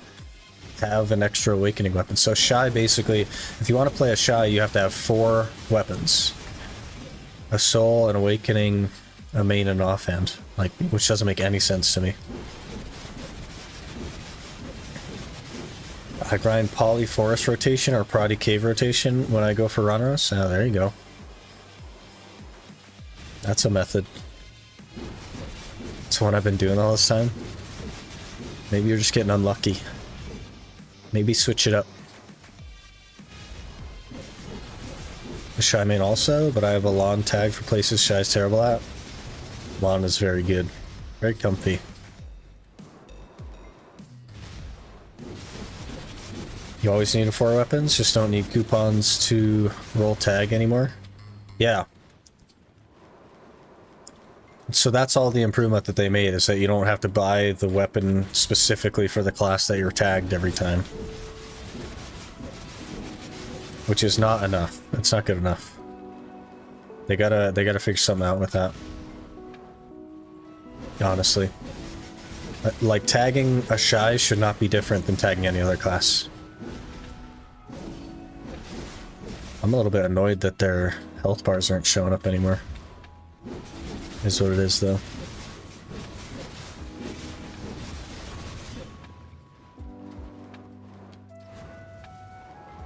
have an extra awakening weapon. So Shai basically, if you want to play a Shai, you have to have 4 weapons. A soul, an awakening, a main, and an offhand. Like, which doesn't make any sense to me. I grind poly forest rotation or prodi cave rotation when I go for runners. Oh, there you go. That's a method. It's what I've been doing all this time. Maybe you're just getting unlucky. Maybe switch it up. The Shai main also, but I have a lawn tag for places Shai's terrible at. Lawn is very good. Very comfy. You always need 4 weapons, just don't need coupons to roll tag anymore. Yeah. So that's all the improvement that they made, is that you don't have to buy the weapon specifically for the class that you're tagged every time. Which is not enough. That's not good enough. They gotta figure something out with that. Honestly. Like, tagging a Shai should not be different than tagging any other class. I'm a little bit annoyed that their health bars aren't showing up anymore. Is what it is, though.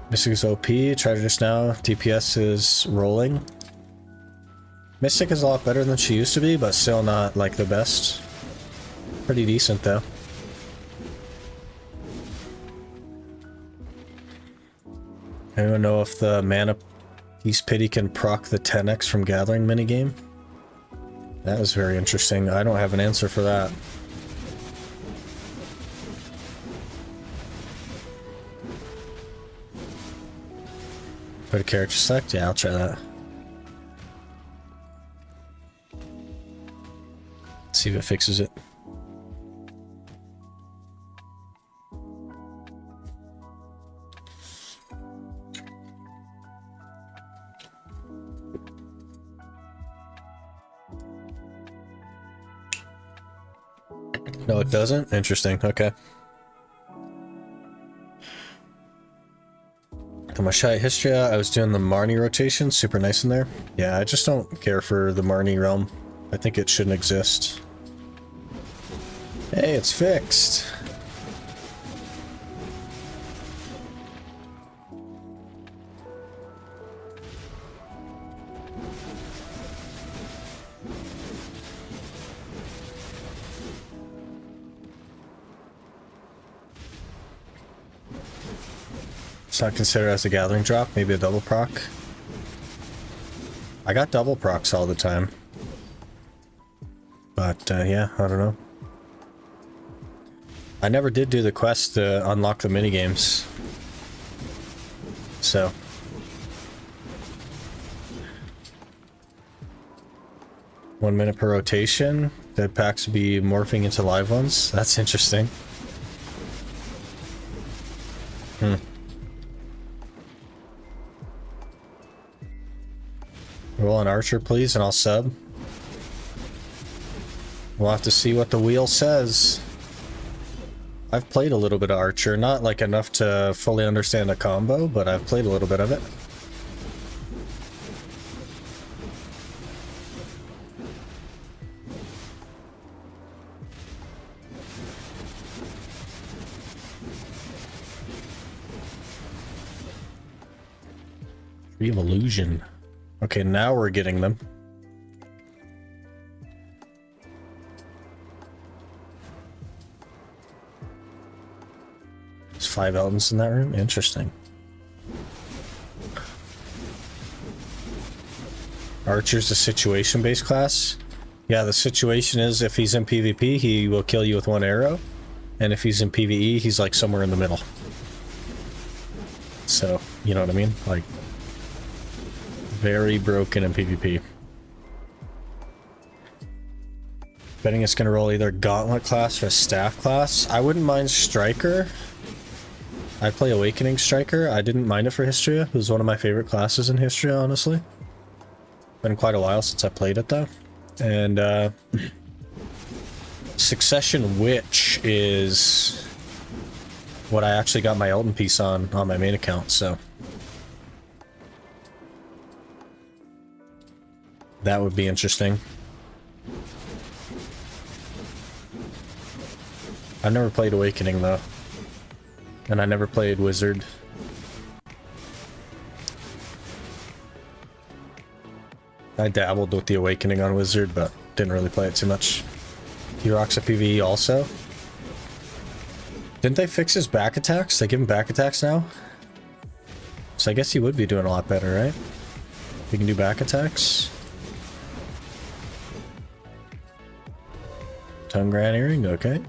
Mystic is OP, tried it just now. DPS is rolling. Mystic is a lot better than she used to be, but still not like the best. Pretty decent, though. Anyone know if the Mana Peace Pity can proc the 10x from Gathering minigame? That was very interesting. I don't have an answer for that. Put a character select? Yeah, I'll try that. See if it fixes it. No, it doesn't? Interesting. Okay. On my Shai Histria, I was doing the Marnie rotation. Super nice in there. Yeah, I just don't care for the Marnie realm. I think it shouldn't exist. Hey, it's fixed. It's not considered as a gathering drop, maybe a double proc. I got double procs all the time. But yeah, I don't know. I never did do the quest to unlock the minigames. So. 1 minute per rotation. Dead packs would be morphing into live ones. That's interesting. Roll an archer, please, and I'll sub. We'll have to see what the wheel says. I've played a little bit of archer, not like enough to fully understand the combo, but I've played a little bit of it. Tree of Illusion. Okay, now we're getting them. There's 5 Eltons in that room? Interesting. Archer's a situation-based class. Yeah, the situation is if he's in PvP, he will kill you with 1 arrow. And if he's in PvE, he's like somewhere in the middle. So, you know what I mean? Like, very broken in PvP. Betting it's gonna roll either Gauntlet class or a Staff class. I wouldn't mind Striker. I'd play Awakening Striker. I didn't mind it for Histria. It was one of my favorite classes in Histria, honestly. Been quite a while since I played it, though. And, Succession Witch is what I actually got my Elton piece on my main account, so... that would be interesting. I've never played Awakening, though. And I never played Wizard. I dabbled with the Awakening on Wizard, but didn't really play it too much. He rocks a PvE also. Didn't they fix his back attacks? They give him back attacks now? So I guess he would be doing a lot better, right? He can do back attacks. Tongue Grand Earring, okay.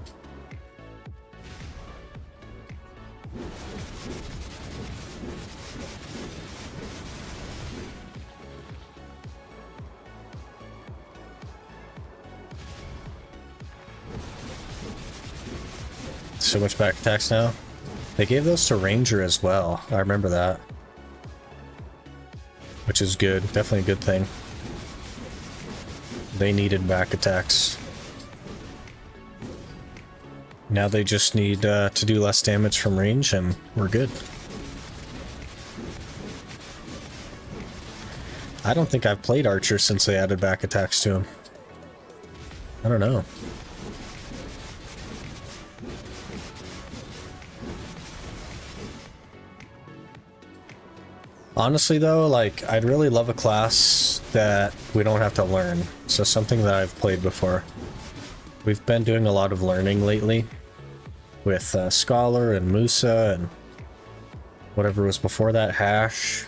So much back attacks now. They gave those to Ranger as well. I remember that. Which is good. Definitely a good thing. They needed back attacks. Now they just need to do less damage from range and we're good. I don't think I've played Archer since they added back attacks to him. I don't know. Honestly though, like, I'd really love a class that we don't have to learn. So something that I've played before. We've been doing a lot of learning lately. With Scholar and Musa and whatever was before that, Hash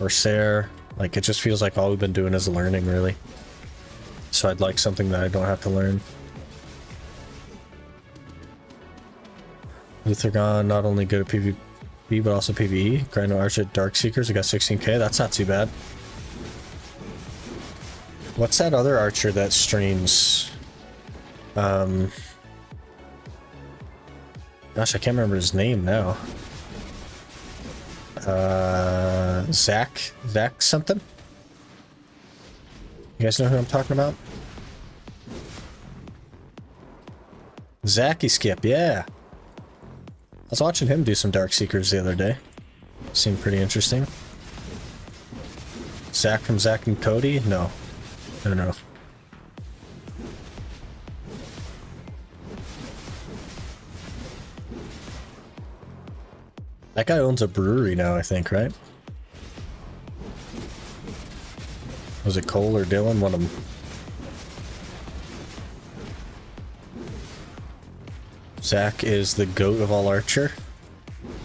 or Ser. Like, it just feels like all we've been doing is learning, really. So I'd like something that I don't have to learn. Luthergon, not only good at PvP, but also PvE. Grindno Archer Dark Seekers, I got 16k, that's not too bad. What's that other archer that streams? Gosh, I can't remember his name now. Zach something? You guys know who I'm talking about? Zachy Skip, yeah. I was watching him do some Dark Seekers the other day. Seemed pretty interesting. Zach from Zach and Cody? No. No. That guy owns a brewery now, I think, right? Was it Cole or Dylan? One of them. Zach is the goat of all Archer.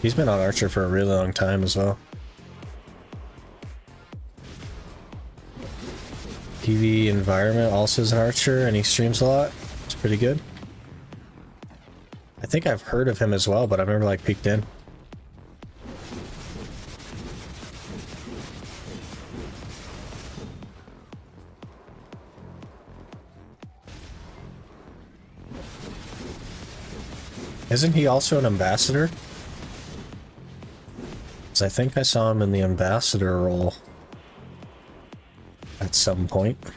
He's been on Archer for a really long time as well. PV Environment also is an Archer, and he streams a lot. It's pretty good. I think I've heard of him as well, but I've never like peeked in. Isn't he also an ambassador? 'Cause I think I saw him in the ambassador role at some point. I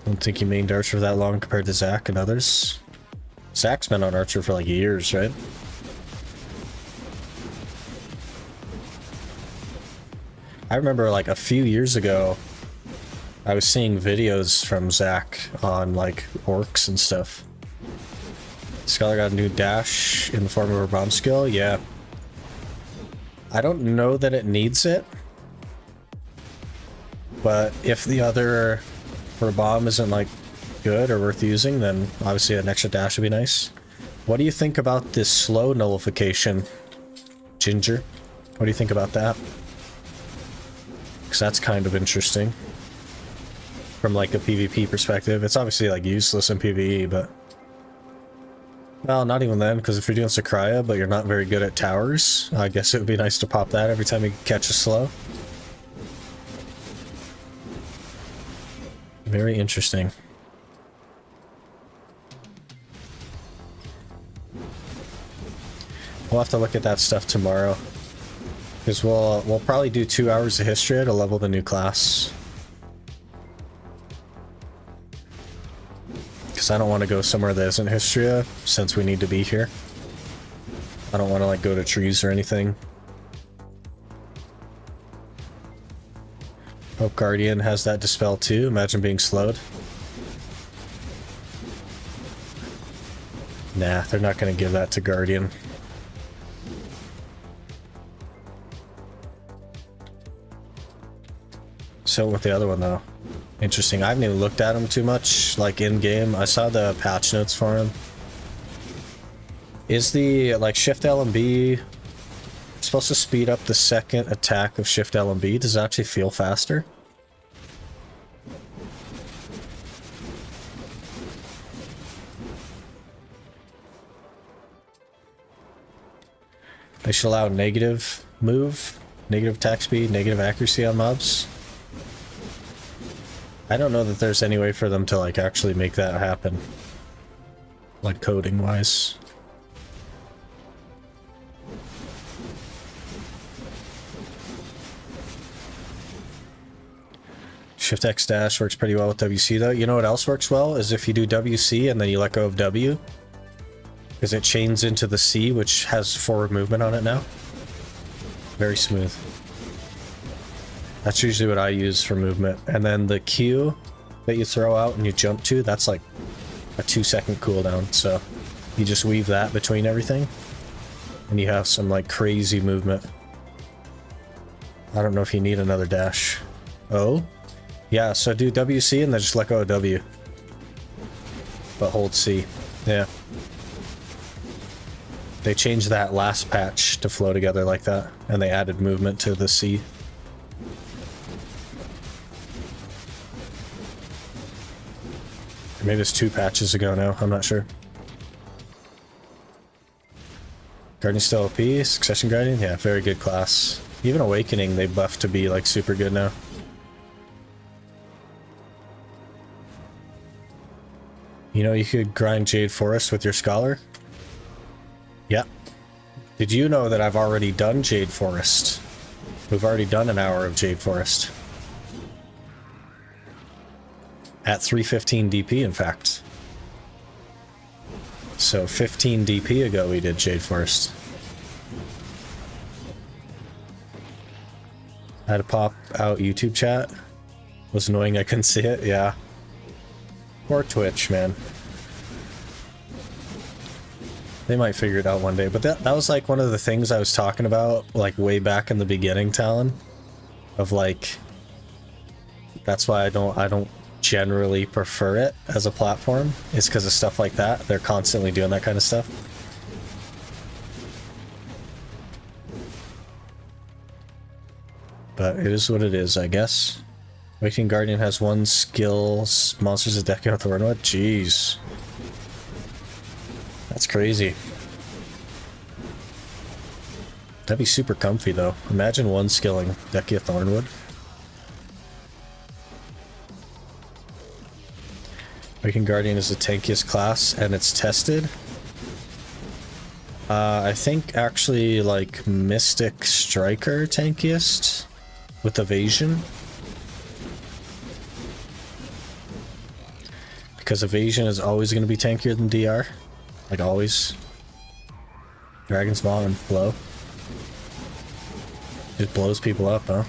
don't think he mained Archer for that long compared to Zach and others. Zach's been on Archer for like years, right? I remember like a few years ago, I was seeing videos from Zach on like orcs and stuff. Scholar got a new dash in the form of her bomb skill, yeah. I don't know that it needs it, but if the other her bomb isn't like good or worth using, then obviously an extra dash would be nice. What do you think about this slow nullification, Ginger? What do you think about that? Because that's kind of interesting from like a PvP perspective. It's obviously like useless in PvE, but well, not even then, because if you're doing Sakraya but you're not very good at towers, I guess it would be nice to pop that every time you catch a slow. Very interesting. We'll have to look at that stuff tomorrow, because we'll probably do 2 hours of Histria to level the new class. Because I don't want to go somewhere that isn't Histria, since we need to be here. I don't want to like go to trees or anything. Hope Guardian has that dispel too. Imagine being slowed. Nah, they're not going to give that to Guardian. So with the other one though, interesting. I haven't even looked at him too much, like in game. I saw the patch notes for him. Is the like Shift LMB supposed to speed up the second attack of Shift LMB? Does it actually feel faster? They should allow negative move, negative attack speed, negative accuracy on mobs. I don't know that there's any way for them to like actually make that happen, like coding wise. Shift X dash works pretty well with WC though. You know what else works well is if you do WC and then you let go of W, because it chains into the C, which has forward movement on it now. Very smooth. That's usually what I use for movement. And then the Q that you throw out and you jump to, that's like a 2-second cooldown. So you just weave that between everything and you have some like crazy movement. I don't know if you need another dash. Oh? Yeah, so do WC and then just let go of W. But hold C. Yeah. They changed that last patch to flow together like that, and they added movement to the C. Maybe it's 2 patches ago now, I'm not sure. Guardian still OP, Succession Guardian? Yeah, very good class. Even Awakening they buffed to be like super good now. You know, you could grind Jade Forest with your Scholar? Yeah. Did you know that I've already done Jade Forest? We've already done an hour of Jade Forest. At 315 DP, in fact. So 15 DP ago we did Jade Forest. I had to pop out YouTube chat. Was annoying I couldn't see it, yeah. Or Twitch, man. They might figure it out one day, but that was like one of the things I was talking about like way back in the beginning, Talon. Of like, that's why I don't generally prefer it as a platform is because of stuff like that. They're constantly doing that kind of stuff. But it is what it is, I guess. Waking Guardian has 1 skill. Monsters of Deca with Thornwood. Jeez. That's crazy. That'd be super comfy though. Imagine 1 skilling Decia Thornwood. Waking Guardian is the tankiest class and it's tested. I think actually like Mystic Striker tankiest with Evasion. Because Evasion is always going to be tankier than DR. Like always. Dragon's Maw and Flow. It blows people up, huh?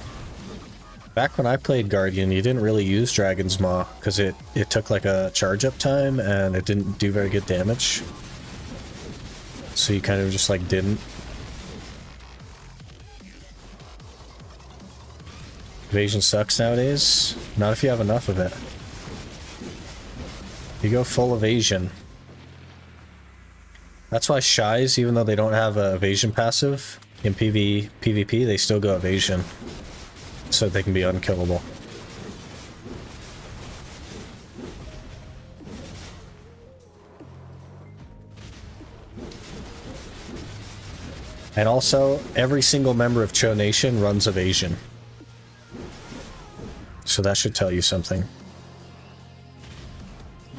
Back when I played Guardian, you didn't really use Dragon's Maw because it took like a charge up time and it didn't do very good damage. So you kind of just like didn't. Evasion sucks nowadays. Not if you have enough of it. You go full evasion. That's why Shais, even though they don't have a evasion passive in PvP, they still go evasion. So they can be unkillable. And also, every single member of Cho Nation runs evasion. So that should tell you something.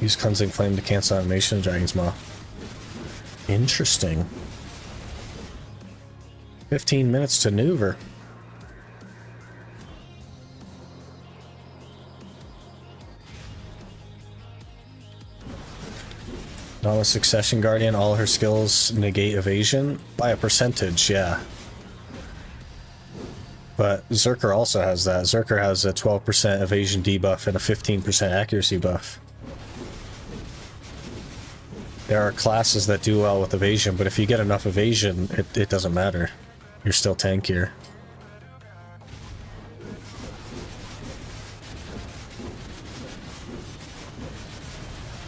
Use Cleansing Flame to cancel animation of Dragon's Maw. Interesting. 15 minutes to maneuver. Not with Succession Guardian, all her skills negate evasion by a percentage, yeah. But Zerker also has that. Zerker has a 12% evasion debuff and a 15% accuracy buff. There are classes that do well with evasion, but if you get enough evasion, it doesn't matter. You're still tankier.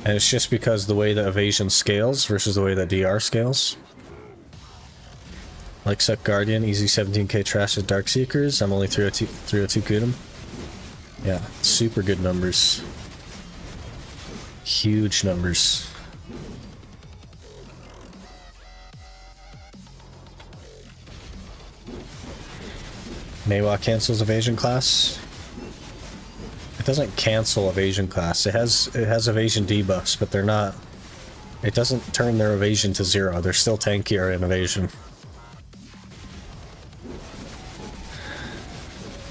And it's just because the way that evasion scales versus the way that DR scales. Like Suck Guardian, easy 17k trash with Darkseekers. I'm only 302 Kudum. Yeah, super good numbers. Huge numbers. Maywa cancels evasion class. It doesn't cancel evasion class. It has evasion debuffs, but they're not. It doesn't turn their evasion to 0. They're still tankier in evasion.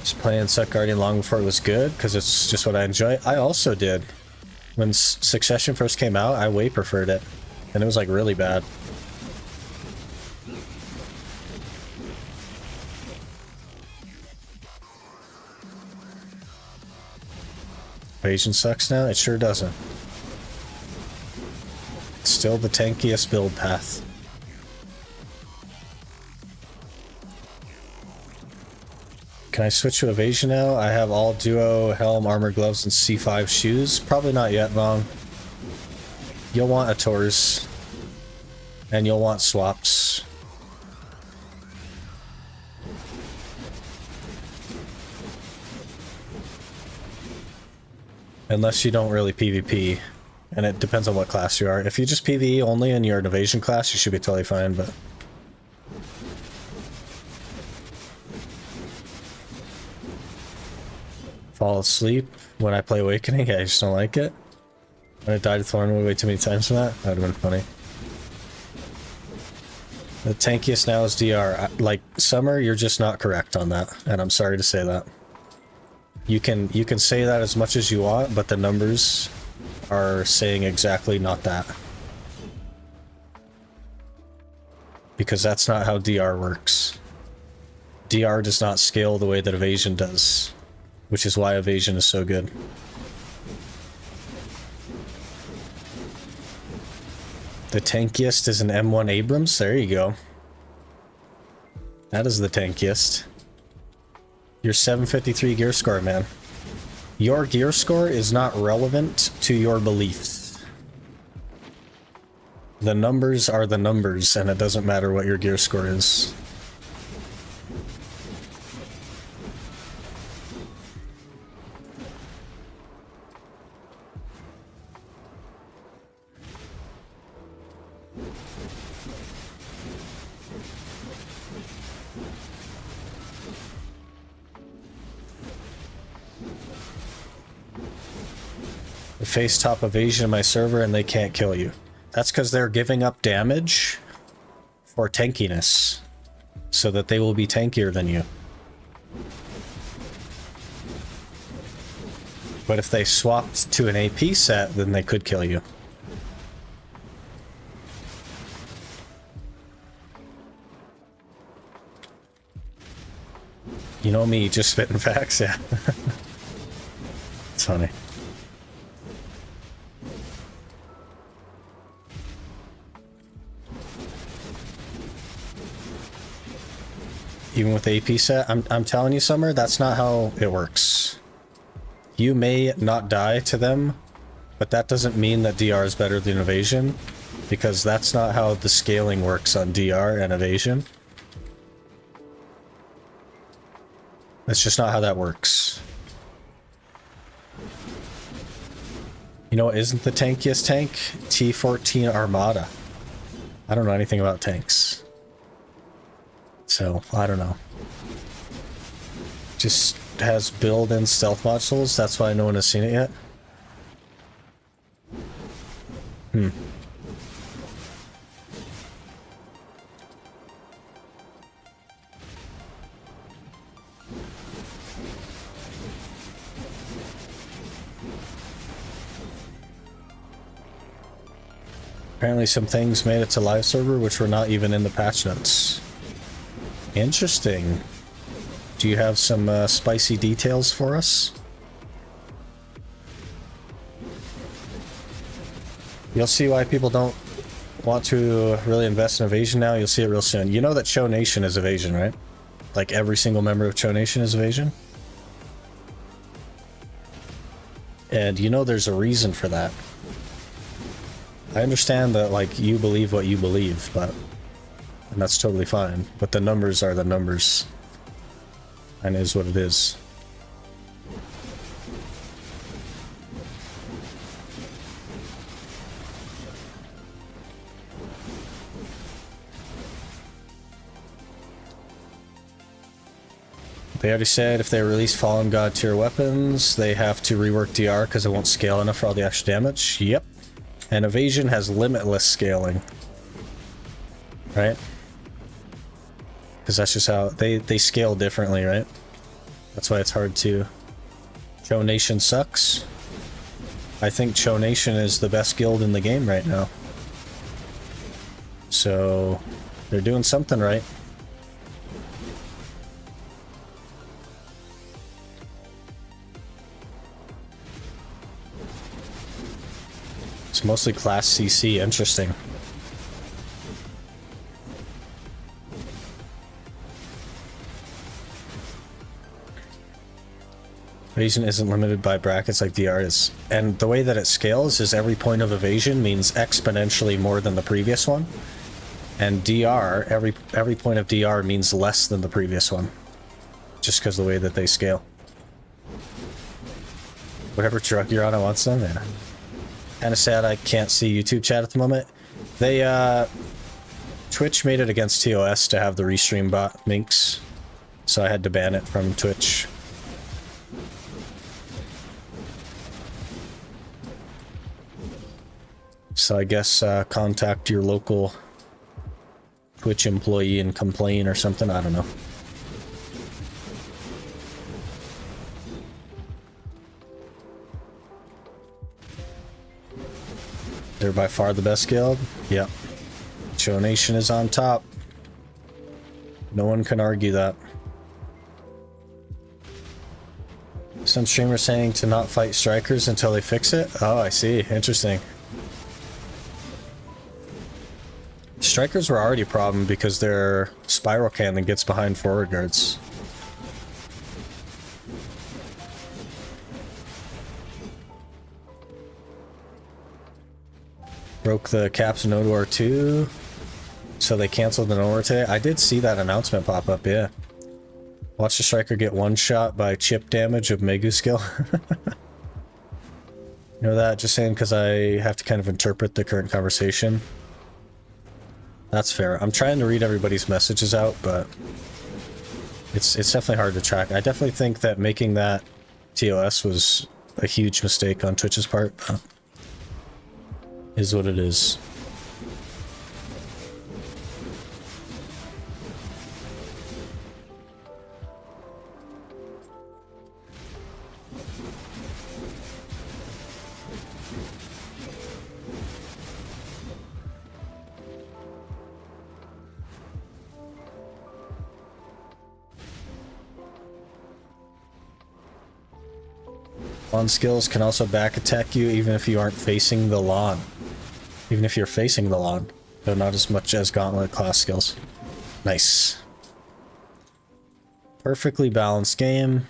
Just playing Suck Guardian long before it was good because it's just what I enjoy. I also did. When Succession first came out, I way preferred it, and it was like really bad. Evasion sucks now? It sure doesn't. It's still the tankiest build path. Can I switch to evasion now? I have all duo, helm, armor, gloves, and C5 shoes. Probably not yet, Vong. You'll want Ators. And you'll want swaps. Unless you don't really PvP, and it depends on what class you are. If you just PvE only and you're an evasion class, you should be totally fine, but... Fall asleep when I play Awakening? I just don't like it. When I died of Thornwood way too many times from that? That would have been funny. The tankiest now is DR. Like, Summer, you're just not correct on that, and I'm sorry to say that. You can say that as much as you want, but the numbers are saying exactly not that. Because that's not how DR works. DR does not scale the way that evasion does, which is why evasion is so good. The tankiest is an M1 Abrams. There you go. That is the tankiest. Your 753 gear score, man. Your gear score is not relevant to your beliefs. The numbers are the numbers, and it doesn't matter what your gear score is. Face top evasion in my server and they can't kill you. That's because they're giving up damage for tankiness, so that they will be tankier than you. But if they swapped to an AP set, then they could kill you. You know me, just spitting facts, yeah. It's funny. Even with the AP set, I'm telling you, Summer, that's not how it works. You may not die to them, but that doesn't mean that DR is better than Evasion, because that's not how the scaling works on DR and Evasion. That's just not how that works. You know what isn't the tankiest tank? T14 Armada. I don't know anything about tanks. So, I don't know. Just has build and stealth modules, that's why no one has seen it yet. Apparently some things made it to live server which were not even in the patch notes. Interesting. Do you have some spicy details for us? You'll see why people don't want to really invest in Evasion now. You'll see it real soon. You know that Cho Nation is Evasion, right? Like every single member of Cho Nation is Evasion? And you know there's a reason for that. I understand that, like, you believe what you believe, but... and that's totally fine. But the numbers are the numbers. And it is what it is. They already said if they release Fallen God tier weapons, they have to rework DR because it won't scale enough for all the extra damage. Yep. And Evasion has limitless scaling. Right? Because that's just how they scale differently, right? That's why it's hard to... Cho Nation sucks. I think Cho Nation is the best guild in the game right now. So, they're doing something right. It's mostly class CC, interesting. Evasion isn't limited by brackets like DR is. And the way that it scales is every point of evasion means exponentially more than the previous one. And DR, every point of DR means less than the previous one. Just because of the way that they scale. Whatever truck you're on, I want some, yeah. Kinda sad I can't see YouTube chat at the moment. They, Twitch made it against TOS to have the restream bot minx. So I had to ban it from Twitch. So I guess contact your local Twitch employee and complain or something, I don't know. They're by far the best guild? Yep. Cho Nation is on top. No one can argue that. Some streamers saying to not fight strikers until they fix it? Oh, I see. Interesting. Strikers were already a problem because their spiral cannon gets behind forward guards. Broke the caps of Node War 2. So they canceled the Node War today. I did see that announcement pop up, yeah. Watch the striker get one shot by chip damage of Megu skill. You know that? Just saying because I have to kind of interpret the current conversation. That's fair. I'm trying to read everybody's messages out, but it's definitely hard to track. I definitely think that making that TOS was a huge mistake on Twitch's part. Is what it is. Lawn skills can also back attack you even if you aren't facing the lawn. Even if you're facing the lawn, though not as much as gauntlet class skills. Nice. Perfectly balanced game.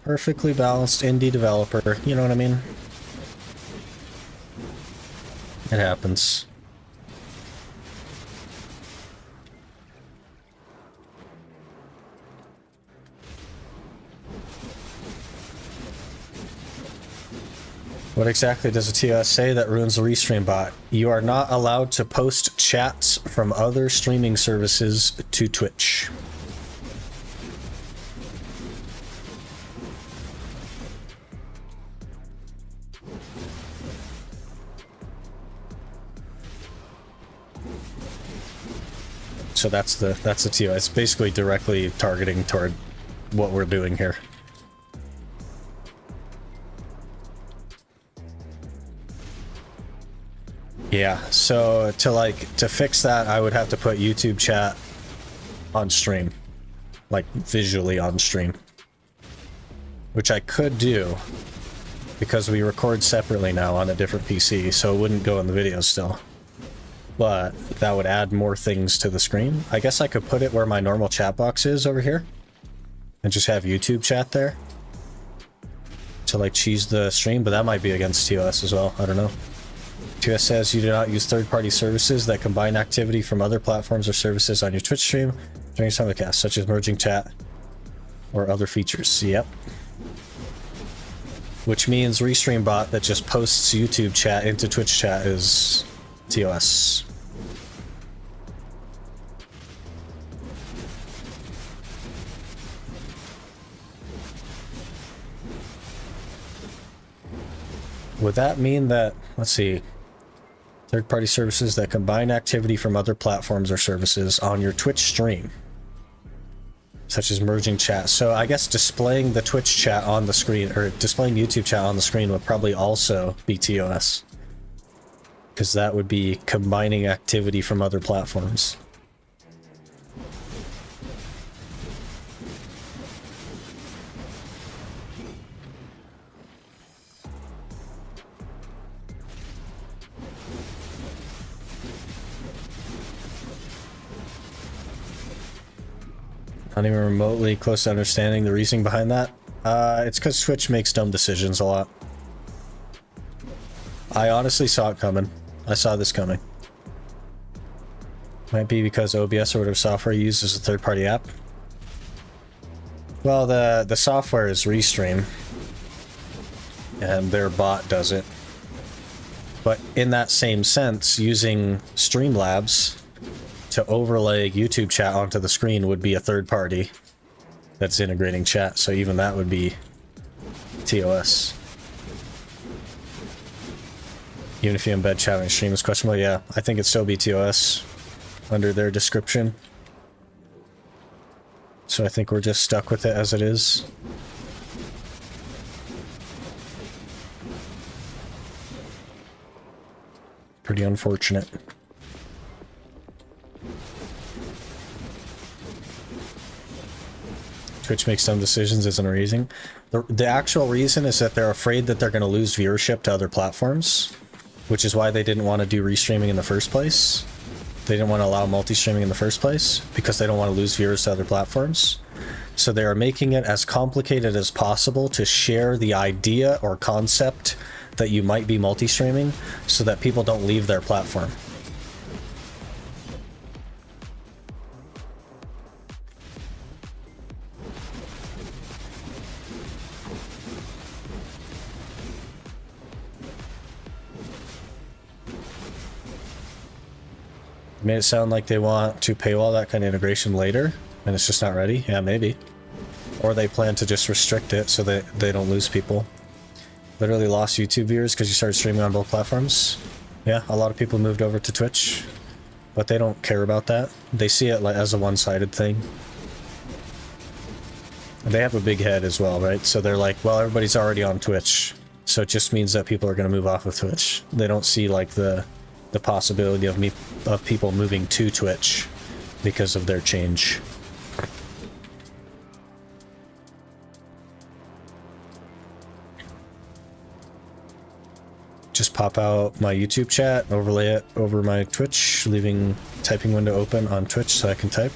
Perfectly balanced indie developer, you know what I mean? It happens. What exactly does a TOS say that ruins the restream bot? You are not allowed to post chats from other streaming services to Twitch. So that's the TOS. It's basically directly targeting toward what we're doing here. Yeah, so to fix that, I would have to put YouTube chat on stream, like visually on stream, which I could do because we record separately now on a different PC, so it wouldn't go in the video still. But that would add more things to the screen. I guess I could put it where my normal chat box is over here and just have YouTube chat there to like cheese the stream, but that might be against TOS as well. I don't know. TOS says you do not use third-party services that combine activity from other platforms or services on your Twitch stream during simulcast, such as merging chat or other features. Yep. Which means Restream bot that just posts YouTube chat into Twitch chat is TOS. Would that mean that, let's see, third-party services that combine activity from other platforms or services on your Twitch stream, such as merging chat. So I guess displaying the Twitch chat on the screen, or displaying YouTube chat on the screen, would probably also be TOS, because that would be combining activity from other platforms. Not even remotely close to understanding the reasoning behind that. It's because Twitch makes dumb decisions a lot. I honestly saw it coming. I saw this coming. Might be because OBS or whatever software you use is a third-party app. Well, the software is Restream, and their bot does it. But in that same sense, using Streamlabs to overlay YouTube chat onto the screen would be a third party that's integrating chat, so even that would be TOS. Even if you embed chat on your stream is questionable, yeah, I think it'd still be TOS under their description. So I think we're just stuck with it as it is. Pretty unfortunate. Twitch makes some decisions isn't a reason. The actual reason is that they're afraid that they're going to lose viewership to other platforms, which is why they didn't want to do restreaming in the first place. They didn't want to allow multi-streaming in the first place because they don't want to lose viewers to other platforms. So they are making it as complicated as possible to share the idea or concept that you might be multi-streaming so that people don't leave their platform. Made it sound like they want to paywall that kind of integration later, and it's just not ready. Yeah, maybe. Or they plan to just restrict it so that they don't lose people. Literally lost YouTube viewers because you started streaming on both platforms. Yeah, a lot of people moved over to Twitch, but they don't care about that. They see it like as a one-sided thing. They have a big head as well, right? So they're like, well, everybody's already on Twitch, so it just means that people are going to move off of Twitch. They don't see like the possibility of people moving to Twitch because of their change. Just pop out my YouTube chat, overlay it over my Twitch, leaving typing window open on Twitch so I can type.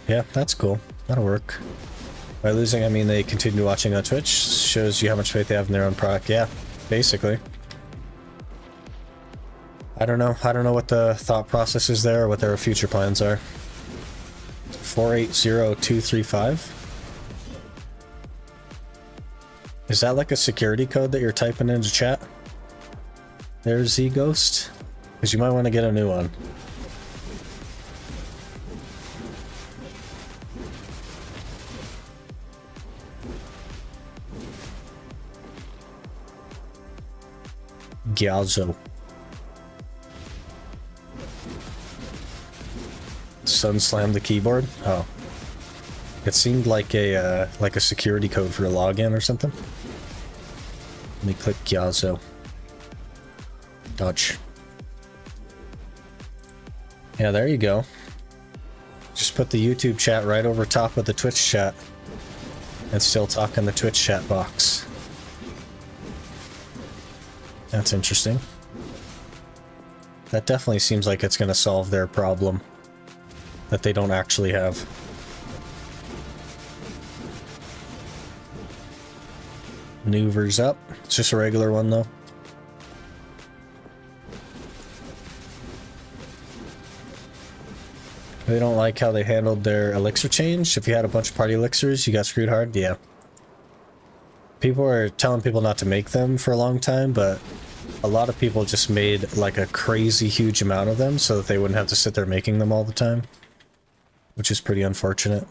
Yeah, that's cool. That'll work. By losing, I mean they continue watching on Twitch. Shows you how much faith they have in their own product. Yeah, basically. I don't know. I don't know what the thought process is there or what their future plans are. 480235. Is that like a security code that you're typing into chat? There's Z-Ghost? Because you might want to get a new one. Gyazo. Sun slammed the keyboard? Oh. It seemed like a security code for a login or something. Let me click Gyazo. Dodge. Yeah, there you go. Just put the YouTube chat right over top of the Twitch chat and still talk in the Twitch chat box. That's interesting. That definitely seems like it's going to solve their problem that they don't actually have. Maneuvers up. It's just a regular one though. They don't like how they handled their elixir change. If you had a bunch of party elixirs, you got screwed hard. Yeah. People are telling people not to make them for a long time, but a lot of people just made like a crazy huge amount of them so that they wouldn't have to sit there making them all the time, which is pretty unfortunate.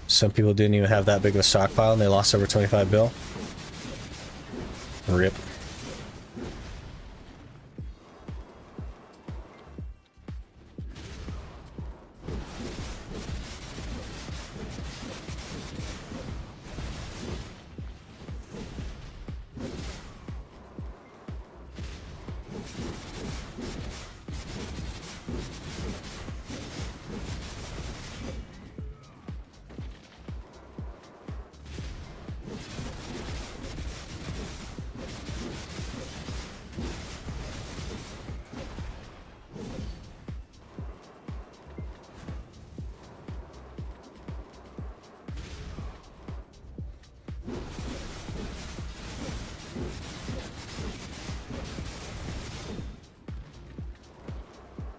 Some people didn't even have that big of a stockpile and they lost over 25 bill. RIP.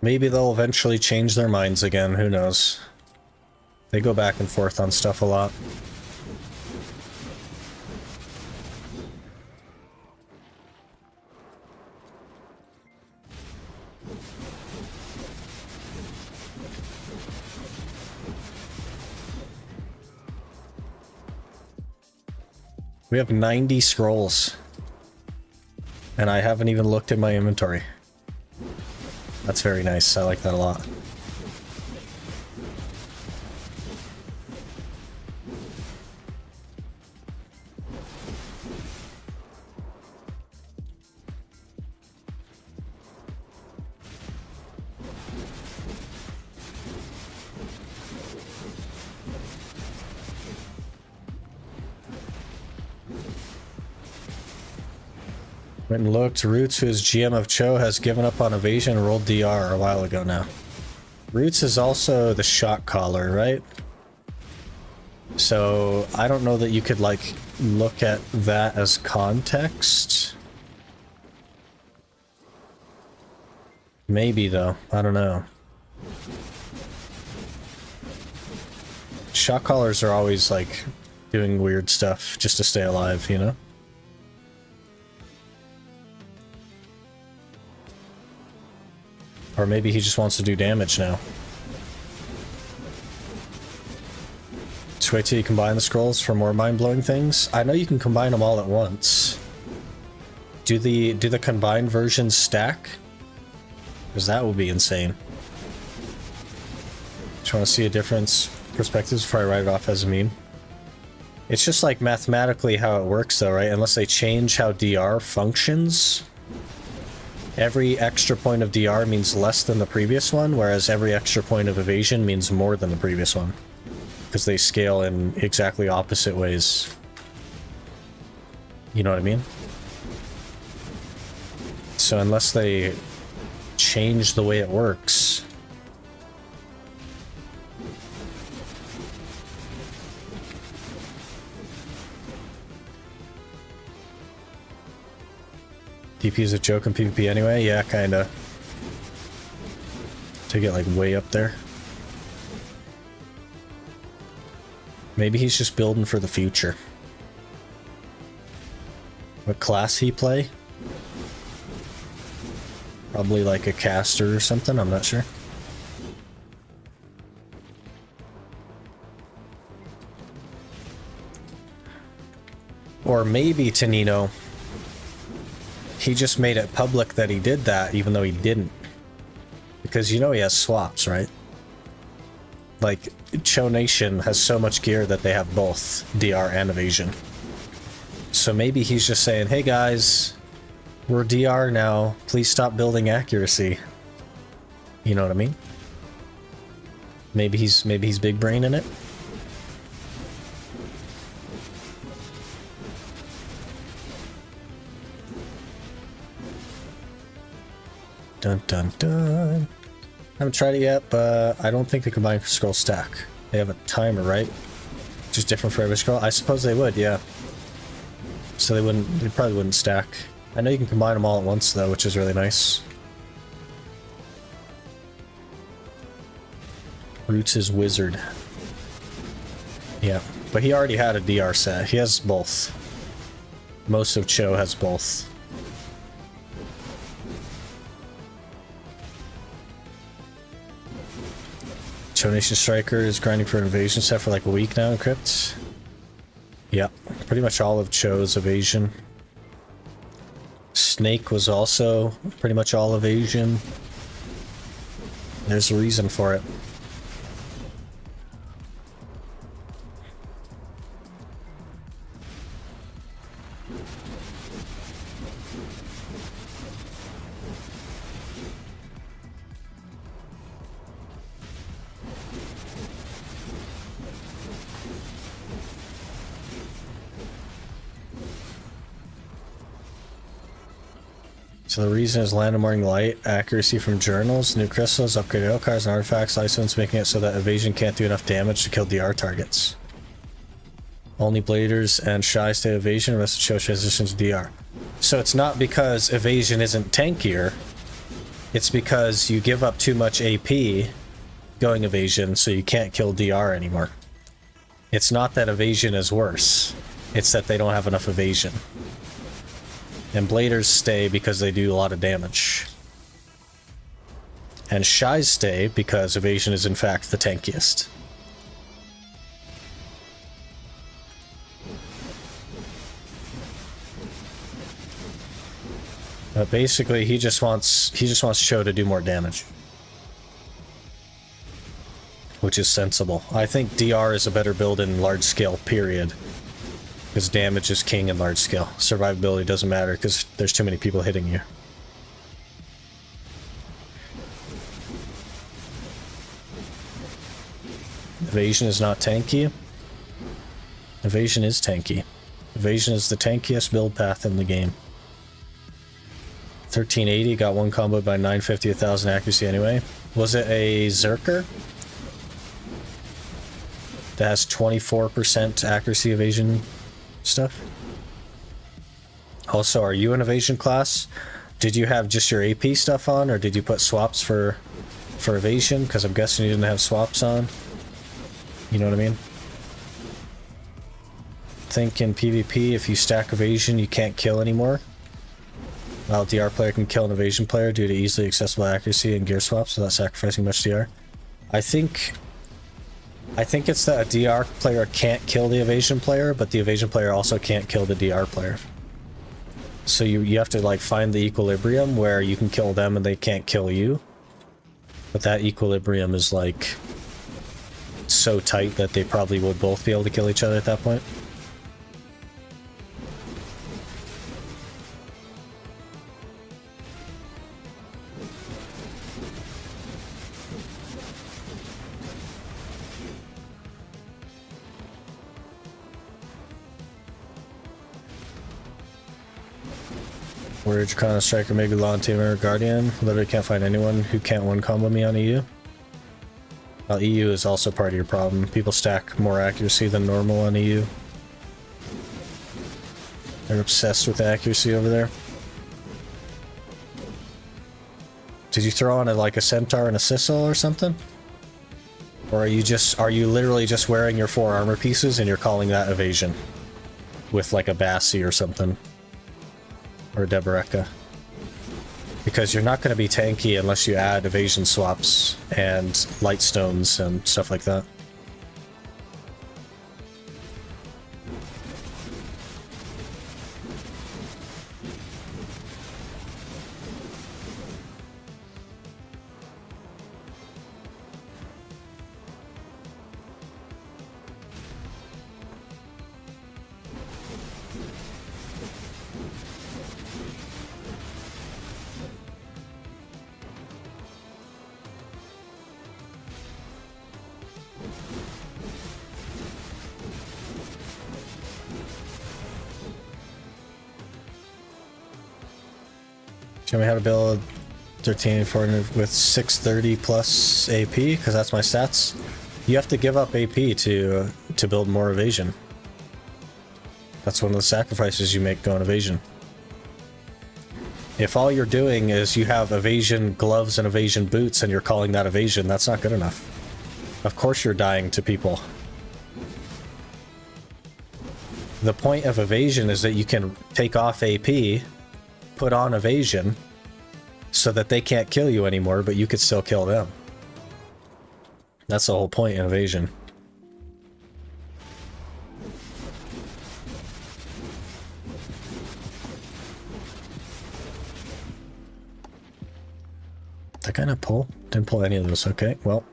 Maybe they'll eventually change their minds again, who knows. They go back and forth on stuff a lot. We have 90 scrolls. And I haven't even looked at my inventory. That's very nice. I like that a lot. Went and looked. Roots, who is GM of Cho, has given up on Evasion and rolled DR a while ago now. Roots is also the shot caller, right? So I don't know that you could like look at that as context. Maybe though, I don't know. Shot callers are always like doing weird stuff just to stay alive, you know? Or maybe he just wants to do damage now. Just wait till you combine the scrolls for more mind-blowing things. I know you can combine them all at once. Do the combined versions stack? Because that would be insane. Just want to see a difference. Perspectives before I write it off as a meme. It's just like mathematically how it works though, right? Unless they change how DR functions. Every extra point of DR means less than the previous one, whereas every extra point of evasion means more than the previous one. Because they scale in exactly opposite ways. You know what I mean? So unless they change the way it works... DP is a joke in PvP anyway? Yeah, kinda. To get like way up there. Maybe he's just building for the future. What class he play? Probably like a caster or something, I'm not sure. Or maybe Tanino, he just made it public that he did that, even though he didn't. Because you know he has swaps, right? Like, Cho Nation has so much gear that they have both DR and Evasion. So maybe he's just saying, hey guys, we're DR now, please stop building accuracy. You know what I mean? Maybe he's big brain in it. Dun dun dun. Haven't tried it yet, but I don't think the combined scroll stack. They have a timer, right? Just different for every scroll? I suppose they would, yeah. So they probably wouldn't stack. I know you can combine them all at once though, which is really nice. Roots is wizard. Yeah, but he already had a DR set. He has both. Most of Cho has both. Cho Nation Striker is grinding for an evasion set for like a week now in Crypt. Yep, pretty much all of Cho's evasion. Snake was also pretty much all evasion. There's a reason for it. So the reason is Land of Morning Light, accuracy from journals, new crystals, upgraded Elcars and artifacts, license, making it so that Evasion can't do enough damage to kill DR targets. Only Bladers and Shai stay Evasion, rest of Cho transitions to DR. So it's not because Evasion isn't tankier, it's because you give up too much AP going Evasion, so you can't kill DR anymore. It's not that Evasion is worse, it's that they don't have enough Evasion. And Bladers stay because they do a lot of damage. And Shai's stay because Evasion is in fact the tankiest. But basically he just wants Cho to do more damage. Which is sensible. I think DR is a better build in large scale, period. Because damage is king in large scale. Survivability doesn't matter because there's too many people hitting you. Evasion is not tanky. Evasion is tanky. Evasion is the tankiest build path in the game. 1380 got one combo by 950, 1000 accuracy anyway. Was it a Zerker? That has 24% accuracy evasion stuff? Also, are you an evasion class? Did you have just your AP stuff on, or did you put swaps for evasion? Because I'm guessing you didn't have swaps on. You know what I mean? Think in PvP, if you stack evasion, you can't kill anymore. While DR player can kill an evasion player due to easily accessible accuracy and gear swaps without sacrificing much DR. I think it's that a DR player can't kill the evasion player, but the evasion player also can't kill the DR player. So you have to like find the equilibrium where you can kill them and they can't kill you. But that equilibrium is like so tight that they probably would both be able to kill each other at that point. Warrior, Dracona, Striker, maybe Lawn Tamer, Guardian. Literally can't find anyone who can't one combo me on EU. Well, EU is also part of your problem. People stack more accuracy than normal on EU. They're obsessed with accuracy over there. Did you throw on like a Centaur and a Sissel or something? Or are you literally just wearing your 4 armor pieces and you're calling that evasion? With like a Bassi or something. Or Deboreka. Because you're not going to be tanky unless you add evasion swaps and light stones and stuff like that. Show me how to build 1340 with 630 plus AP, because that's my stats. You have to give up AP to build more evasion. That's one of the sacrifices you make going evasion. If all you're doing is you have evasion gloves and evasion boots and you're calling that evasion, that's not good enough. Of course you're dying to people. The point of evasion is that you can take off AP, put on evasion, so that they can't kill you anymore, but you could still kill them. That's the whole point in evasion. Did I kind of pull? Didn't pull any of those. Okay, well.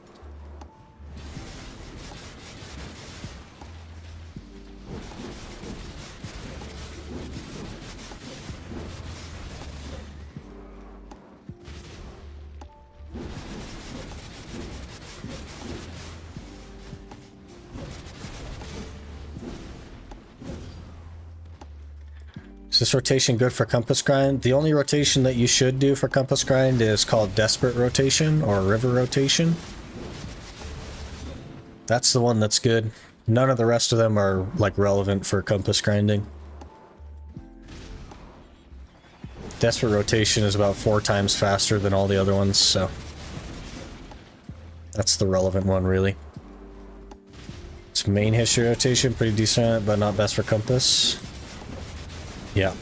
Is this rotation good for Compass Grind? The only rotation that you should do for Compass Grind is called Desperate Rotation or River Rotation. That's the one that's good. None of the rest of them are like relevant for Compass Grinding. Desperate Rotation is about 4 times faster than all the other ones, so that's the relevant one, really. It's main history rotation, pretty decent, but not best for Compass. Yeah.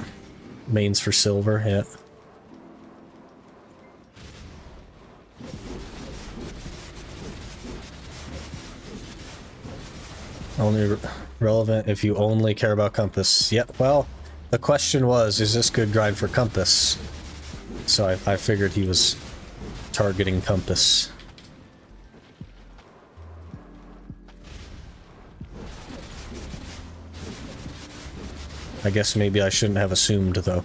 Mains for silver, yeah. Only relevant if you only care about Compass. Yep, well, the question was, is this good grind for Compass? So I figured he was targeting Compass. I guess maybe I shouldn't have assumed, though.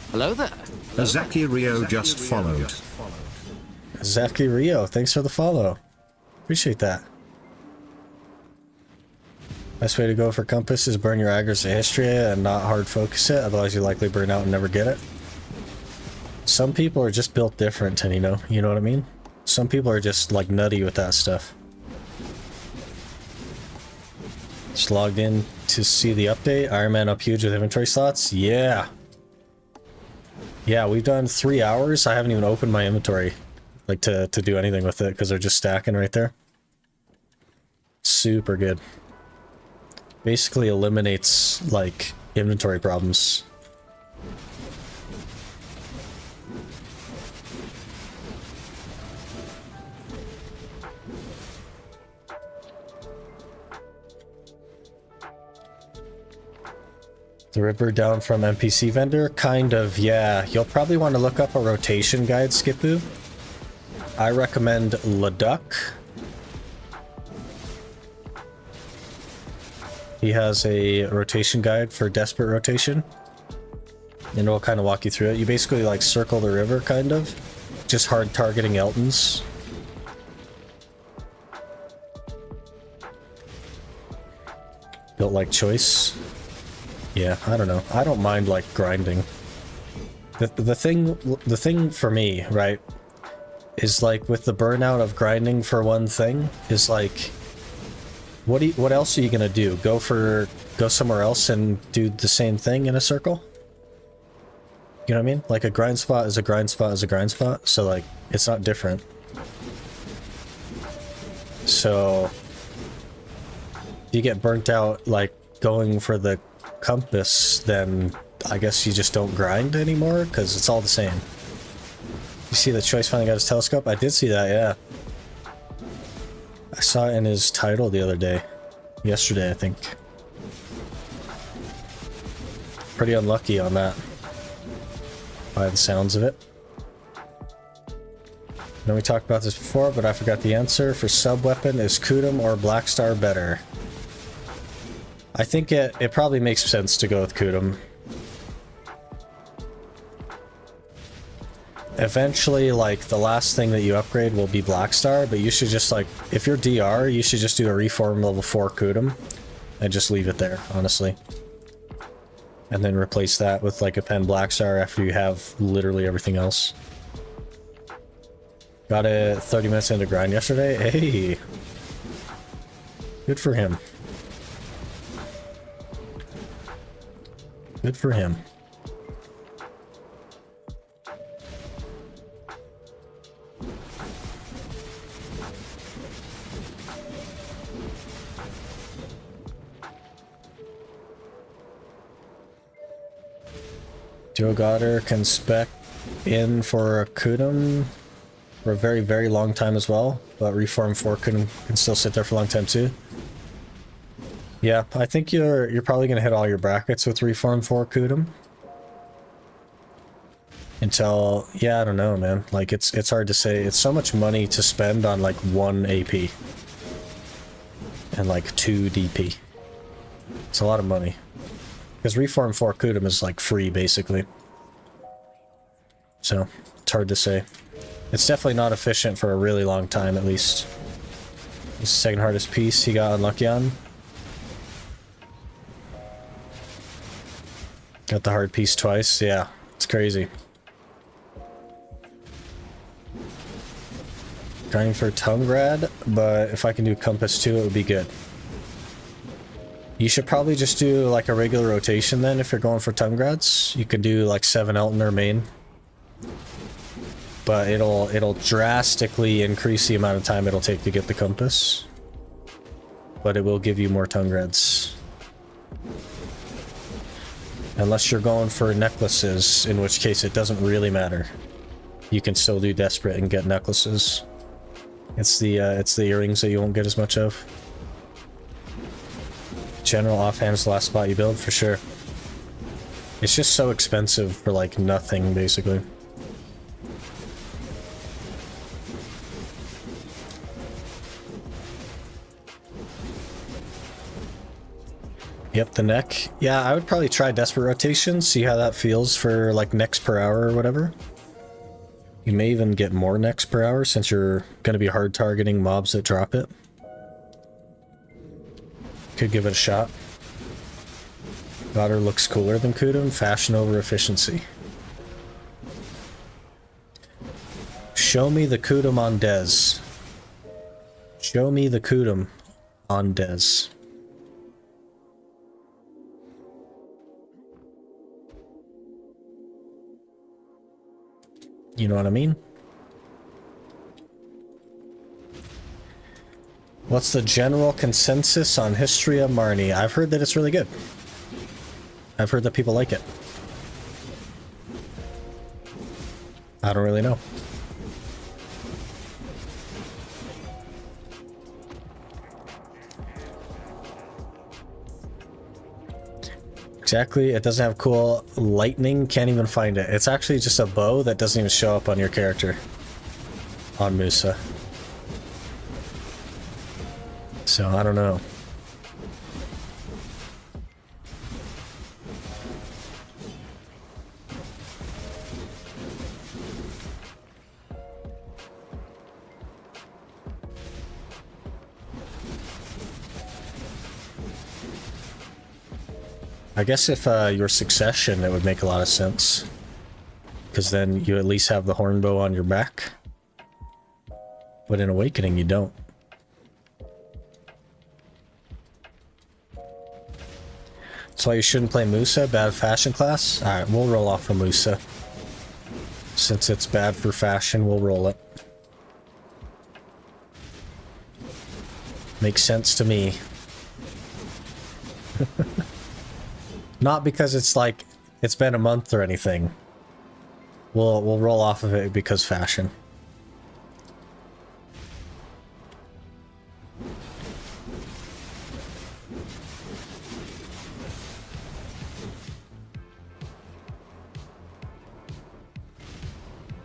Hello there. Azaki Rio just followed. Zaki Rio, thanks for the follow. Appreciate that. Best way to go for compass is burn your aggers to Histria and not hard focus it, otherwise you likely burn out and never get it. Some people are just built different, and you know what I mean? Some people are just like nutty with that stuff. Just logged in to see the update. Ironman up huge with inventory slots. Yeah. Yeah, we've done 3 hours. I haven't even opened my inventory, like to do anything with it, because they're just stacking right there. Super good. Basically eliminates like inventory problems. The river down from NPC vendor? Kind of, yeah. You'll probably want to look up a rotation guide, Skipu. I recommend Leduc. He has a rotation guide for desperate rotation. And it'll kind of walk you through it. You basically like circle the river, kind of. Just hard targeting Eltons. Built like choice. Yeah, I don't know. I don't mind like grinding. The thing for me, right, is like with the burnout of grinding for one thing is like, what else are you gonna do? Go somewhere else and do the same thing in a circle? You know what I mean? Like a grind spot is a grind spot is a grind spot, so like it's not different. So you get burnt out like going for the compass, then I guess you just don't grind anymore because it's all the same. You see the choice finally got his telescope? I did see that, yeah. I saw it in his title the other day. Yesterday, I think. Pretty unlucky on that. By the sounds of it. I know we talked about this before, but I forgot the answer. For sub-weapon, is Kudum or Blackstar better? I think it probably makes sense to go with Kudum. Eventually, like, the last thing that you upgrade will be Blackstar, but you should just, like, if you're DR, you should just do a reform level 4 Kudum and just leave it there, honestly. And then replace that with, like, a pen Blackstar after you have literally everything else. Got it 30 minutes into grind yesterday. Hey! Good for him. Good for him. Joe Goddard can spec in for a Kudum for a very, very long time as well, but Reform 4 can still sit there for a long time too. Yeah, I think you're probably gonna hit all your brackets with Reform 4 Kudum. Until, yeah, I don't know, man. Like, it's hard to say. It's so much money to spend on, like, 1 AP. And, like, 2 DP. It's a lot of money. Because Reform 4 Kudum is, like, free, basically. So, it's hard to say. It's definitely not efficient for a really long time, at least. This is the second hardest piece he got unlucky on. Got the hard piece twice. Yeah, it's crazy. Grinding for tongue grad, but if I can do compass too, it would be good. You should probably just do like a regular rotation then if you're going for tongue grads. You could do like 7 Elton or main. But it'll drastically increase the amount of time it'll take to get the compass. But it will give you more tongue grads. Unless you're going for necklaces, in which case it doesn't really matter. You can still do desperate and get necklaces. It's the earrings that you won't get as much of. General offhand is the last spot you build, for sure. It's just so expensive for like nothing, basically. Yep, the neck. Yeah, I would probably try desperate rotation, see how that feels for like necks per hour or whatever. You may even get more necks per hour since you're going to be hard targeting mobs that drop it. Could give it a shot. Daughter looks cooler than Kudum. Fashion over efficiency. Show me the Kudum on Dez. Show me the Kudum on Dez. You know what I mean? What's the general consensus on Histria Marnie? I've heard that it's really good. I've heard that people like it. I don't really know. Exactly, it doesn't have cool lightning, can't even find it. It's actually just a bow that doesn't even show up on your character. On Musa. So, I don't know. I guess if your succession, it would make a lot of sense. Because then you at least have the horn bow on your back. But in Awakening, you don't. That's why you shouldn't play Musa, bad fashion class. Alright, we'll roll off of Musa. Since it's bad for fashion, we'll roll it. Makes sense to me. Not because it's like, it's been a month or anything. We'll roll off of it because fashion.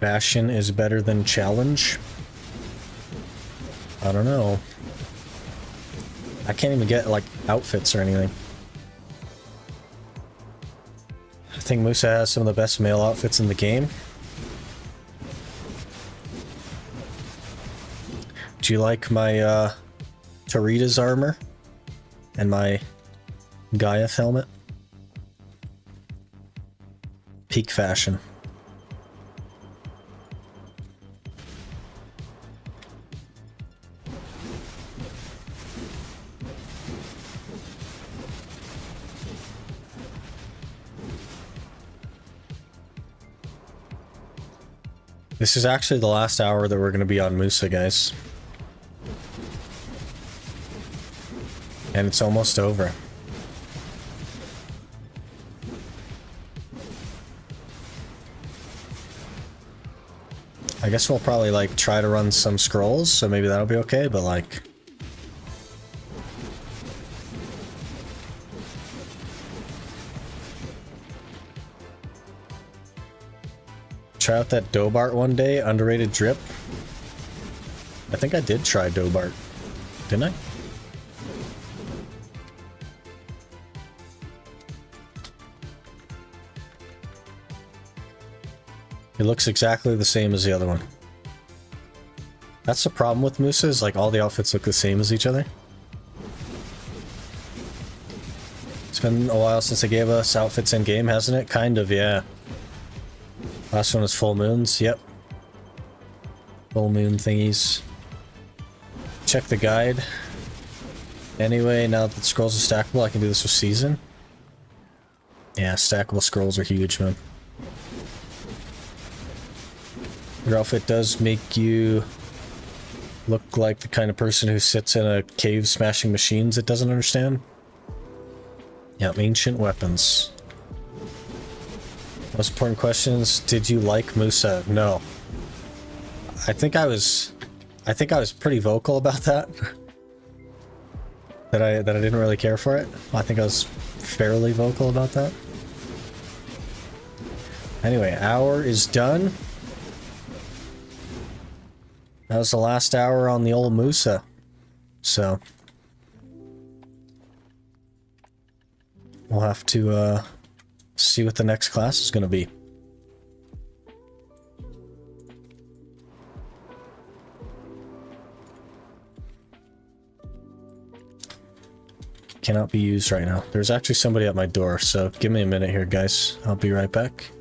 Fashion is better than challenge? I don't know. I can't even get, like, outfits or anything. I think Musa has some of the best male outfits in the game. Do you like my, Tarita's armor? And my Gaiath helmet? Peak fashion. This is actually the last hour that we're going to be on Musa, guys. And it's almost over. I guess we'll probably, like, try to run some scrolls, so maybe that'll be okay, but, like... Try out that Dobart one day, underrated drip. I think I did try Dobart, didn't I? It looks exactly the same as the other one. That's the problem with Musa, is like all the outfits look the same as each other. It's been a while since they gave us outfits in game, hasn't it? Kind of, yeah. Last one was full moons, yep. Full moon thingies. Check the guide. Anyway, now that the scrolls are stackable, I can do this with season. Yeah, stackable scrolls are huge, man. Your outfit does make you look like the kind of person who sits in a cave smashing machines that doesn't understand. Yep, ancient weapons. Most important questions, did you like Musa? No. I think I was pretty vocal about that. that I didn't really care for it. I think I was fairly vocal about that. Anyway, hour is done. That was the last hour on the old Musa. So we'll have to see what the next class is going to be. cannot be used right now. There's actually somebody at my door, so give me a minute here, guys. I'll be right back.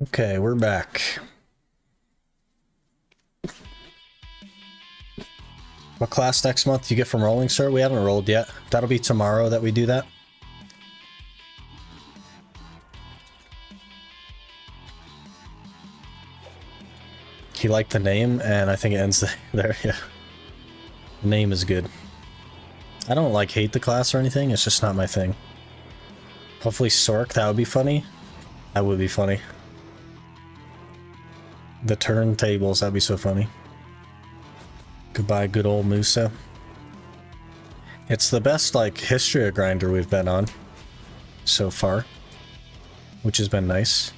Okay, we're back. What class next month you get from rolling, sir? We haven't rolled yet. That'll be tomorrow that we do that. He liked the name, and I think it ends there, yeah. The name is good. I don't like hate the class or anything, it's just not my thing. Hopefully Sork, that would be funny. That would be funny. The turntables, that'd be so funny. Goodbye, good old Musa. It's the best, like, Histria grinder we've been on so far, which has been nice.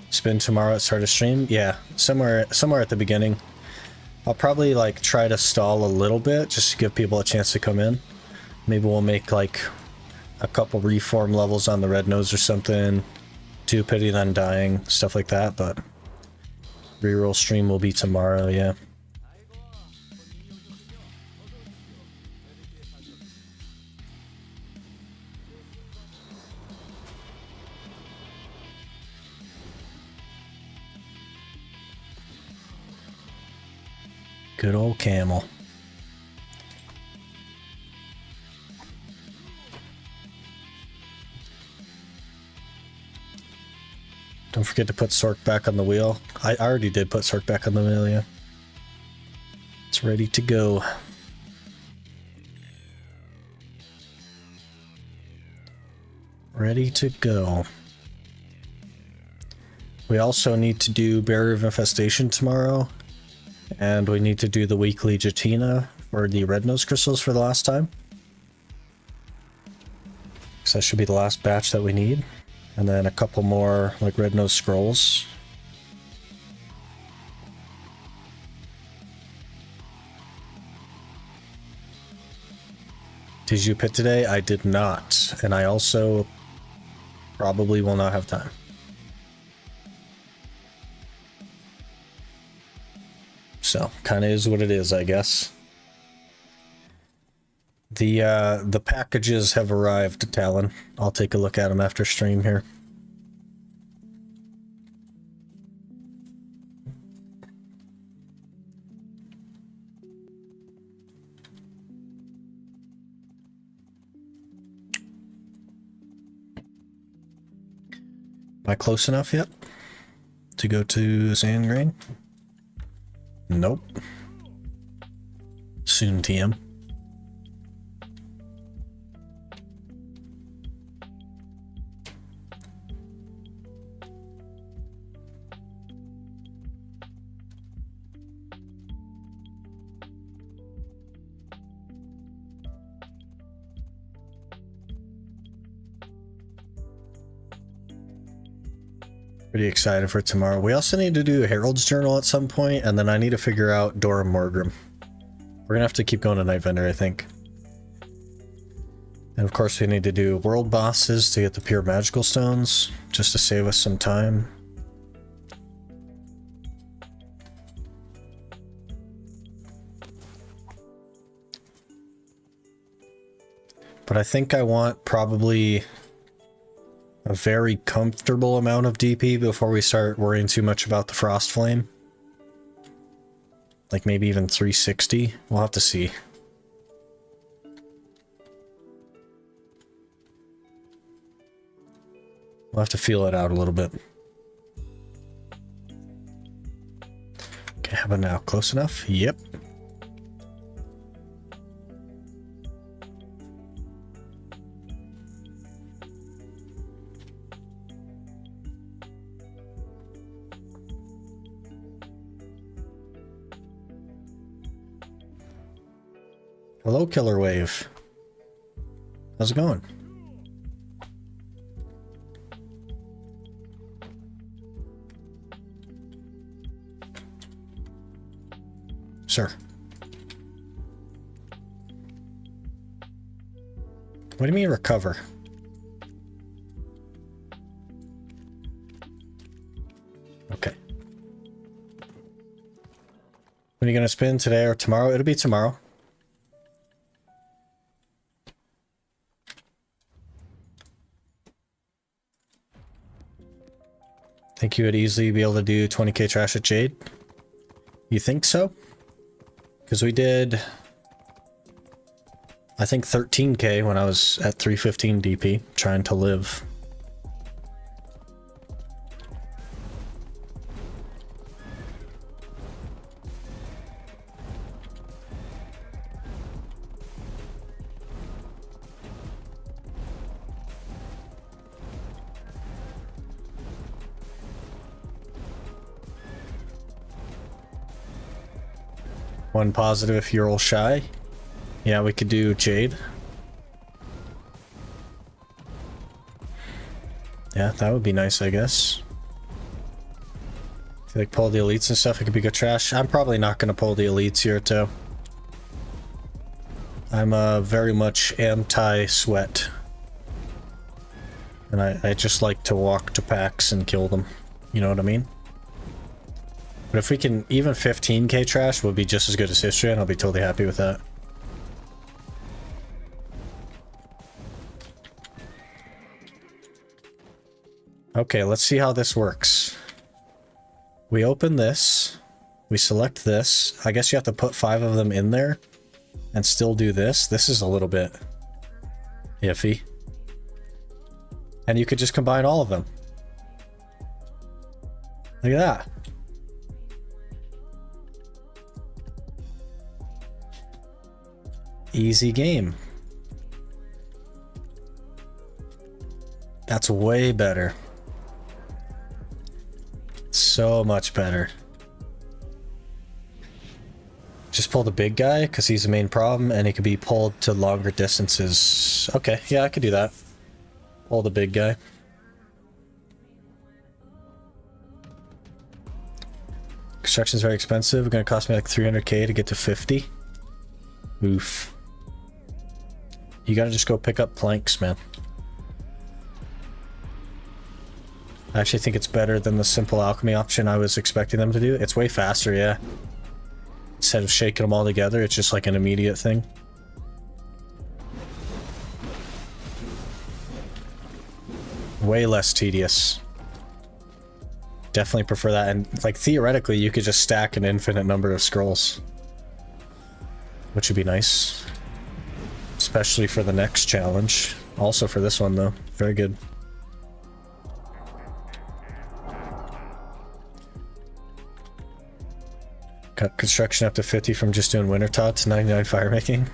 Spin tomorrow at start of stream? Yeah, somewhere at the beginning. I'll probably, like, try to stall a little bit just to give people a chance to come in. Maybe we'll make, like, a couple reform levels on the red nose or something. Do pity then dying, stuff like that, but reroll stream will be tomorrow, yeah. Good old camel. Don't forget to put Sork back on the wheel. I already did put Sork back on the wheel, yeah. It's ready to go. Ready to go. We also need to do Barrier of Infestation tomorrow. And we need to do the weekly Jatina for the red nose crystals for the last time. So that should be the last batch that we need. And then a couple more like red nose scrolls. Did you pit today? I did not. And I also probably will not have time. So, kind of is what it is, I guess. The packages have arrived, Talon. I'll take a look at them after stream here. Am I close enough yet to go to Sand Grain? Nope. Soon, TM. Pretty excited for tomorrow. We also need to do a Herald's Journal at some point, and then I need to figure out Dora Morgrim. We're gonna have to keep going to Night Vendor, I think. And of course we need to do world bosses to get the pure magical stones, just to save us some time. But I think I want probably a very comfortable amount of DP before we start worrying too much about the Frost Flame. Like maybe even 360. We'll have to see. We'll have to feel it out a little bit. Okay, how about now? Close enough? Yep. Hello, Killer Wave. How's it going? Sir. What do you mean recover? Okay. When are you gonna spin, today or tomorrow? It'll be tomorrow. Think you would easily be able to do 20k trash at Jade? You think so? Because we did, I think 13k when I was at 315 DP, trying to live. One positive if you're all Shai. Yeah, we could do Jade. Yeah, that would be nice, I guess. If you like pull the elites and stuff, it could be good trash. I'm probably not going to pull the elites here, too. I'm very much anti-sweat. And I just like to walk to packs and kill them. You know what I mean? But if we can, even 15k trash would be just as good as Histria, and I'll be totally happy with that. Okay, let's see how this works. We open this. We select this. I guess you have to put 5 of them in there and still do this. This is a little bit iffy. And you could just combine all of them. Look at that. Easy game. That's way better. So much better. Just pull the big guy because he's the main problem and he could be pulled to longer distances. Okay, yeah, I could do that. Pull the big guy. Construction's very expensive. It's gonna cost me like 300k to get to 50. Oof. You gotta just go pick up planks, man. I actually think it's better than the simple alchemy option I was expecting them to do. It's way faster, yeah. Instead of shaking them all together, it's just like an immediate thing. Way less tedious. Definitely prefer that. And like theoretically, you could just stack an infinite number of scrolls, which would be nice. Especially for the next challenge. Also for this one, though. Very good. Cut construction up to 50 from just doing winter tot to 99 fire making.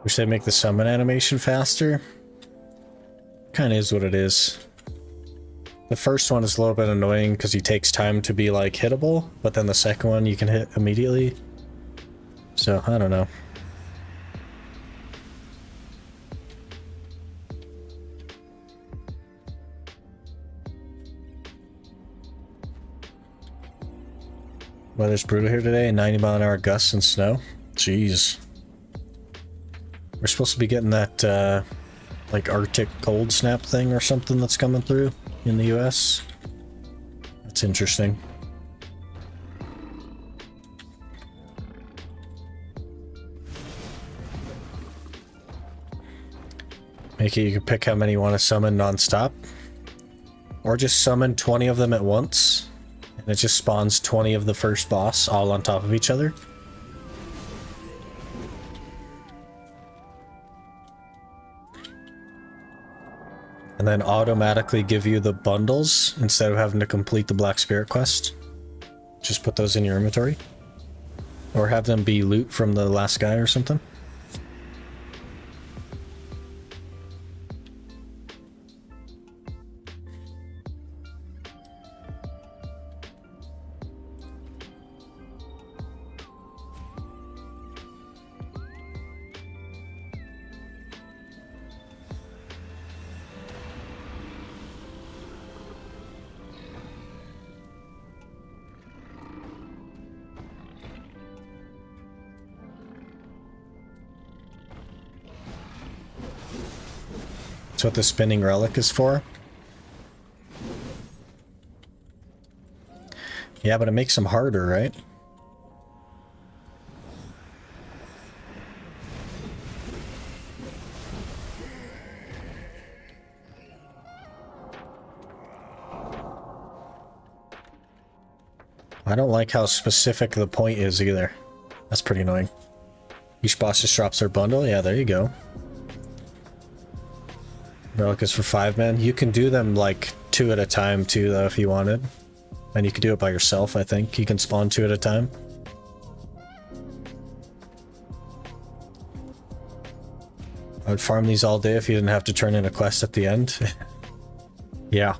Wish they'd make the summon animation faster. Kind of is what it is. The first one is a little bit annoying because he takes time to be like hittable, but then the second one you can hit immediately. So, I don't know. Weather's brutal here today, 90-mile-an-hour gusts and snow. Jeez. We're supposed to be getting that, like, Arctic cold snap thing or something that's coming through in the US. That's interesting. Make it you can pick how many you want to summon non-stop. Or just summon 20 of them at once. And it just spawns 20 of the first boss all on top of each other. And then automatically give you the bundles instead of having to complete the Black Spirit quest. Just put those in your inventory. Or have them be loot from the last guy or something. That's what the spinning relic is for. Yeah, but it makes them harder, right? I don't like how specific the point is either. That's pretty annoying. Each boss just drops their bundle. Yeah, there you go. Relic is for 5 men. You can do them like 2 at a time too, though, if you wanted. And you could do it by yourself, I think. You can spawn 2 at a time. I would farm these all day if you didn't have to turn in a quest at the end. Yeah.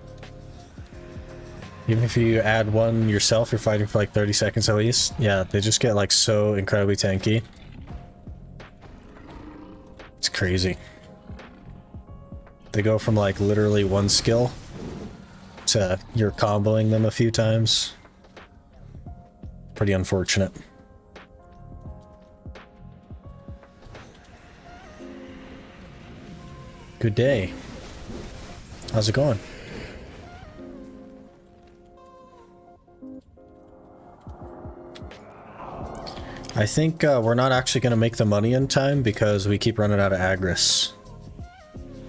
Even if you add one yourself, you're fighting for like 30 seconds at least. Yeah, they just get like so incredibly tanky. It's crazy. They go from like literally 1 skill to you're comboing them a few times. Pretty unfortunate. Good day. How's it going? I think we're not actually going to make the money in time because we keep running out of Agris.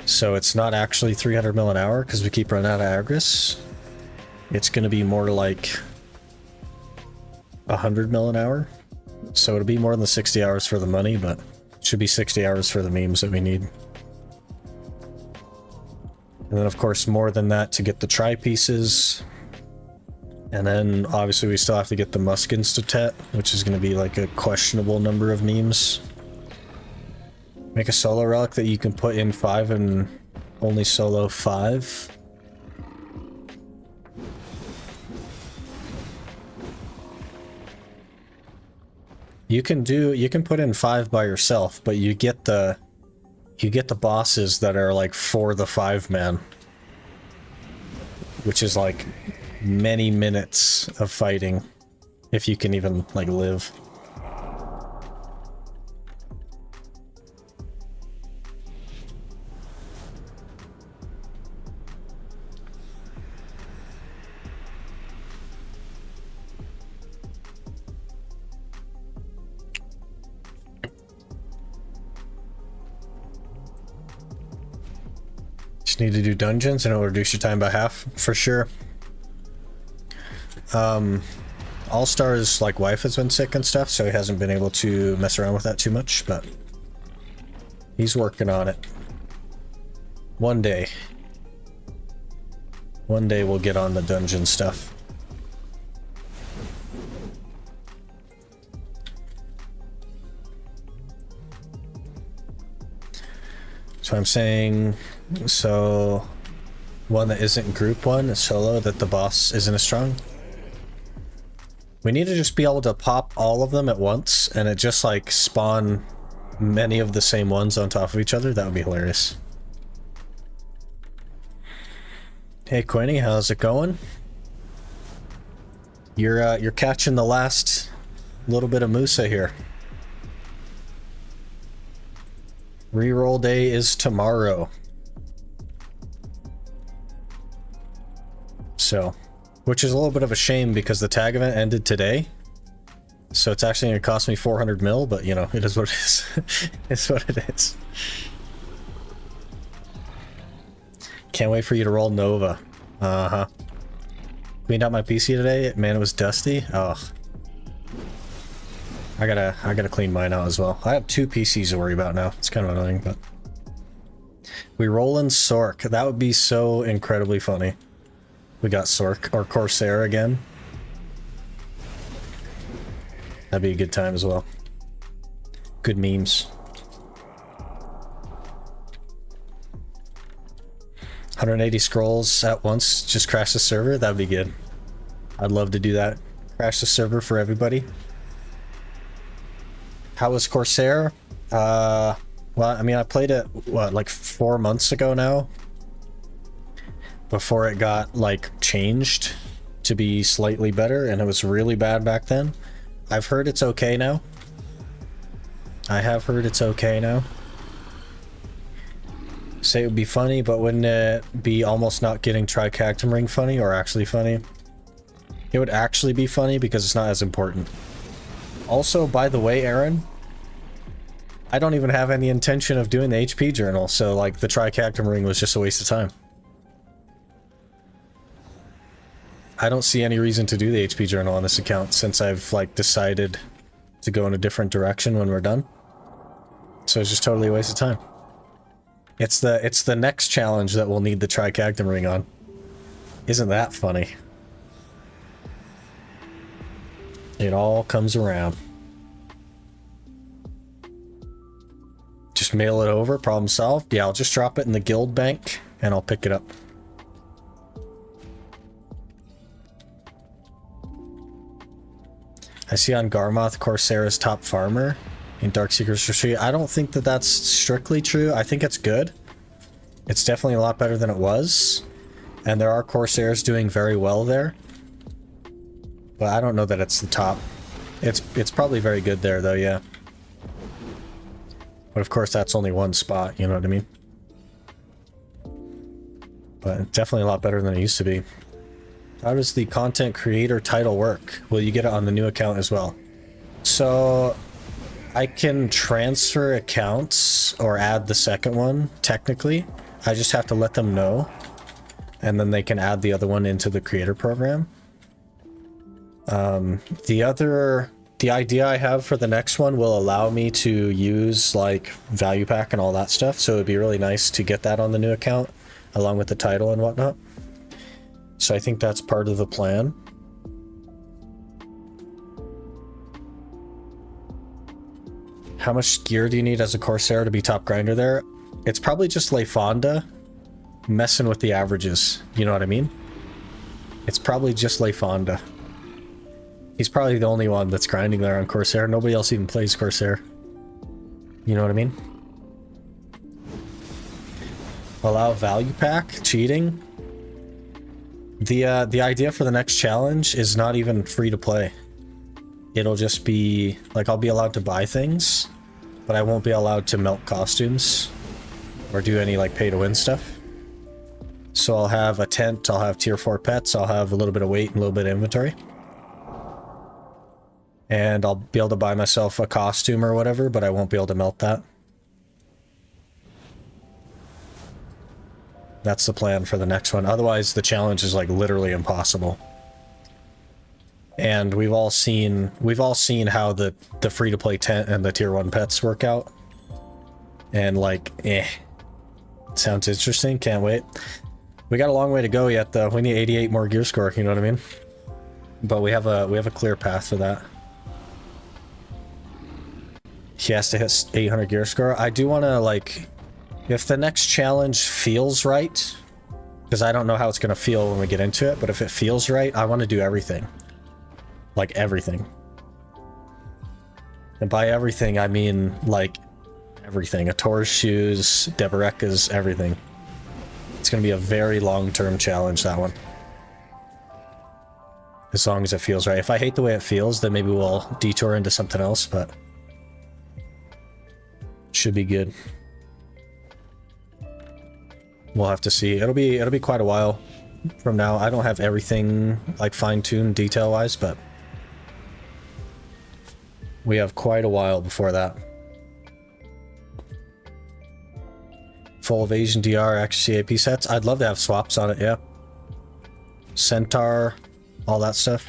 So it's not actually 300 mil an hour because we keep running out of Agris. It's going to be more like 100 mil an hour. So it'll be more than 60 hours for the money, but it should be 60 hours for the memes that we need. And then of course more than that to get the tri-pieces. And then obviously we still have to get the Musk Institutet, which is going to be like a questionable number of memes. Make a solo relic that you can put in 5 and only solo 5. You can put in 5 by yourself, but you get the bosses that are like for the 5 man. Which is like many minutes of fighting if you can even like live. Just need to do dungeons and it'll reduce your time by half for sure. All-Star's like wife has been sick and stuff, so he hasn't been able to mess around with that too much, but he's working on it. One day we'll get on the dungeon stuff. So I'm saying, so one that isn't group one, is solo, that the boss isn't as strong. We need to just be able to pop all of them at once and it just like spawn many of the same ones on top of each other. That would be hilarious. Hey Quinny, how's it going? You're catching the last little bit of Musa here. Reroll day is tomorrow. So, which is a little bit of a shame because the tag event ended today. So it's actually going to cost me 400 mil, but you know, it is what it is. It's what it is. Can't wait for you to roll Nova. Uh-huh. Cleaned out my PC today. Man, it was dusty. Ugh. I gotta clean mine out as well. I have 2 PCs to worry about now. It's kind of annoying, but we roll in Sork. That would be so incredibly funny. We got Sork or Corsair again. That'd be a good time as well. Good memes. 180 scrolls at once, just crash the server. That'd be good. I'd love to do that. Crash the server for everybody. How was Corsair? Well, I mean, I played it, what, like 4 months ago now? Before it got, like, changed to be slightly better, and it was really bad back then. I've heard it's okay now. I have heard it's okay now. Say it would be funny, but wouldn't it be almost not getting Tricactum Ring funny, or actually funny? It would actually be funny because it's not as important. Also, by the way, Aaron, I don't even have any intention of doing the HP journal, so like the Tricactum Ring was just a waste of time. I don't see any reason to do the HP journal on this account since I've like decided to go in a different direction when we're done. So it's just totally a waste of time. It's the next challenge that we'll need the Tricactum Ring on. Isn't that funny? It all comes around. Just mail it over, problem solved. Yeah, I'll just drop it in the guild bank and I'll pick it up. I see on Garmoth Corsair's top farmer in Darkseeker's Retreat. I don't think that that's strictly true. I think it's good. It's definitely a lot better than it was. And there are Corsairs doing very well there. But I don't know that it's the top. It's probably very good there though, yeah. But of course that's only one spot, you know what I mean? But definitely a lot better than it used to be. How does the content creator title work? Will you get it on the new account as well? So I can transfer accounts or add the second one, technically. I just have to let them know. And then they can add the other one into the creator program. The idea I have for the next one will allow me to use like value pack and all that stuff. So it'd be really nice to get that on the new account along with the title and whatnot. So I think that's part of the plan. How much gear do you need as a Corsair to be top grinder there? It's probably just Leifonda messing with the averages. You know what I mean? It's probably just Leifonda. He's probably the only one that's grinding there on Corsair. Nobody else even plays Corsair. You know what I mean? Allow value pack? Cheating? The idea for the next challenge is not even free to play. It'll just be like I'll be allowed to buy things, but I won't be allowed to melt costumes or do any like pay to win stuff. So I'll have a tent, I'll have tier 4 pets, I'll have a little bit of weight and a little bit of inventory. And I'll be able to buy myself a costume or whatever, but I won't be able to melt that. That's the plan for the next one. Otherwise, the challenge is like literally impossible. And we've all seen how the free-to-play tent and the tier 1 pets work out. And like, sounds interesting. Can't wait. We got a long way to go yet, though. We need 88 more gear score. You know what I mean? But we have a clear path for that. He has to hit 800 gear score. I do want to like If the next challenge feels right, because I don't know how it's going to feel when we get into it, but if it feels right, I want to do everything. Like everything. And by everything, I mean like everything. Ator's shoes, Deboreka's, everything. It's going to be a very long-term challenge, that one. As long as it feels right. If I hate the way it feels, then maybe we'll detour into something else, but should be good. We'll have to see. It'll be quite a while from now. I don't have everything like fine-tuned detail-wise, but we have quite a while before that. Full Evasion DR XCAP sets. I'd love to have swaps on it, yeah. Centaur, all that stuff.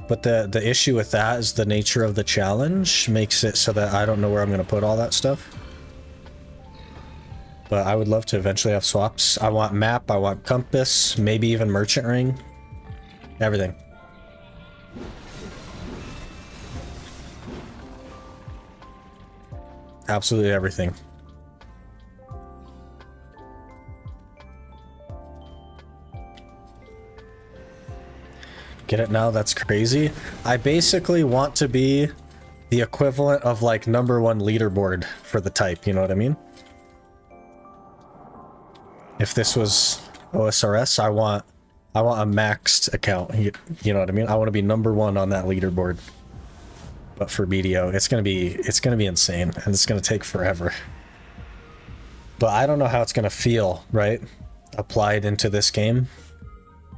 But the issue with that is the nature of the challenge makes it so that I don't know where I'm going to put all that stuff. But I would love to eventually have swaps. I want map, I want compass, maybe even merchant ring. Everything. Absolutely everything. Get it now? That's crazy. I basically want to be the equivalent of like #1 leaderboard for the type, you know what I mean? If this was OSRS, I want a maxed account. You know what I mean? I want to be #1 on that leaderboard. But for BDO, it's gonna be insane, and it's gonna take forever. But I don't know how it's gonna feel, right? Applied into this game.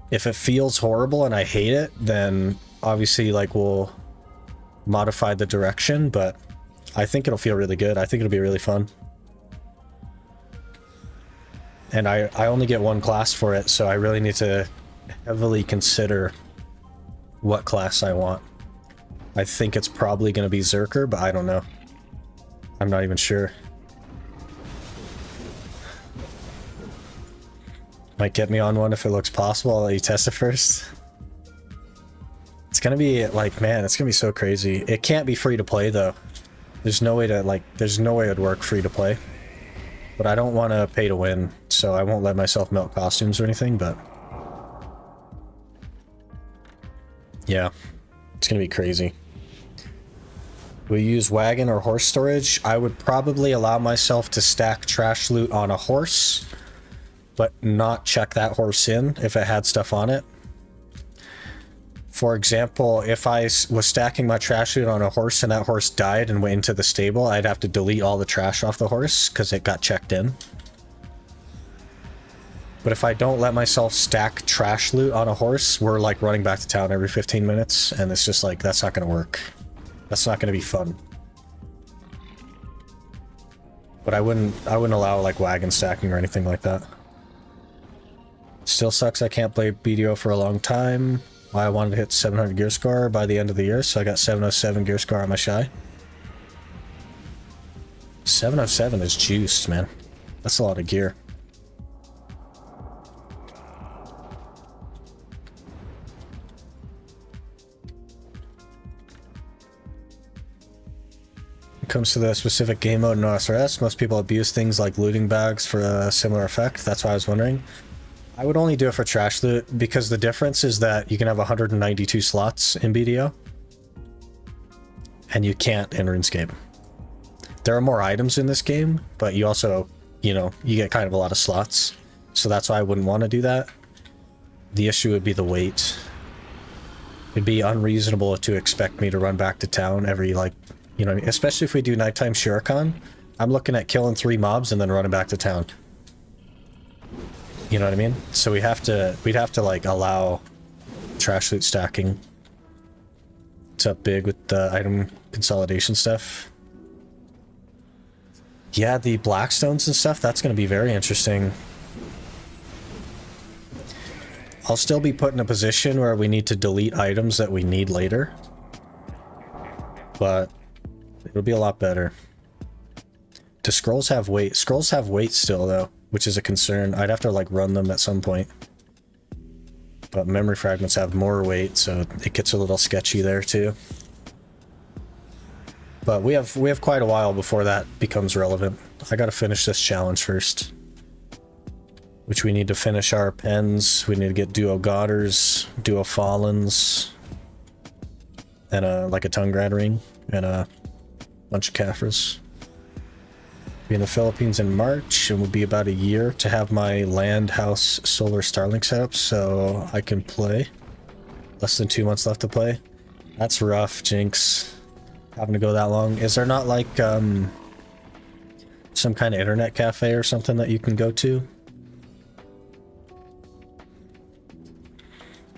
If it feels horrible and I hate it, then obviously like we'll modify the direction, but I think it'll feel really good. I think it'll be really fun. And I only get one class for it, so I really need to heavily consider what class I want. I think it's probably going to be Zerker, but I don't know. I'm not even sure. Might get me on one if it looks possible. I'll let you test it first. It's going to be like, man, it's going to be so crazy. It can't be free to play though. There's no way to like, there's no way it'd work free to play. But I don't want to pay to win, so I won't let myself melt costumes or anything, but yeah, it's going to be crazy. We use wagon or horse storage. I would probably allow myself to stack trash loot on a horse, but not check that horse in if it had stuff on it. For example, if I was stacking my trash loot on a horse and that horse died and went into the stable, I'd have to delete all the trash off the horse because it got checked in. But if I don't let myself stack trash loot on a horse, we're like running back to town every 15 minutes, and it's just like, that's not going to work. That's not going to be fun. But I wouldn't allow like wagon stacking or anything like that. Still sucks I can't play BDO for a long time. I wanted to hit 700 gear score by the end of the year, so I got 707 gear score on my Shai. 707 is juiced, man. That's a lot of gear. When it comes to the specific game mode in OSRS, most people abuse things like looting bags for a similar effect. That's why I was wondering. I would only do it for trash loot because the difference is that you can have 192 slots in BDO and you can't in RuneScape. There are more items in this game, but you also, you know, you get kind of a lot of slots. So that's why I wouldn't want to do that. The issue would be the wait. It'd be unreasonable to expect me to run back to town every, like, you know, especially if we do nighttime Shuriken. I'm looking at killing 3 mobs and then running back to town. You know what I mean? So we'd have to like allow trash loot stacking. It's up big with the item consolidation stuff. Yeah, the Blackstones and stuff, that's going to be very interesting. I'll still be put in a position where we need to delete items that we need later. But it'll be a lot better. Do scrolls have weight? Scrolls have weight still though, which is a concern. I'd have to like run them at some point. But memory fragments have more weight, so it gets a little sketchy there too. But we have quite a while before that becomes relevant. I gotta finish this challenge first. Which we need to finish our pens. We need to get duo Godders, duo Fallens, and like a tongue grad ring, and a bunch of Caphras. Be in the Philippines in March. It will be about a year to have my land house solar Starlink set up so I can play. Less than 2 months left to play. That's rough, Jinx. Having to go that long. Is there not like some kind of internet cafe or something that you can go to?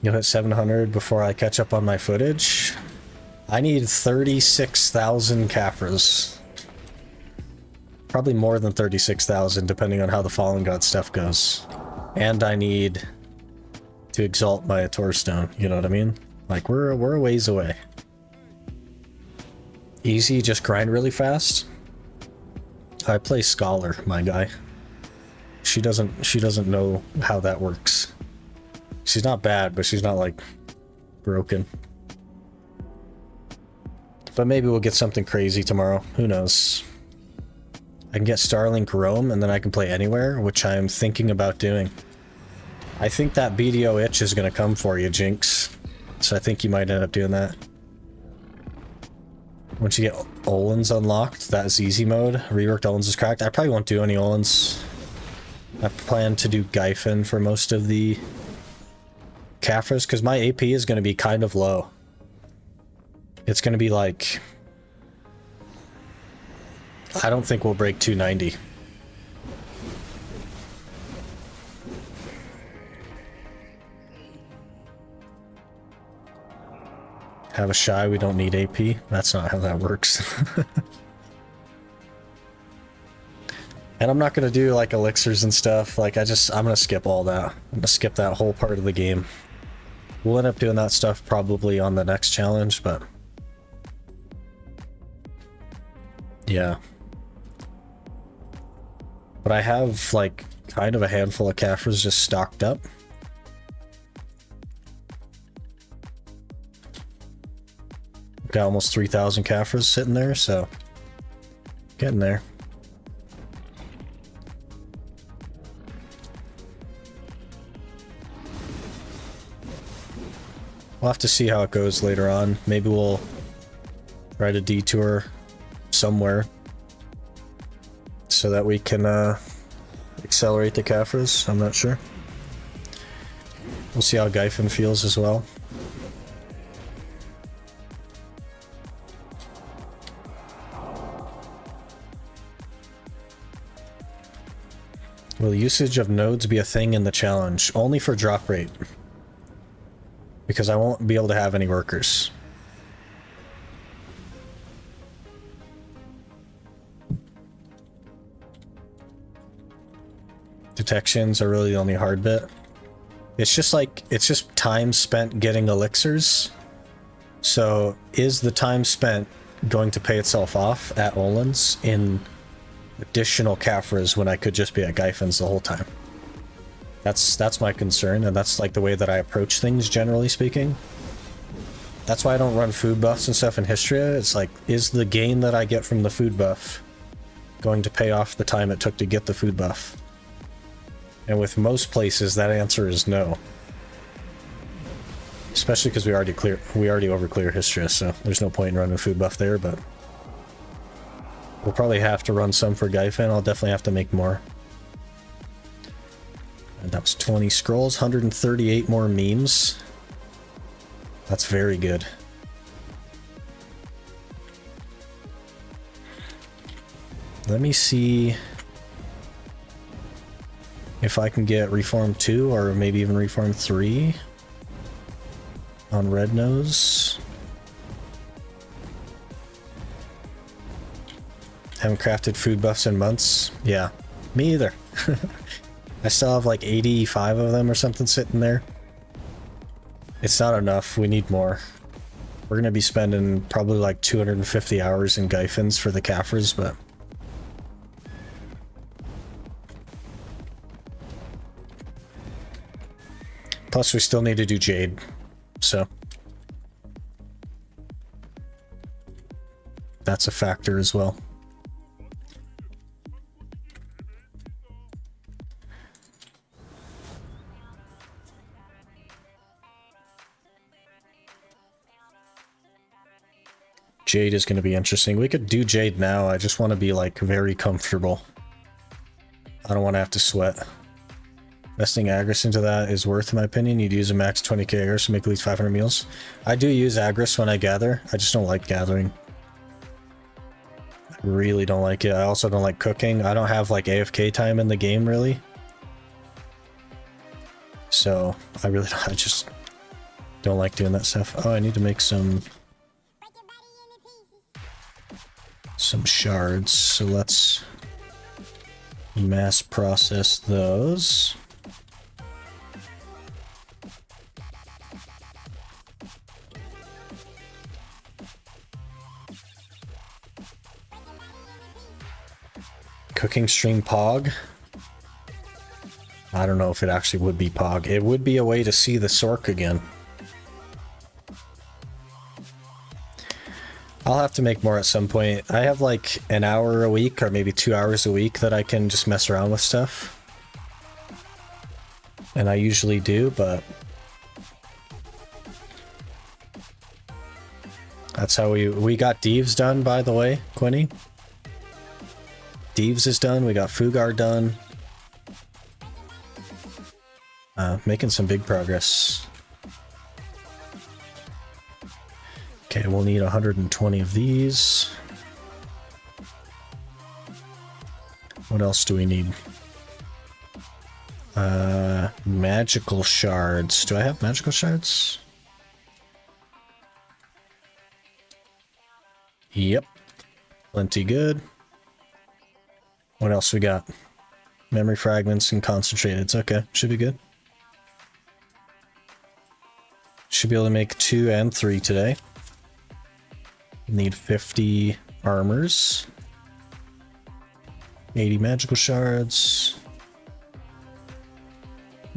You'll hit 700 before I catch up on my footage. I need 36,000 Caphras. Probably more than 36,000 depending on how the Fallen God stuff goes. And I need to exalt my Ator Stone, you know what I mean? Like, we're a ways away. Easy, just grind really fast. I play Scholar, my guy. She doesn't know how that works. She's not bad, but she's not like broken. But maybe we'll get something crazy tomorrow. Who knows? I can get Starlink Roam and then I can play anywhere, which I'm thinking about doing. I think that BDO itch is going to come for you, Jinx. So I think you might end up doing that. Once you get Olens unlocked, that is easy mode. Reworked Olens is cracked. I probably won't do any Olens. I plan to do Gyfin for most of the Caphras, because my AP is going to be kind of low. It's going to be like... I don't think we'll break 290. Have a Shai, we don't need AP. That's not how that works. And I'm not going to do like elixirs and stuff. Like I'm going to skip all that. I'm going to skip that whole part of the game. We'll end up doing that stuff probably on the next challenge, but... yeah. But I have like kind of a handful of Caphras just stocked up. Got almost 3,000 Caphras sitting there, so getting there. We'll have to see how it goes later on. Maybe we'll try to detour somewhere so that we can accelerate the Caphras. I'm not sure. We'll see how Gyfin feels as well. Will usage of nodes be a thing in the challenge? Only for drop rate. Because I won't be able to have any workers. Detections are really the only hard bit. It's just time spent getting elixirs. So is the time spent going to pay itself off at Olin's in additional Caphras when I could just be at Gyfin's the whole time? That's my concern, and that's like the way that I approach things, generally speaking. That's why I don't run food buffs and stuff in Histria. It's like, is the gain that I get from the food buff going to pay off the time it took to get the food buff? And with most places, that answer is no. Especially because we already overclear Histria, so there's no point in running food buff there, but we'll probably have to run some for Gyfin. I'll definitely have to make more. And that was 20 scrolls, 138 more memes. That's very good. Let me see if I can get Reform 2 or maybe even Reform 3 on Red Nose. Haven't crafted food buffs in months. Yeah, me either. I still have like 85 of them or something sitting there. It's not enough. We need more. We're going to be spending probably like 250 hours in Gyfins for the Caphras, but... plus we still need to do Jade, so... that's a factor as well. Jade is going to be interesting. We could do Jade now. I just want to be like very comfortable. I don't want to have to sweat. Investing Agris into that is worth, in my opinion. You'd use a max 20k Agris to make at least 500 meals. I do use Agris when I gather. I just don't like gathering. I really don't like it. I also don't like cooking. I don't have like AFK time in the game really. So I just don't like doing that stuff. Oh, I need to make some shards. So let's mass process those. Cooking stream Pog. I don't know if it actually would be Pog. It would be a way to see the Sork again. I'll have to make more at some point. I have like an hour a week or maybe 2 hours a week that I can just mess around with stuff. And I usually do, but that's how we got Deeves done, by the way, Quinny. Deeves is done. We got Fugar done. Making some big progress. Okay, we'll need 120 of these. What else do we need? Magical shards. Do I have magical shards? Yep. Plenty good. What else we got? Memory fragments and concentrateds. Okay, should be good. Should be able to make 2 and 3 today. Need 50 armors. 80 magical shards.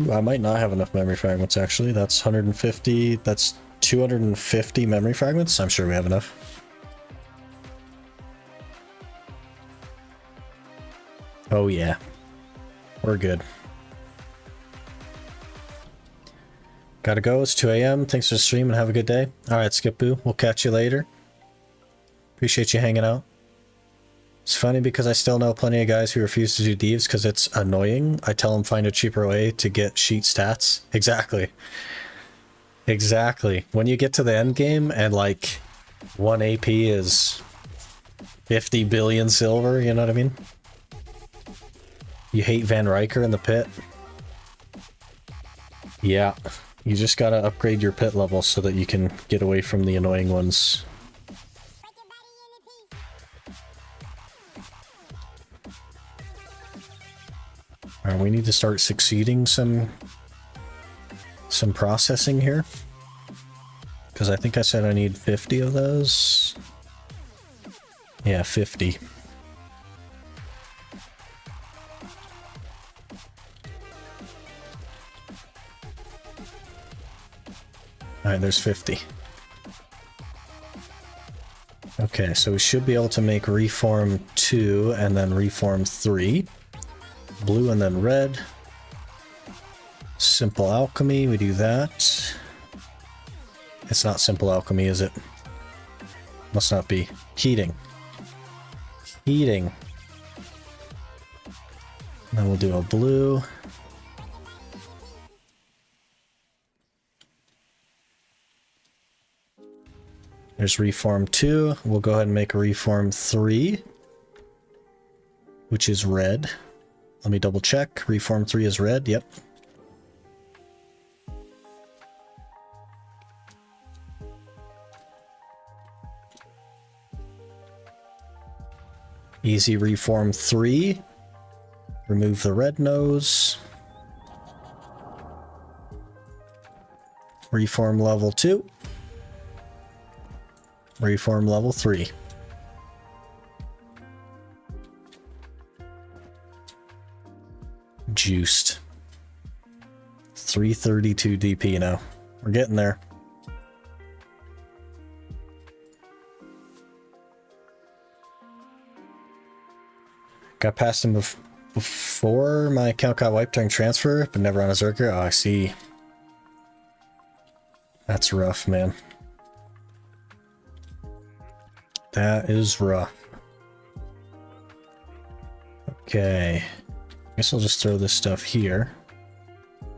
Ooh, I might not have enough memory fragments actually. That's 150. That's 250 memory fragments. I'm sure we have enough. Oh yeah. We're good. Gotta go. It's 2 a.m. Thanks for the stream and have a good day. Alright, Skip Boo. We'll catch you later. Appreciate you hanging out. It's funny because I still know plenty of guys who refuse to do Deeves because it's annoying. I tell them find a cheaper way to get sheet stats. Exactly. Exactly. When you get to the end game and like 1 AP is 50 billion silver, you know what I mean? You hate Van Riker in the pit? Yeah. You just gotta upgrade your pit level so that you can get away from the annoying ones. Alright, we need to start succeeding some processing here. Because I think I said I need 50 of those. Yeah, 50. Alright, there's 50. Okay, so we should be able to make Reform 2 and then Reform 3. Blue and then red. Simple Alchemy, we do that. It's not Simple Alchemy, is it? Must not be. Heating. Heating. Then we'll do a blue. There's Reform 2. We'll go ahead and make a Reform 3, which is red. Let me double check. Reform 3 is red. Yep. Easy Reform 3. Remove the red nose. Reform level 2. Reform level 3. Juiced. 332 DP now. We're getting there. Got past him before my account got wiped during transfer, but never on a Zerker. Oh, I see. That's rough, man. That is rough. Okay. Guess I'll just throw this stuff here.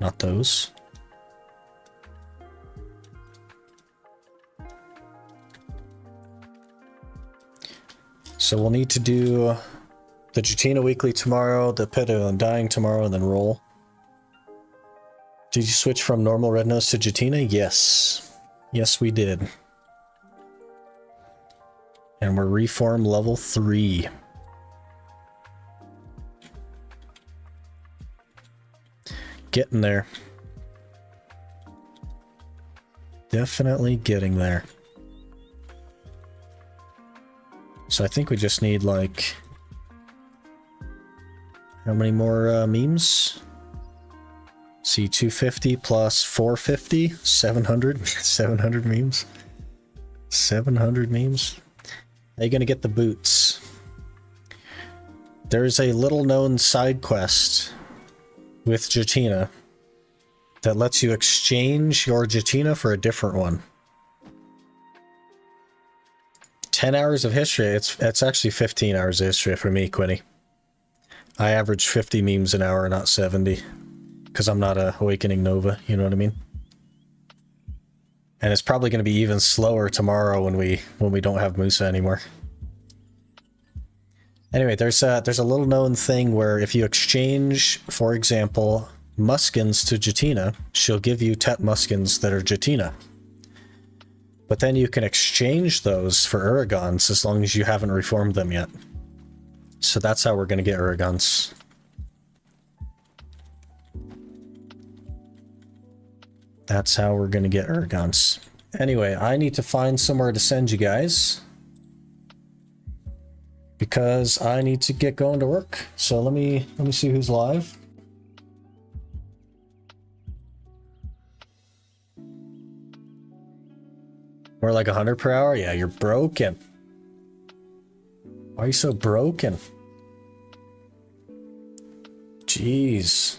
Not those. So we'll need to do the Jutina Weekly tomorrow, the Pit of Undying tomorrow, and then roll. Did you switch from normal red nose to Jutina? Yes. Yes, we did. And we're reform level 3. Getting there. Definitely getting there. So I think we just need like... How many more memes? See, 250 plus 450, 700, 700 memes. 700 memes. How you gonna get the boots? There's a little known side quest with Jutina that lets you exchange your Jutina for a different one. 10 hours of history. It's actually 15 hours of history for me, Quinny. I average 50 memes an hour, not 70. Because I'm not a Awakening Nova, you know what I mean? And it's probably going to be even slower tomorrow when we don't have Musa anymore. Anyway, there's a little known thing where if you exchange, for example, Muskins to Jutina, she'll give you Tet Muskins that are Jutina. But then you can exchange those for Uragons as long as you haven't reformed them yet. So that's how we're going to get Uragons. That's how we're going to get Uragons. Anyway, I need to find somewhere to send you guys, because I need to get going to work. So let me see who's live. More like 100 per hour? Yeah, you're broken. Why are you so broken? Jeez.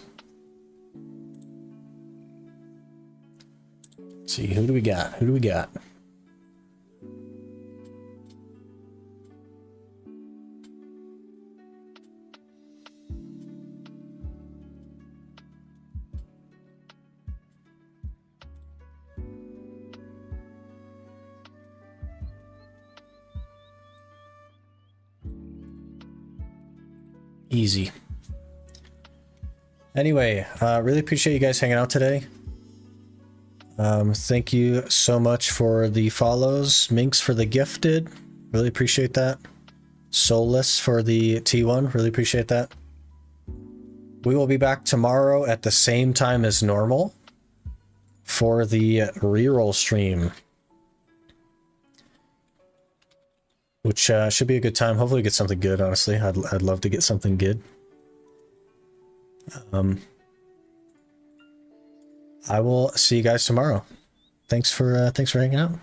Let's see, who do we got? Who do we got? Easy. Anyway, really appreciate you guys hanging out today. Thank you so much for the follows. Minx for the gifted. Really appreciate that. Soulless for the T1. Really appreciate that. We will be back tomorrow at the same time as normal for the reroll stream, which should be a good time. Hopefully get something good, honestly. I'd love to get something good. I will see you guys tomorrow. Thanks for hanging out.